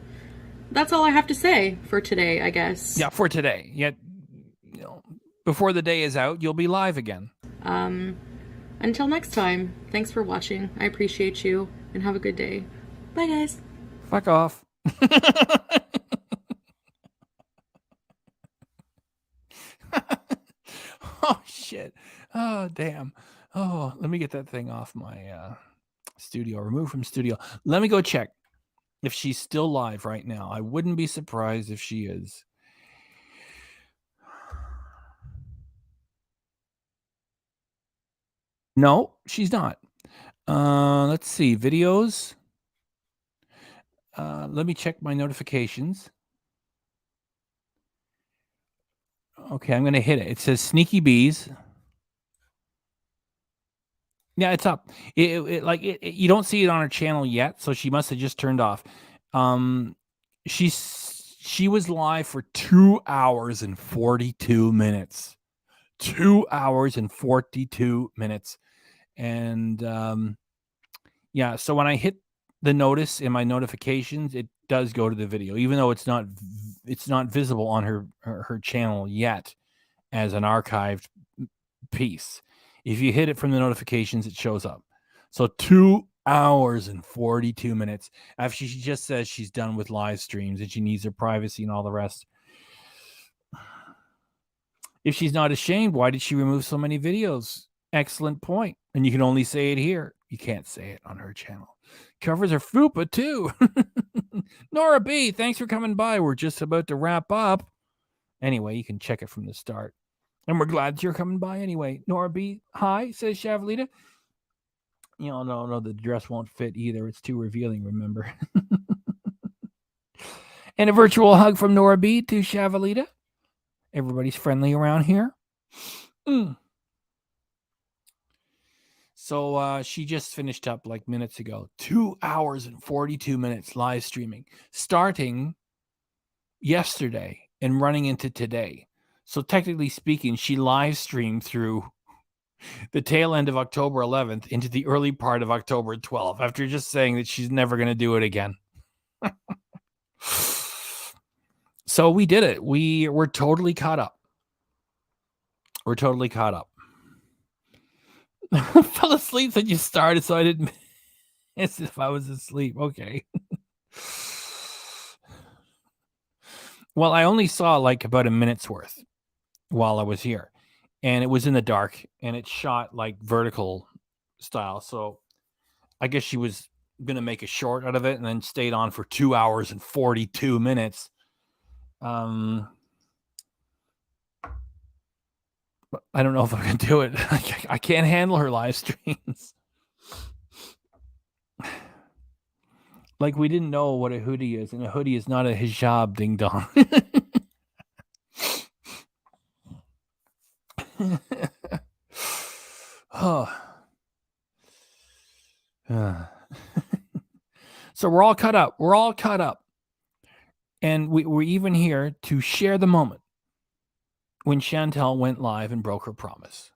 that's all I have to say for today, I guess. Yeah, for today. Yet, you know, before the day is out, you'll be live again. Until next time, thanks for watching. I appreciate you and have a good day. Bye, guys. Fuck off. Oh, shit. Oh, damn. Oh, let me get that thing off my studio. Remove from studio. Let me go check if she's still live right now. I wouldn't be surprised if she is. No, she's not. Let's see. Videos. Let me check my notifications. Okay, I'm going to hit it. It says Sneaky Bees. Yeah, it's up. You don't see it on her channel yet, so she must have just turned off. She was live for 2 hours and 42 minutes. 2 hours and 42 minutes. And yeah, so when I hit the notice in my notifications, it does go to the video, even though it's not visible on her channel yet as an archived piece. If you hit it from the notifications, it shows up. So 2 hours and 42 minutes after she just says she's done with live streams and she needs her privacy and all the rest. If she's not ashamed, why did she remove so many videos? Excellent point. And you can only say it here. You can't say it on her channel. Covers her fupa too. Nora B, thanks for coming by. We're just about to wrap up. Anyway, you can check it from the start. And we're glad you're coming by anyway. Nora B, hi, says Shavalita. You know, no, the dress won't fit either. It's too revealing, remember. And a virtual hug from Nora B to Shavalita. Everybody's friendly around here. So she just finished up like minutes ago. 2 hours and 42 minutes live streaming, starting yesterday and running into today. So technically speaking, she live streamed through the tail end of October 11th into the early part of October 12th after just saying that she's never going to do it again. So we did it. We're totally caught up. We're totally caught up. Fell asleep when you started, so I didn't miss if I was asleep. Okay. Well, I only saw like about a minute's worth while I was here, and it was in the dark, and it shot like vertical style. So I guess she was going to make a short out of it and then stayed on for 2 hours and 42 minutes. But I don't know if I can do it. I can't handle her live streams. Like we didn't know what a hoodie is, and a hoodie is not a hijab, ding dong. So we're all cut up. We're all cut up. And we're even here to share the moment when Chantel went live and broke her promise.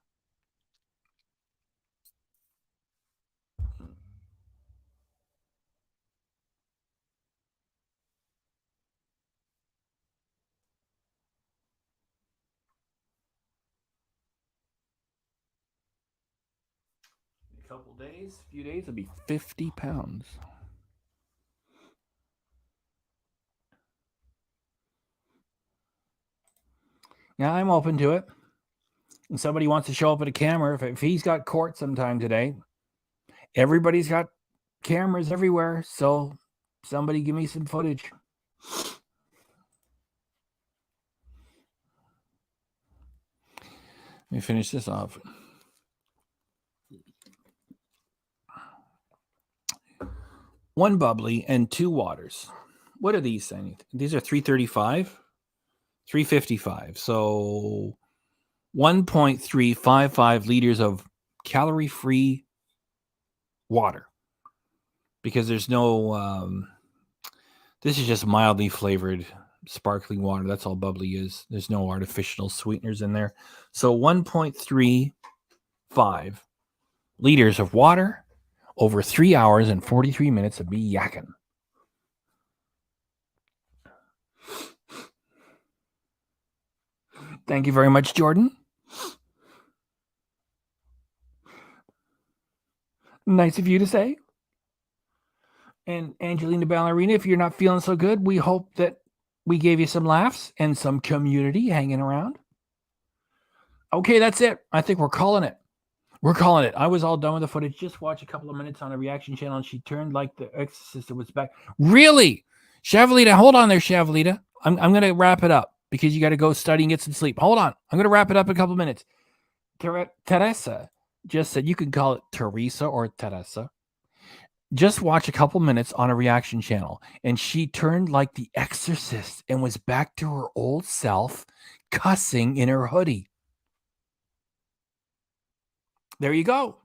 A couple days, a few days, it'll be 50 pounds. Yeah, I'm open to it. And somebody wants to show up at a camera. If he's got court sometime today, everybody's got cameras everywhere. So Somebody give me some footage. Let me finish this off. One bubbly and 2 waters. What are these saying? These are 335, 355. So 1.355 liters of calorie-free water. Because there's no, this is just mildly flavored sparkling water. That's all bubbly is. There's no artificial sweeteners in there. So 1.35 liters of water over 3 hours and 43 minutes of me yakking. Thank you very much, Jordan. Nice of you to say. And Angelina Ballerina, if you're not feeling so good, we hope that we gave you some laughs and some community hanging around. Okay, that's it. I think we're calling it. We're calling it. I was all done with the footage. Just watch a couple of minutes on a reaction channel, and she turned like the Exorcist was back. Really? Shavalita, hold on there, Shavalita. I'm going to wrap it up because you got to go study and get some sleep. Hold on. I'm going to wrap it up in a couple of minutes. Teresa just said you can call it Teresa or Teresa. Just watch a couple minutes on a reaction channel, and she turned like the Exorcist and was back to her old self, cussing in her hoodie. There you go.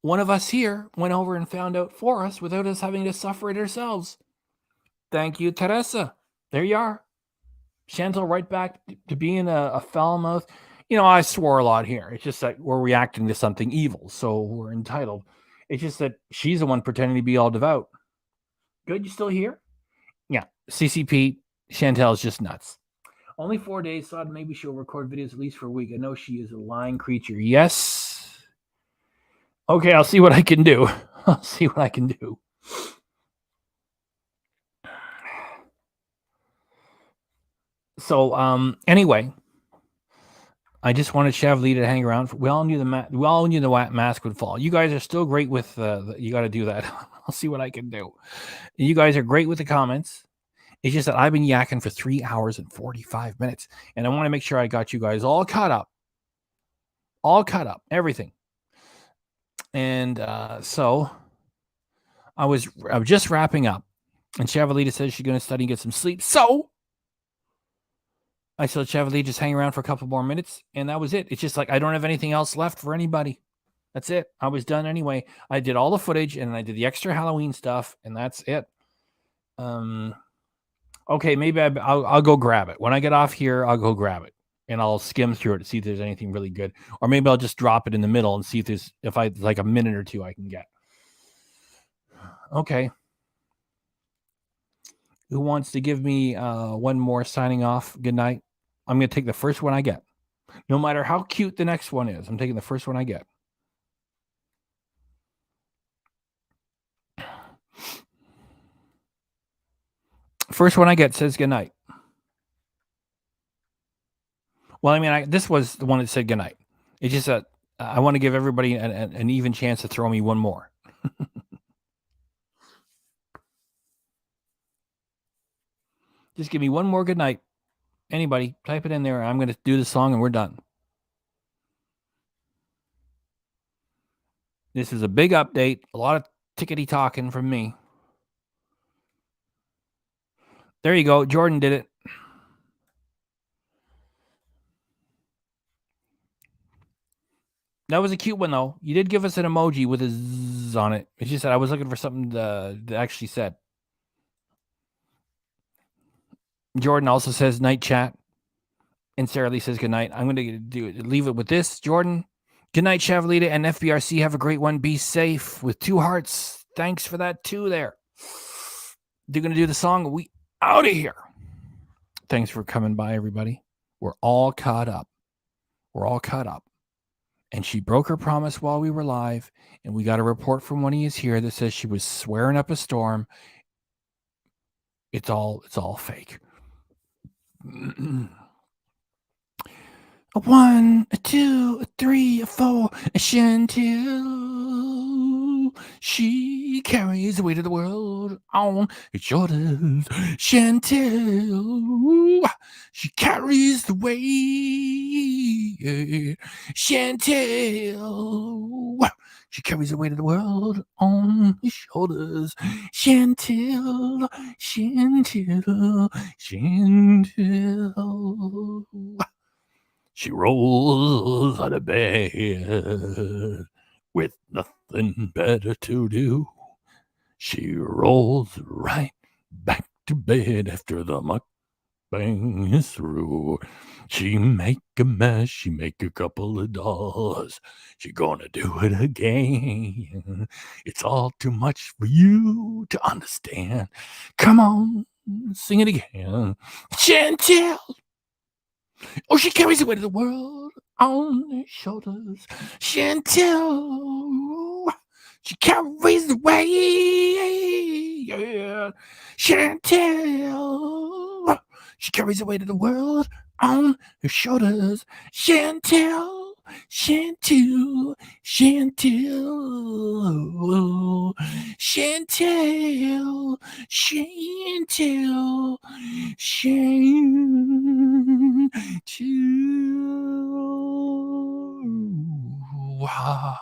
One of us here went over and found out for us without us having to suffer it ourselves. Thank you, Teresa. There you are. Chantal, right back to being a foul mouth. You know, I swore a lot here. It's just that we're reacting to something evil, so we're entitled. It's just that she's the one pretending to be all devout. Good, you still here? Yeah, CCP, Chantel's just nuts. Only 4 days, so maybe she'll record videos at least for a week. I know she is a lying creature. Yes. Okay, I'll see what I can do. I'll see what I can do. So, anyway, I just wanted Shavalita to hang around. We all knew the mask would fall. You guys are still great with you got to do that. I'll see what I can do. You guys are great with the comments. It's just that I've been yakking for 3 hours and 45 minutes, and I want to make sure I got you guys all caught up. All caught up, everything. And so I was just wrapping up, and Shavalita says she's going to study and get some sleep. So I told Shavalita just hang around for a couple more minutes, and that was it. It's just like I don't have anything else left for anybody. That's it. I was done anyway. I did all the footage, and I did the extra Halloween stuff, and that's it. Okay, maybe I'll go grab it. When I get off here, I'll go grab it, and I'll skim through it to see if there's anything really good. Or maybe I'll just drop it in the middle and see if I like a minute or two I can get. Okay. Who wants to give me one more signing off? Good night. I'm going to take the first one I get. No matter how cute the next one is, I'm taking the first one I get. First one I get says good night. Well, I mean, this was the one that said good night. It's just that I want to give everybody an even chance to throw me one more. Just give me one more good night. Anybody, type it in there. I'm going to do the song and we're done. This is a big update. A lot of tickety talking from me. There you go. Jordan did it. That was a cute one, though. You did give us an emoji with a zzz on it. It's just that I was looking for something that actually said. Jordan also says night chat. And Sarah Lee says good night. I'm going to leave it with this. Jordan, good night, Shavalita and FBRC. Have a great one. Be safe with 2 hearts. Thanks for that, too, there. They're going to do the song. We out of here. Thanks for coming by, everybody. We're all caught up. We're all caught up. And she broke her promise while we were live. And we got a report from one of you here that says she was swearing up a storm. It's all fake. 1, 2, 3, 4. Chantal, she carries the weight of the world on her shoulders. Chantel, she carries the weight. Chantel, she carries the weight of the world on her shoulders. Chantel, Chantel, Chantel. She rolls out of bed with nothing better to do. She rolls right back to bed after the mukbang is through. She make a mess, she make a couple of dollars. She gonna do it again. It's all too much for you to understand. Come on, sing it again. Chantel! Oh, she carries the weight of the world on her shoulders. Chantel, she carries the weight. Yeah. Chantel, she carries the weight of the world on her shoulders. Chantel, Chantel, Chantel, Chantel, Chantel, Chantel. Wow.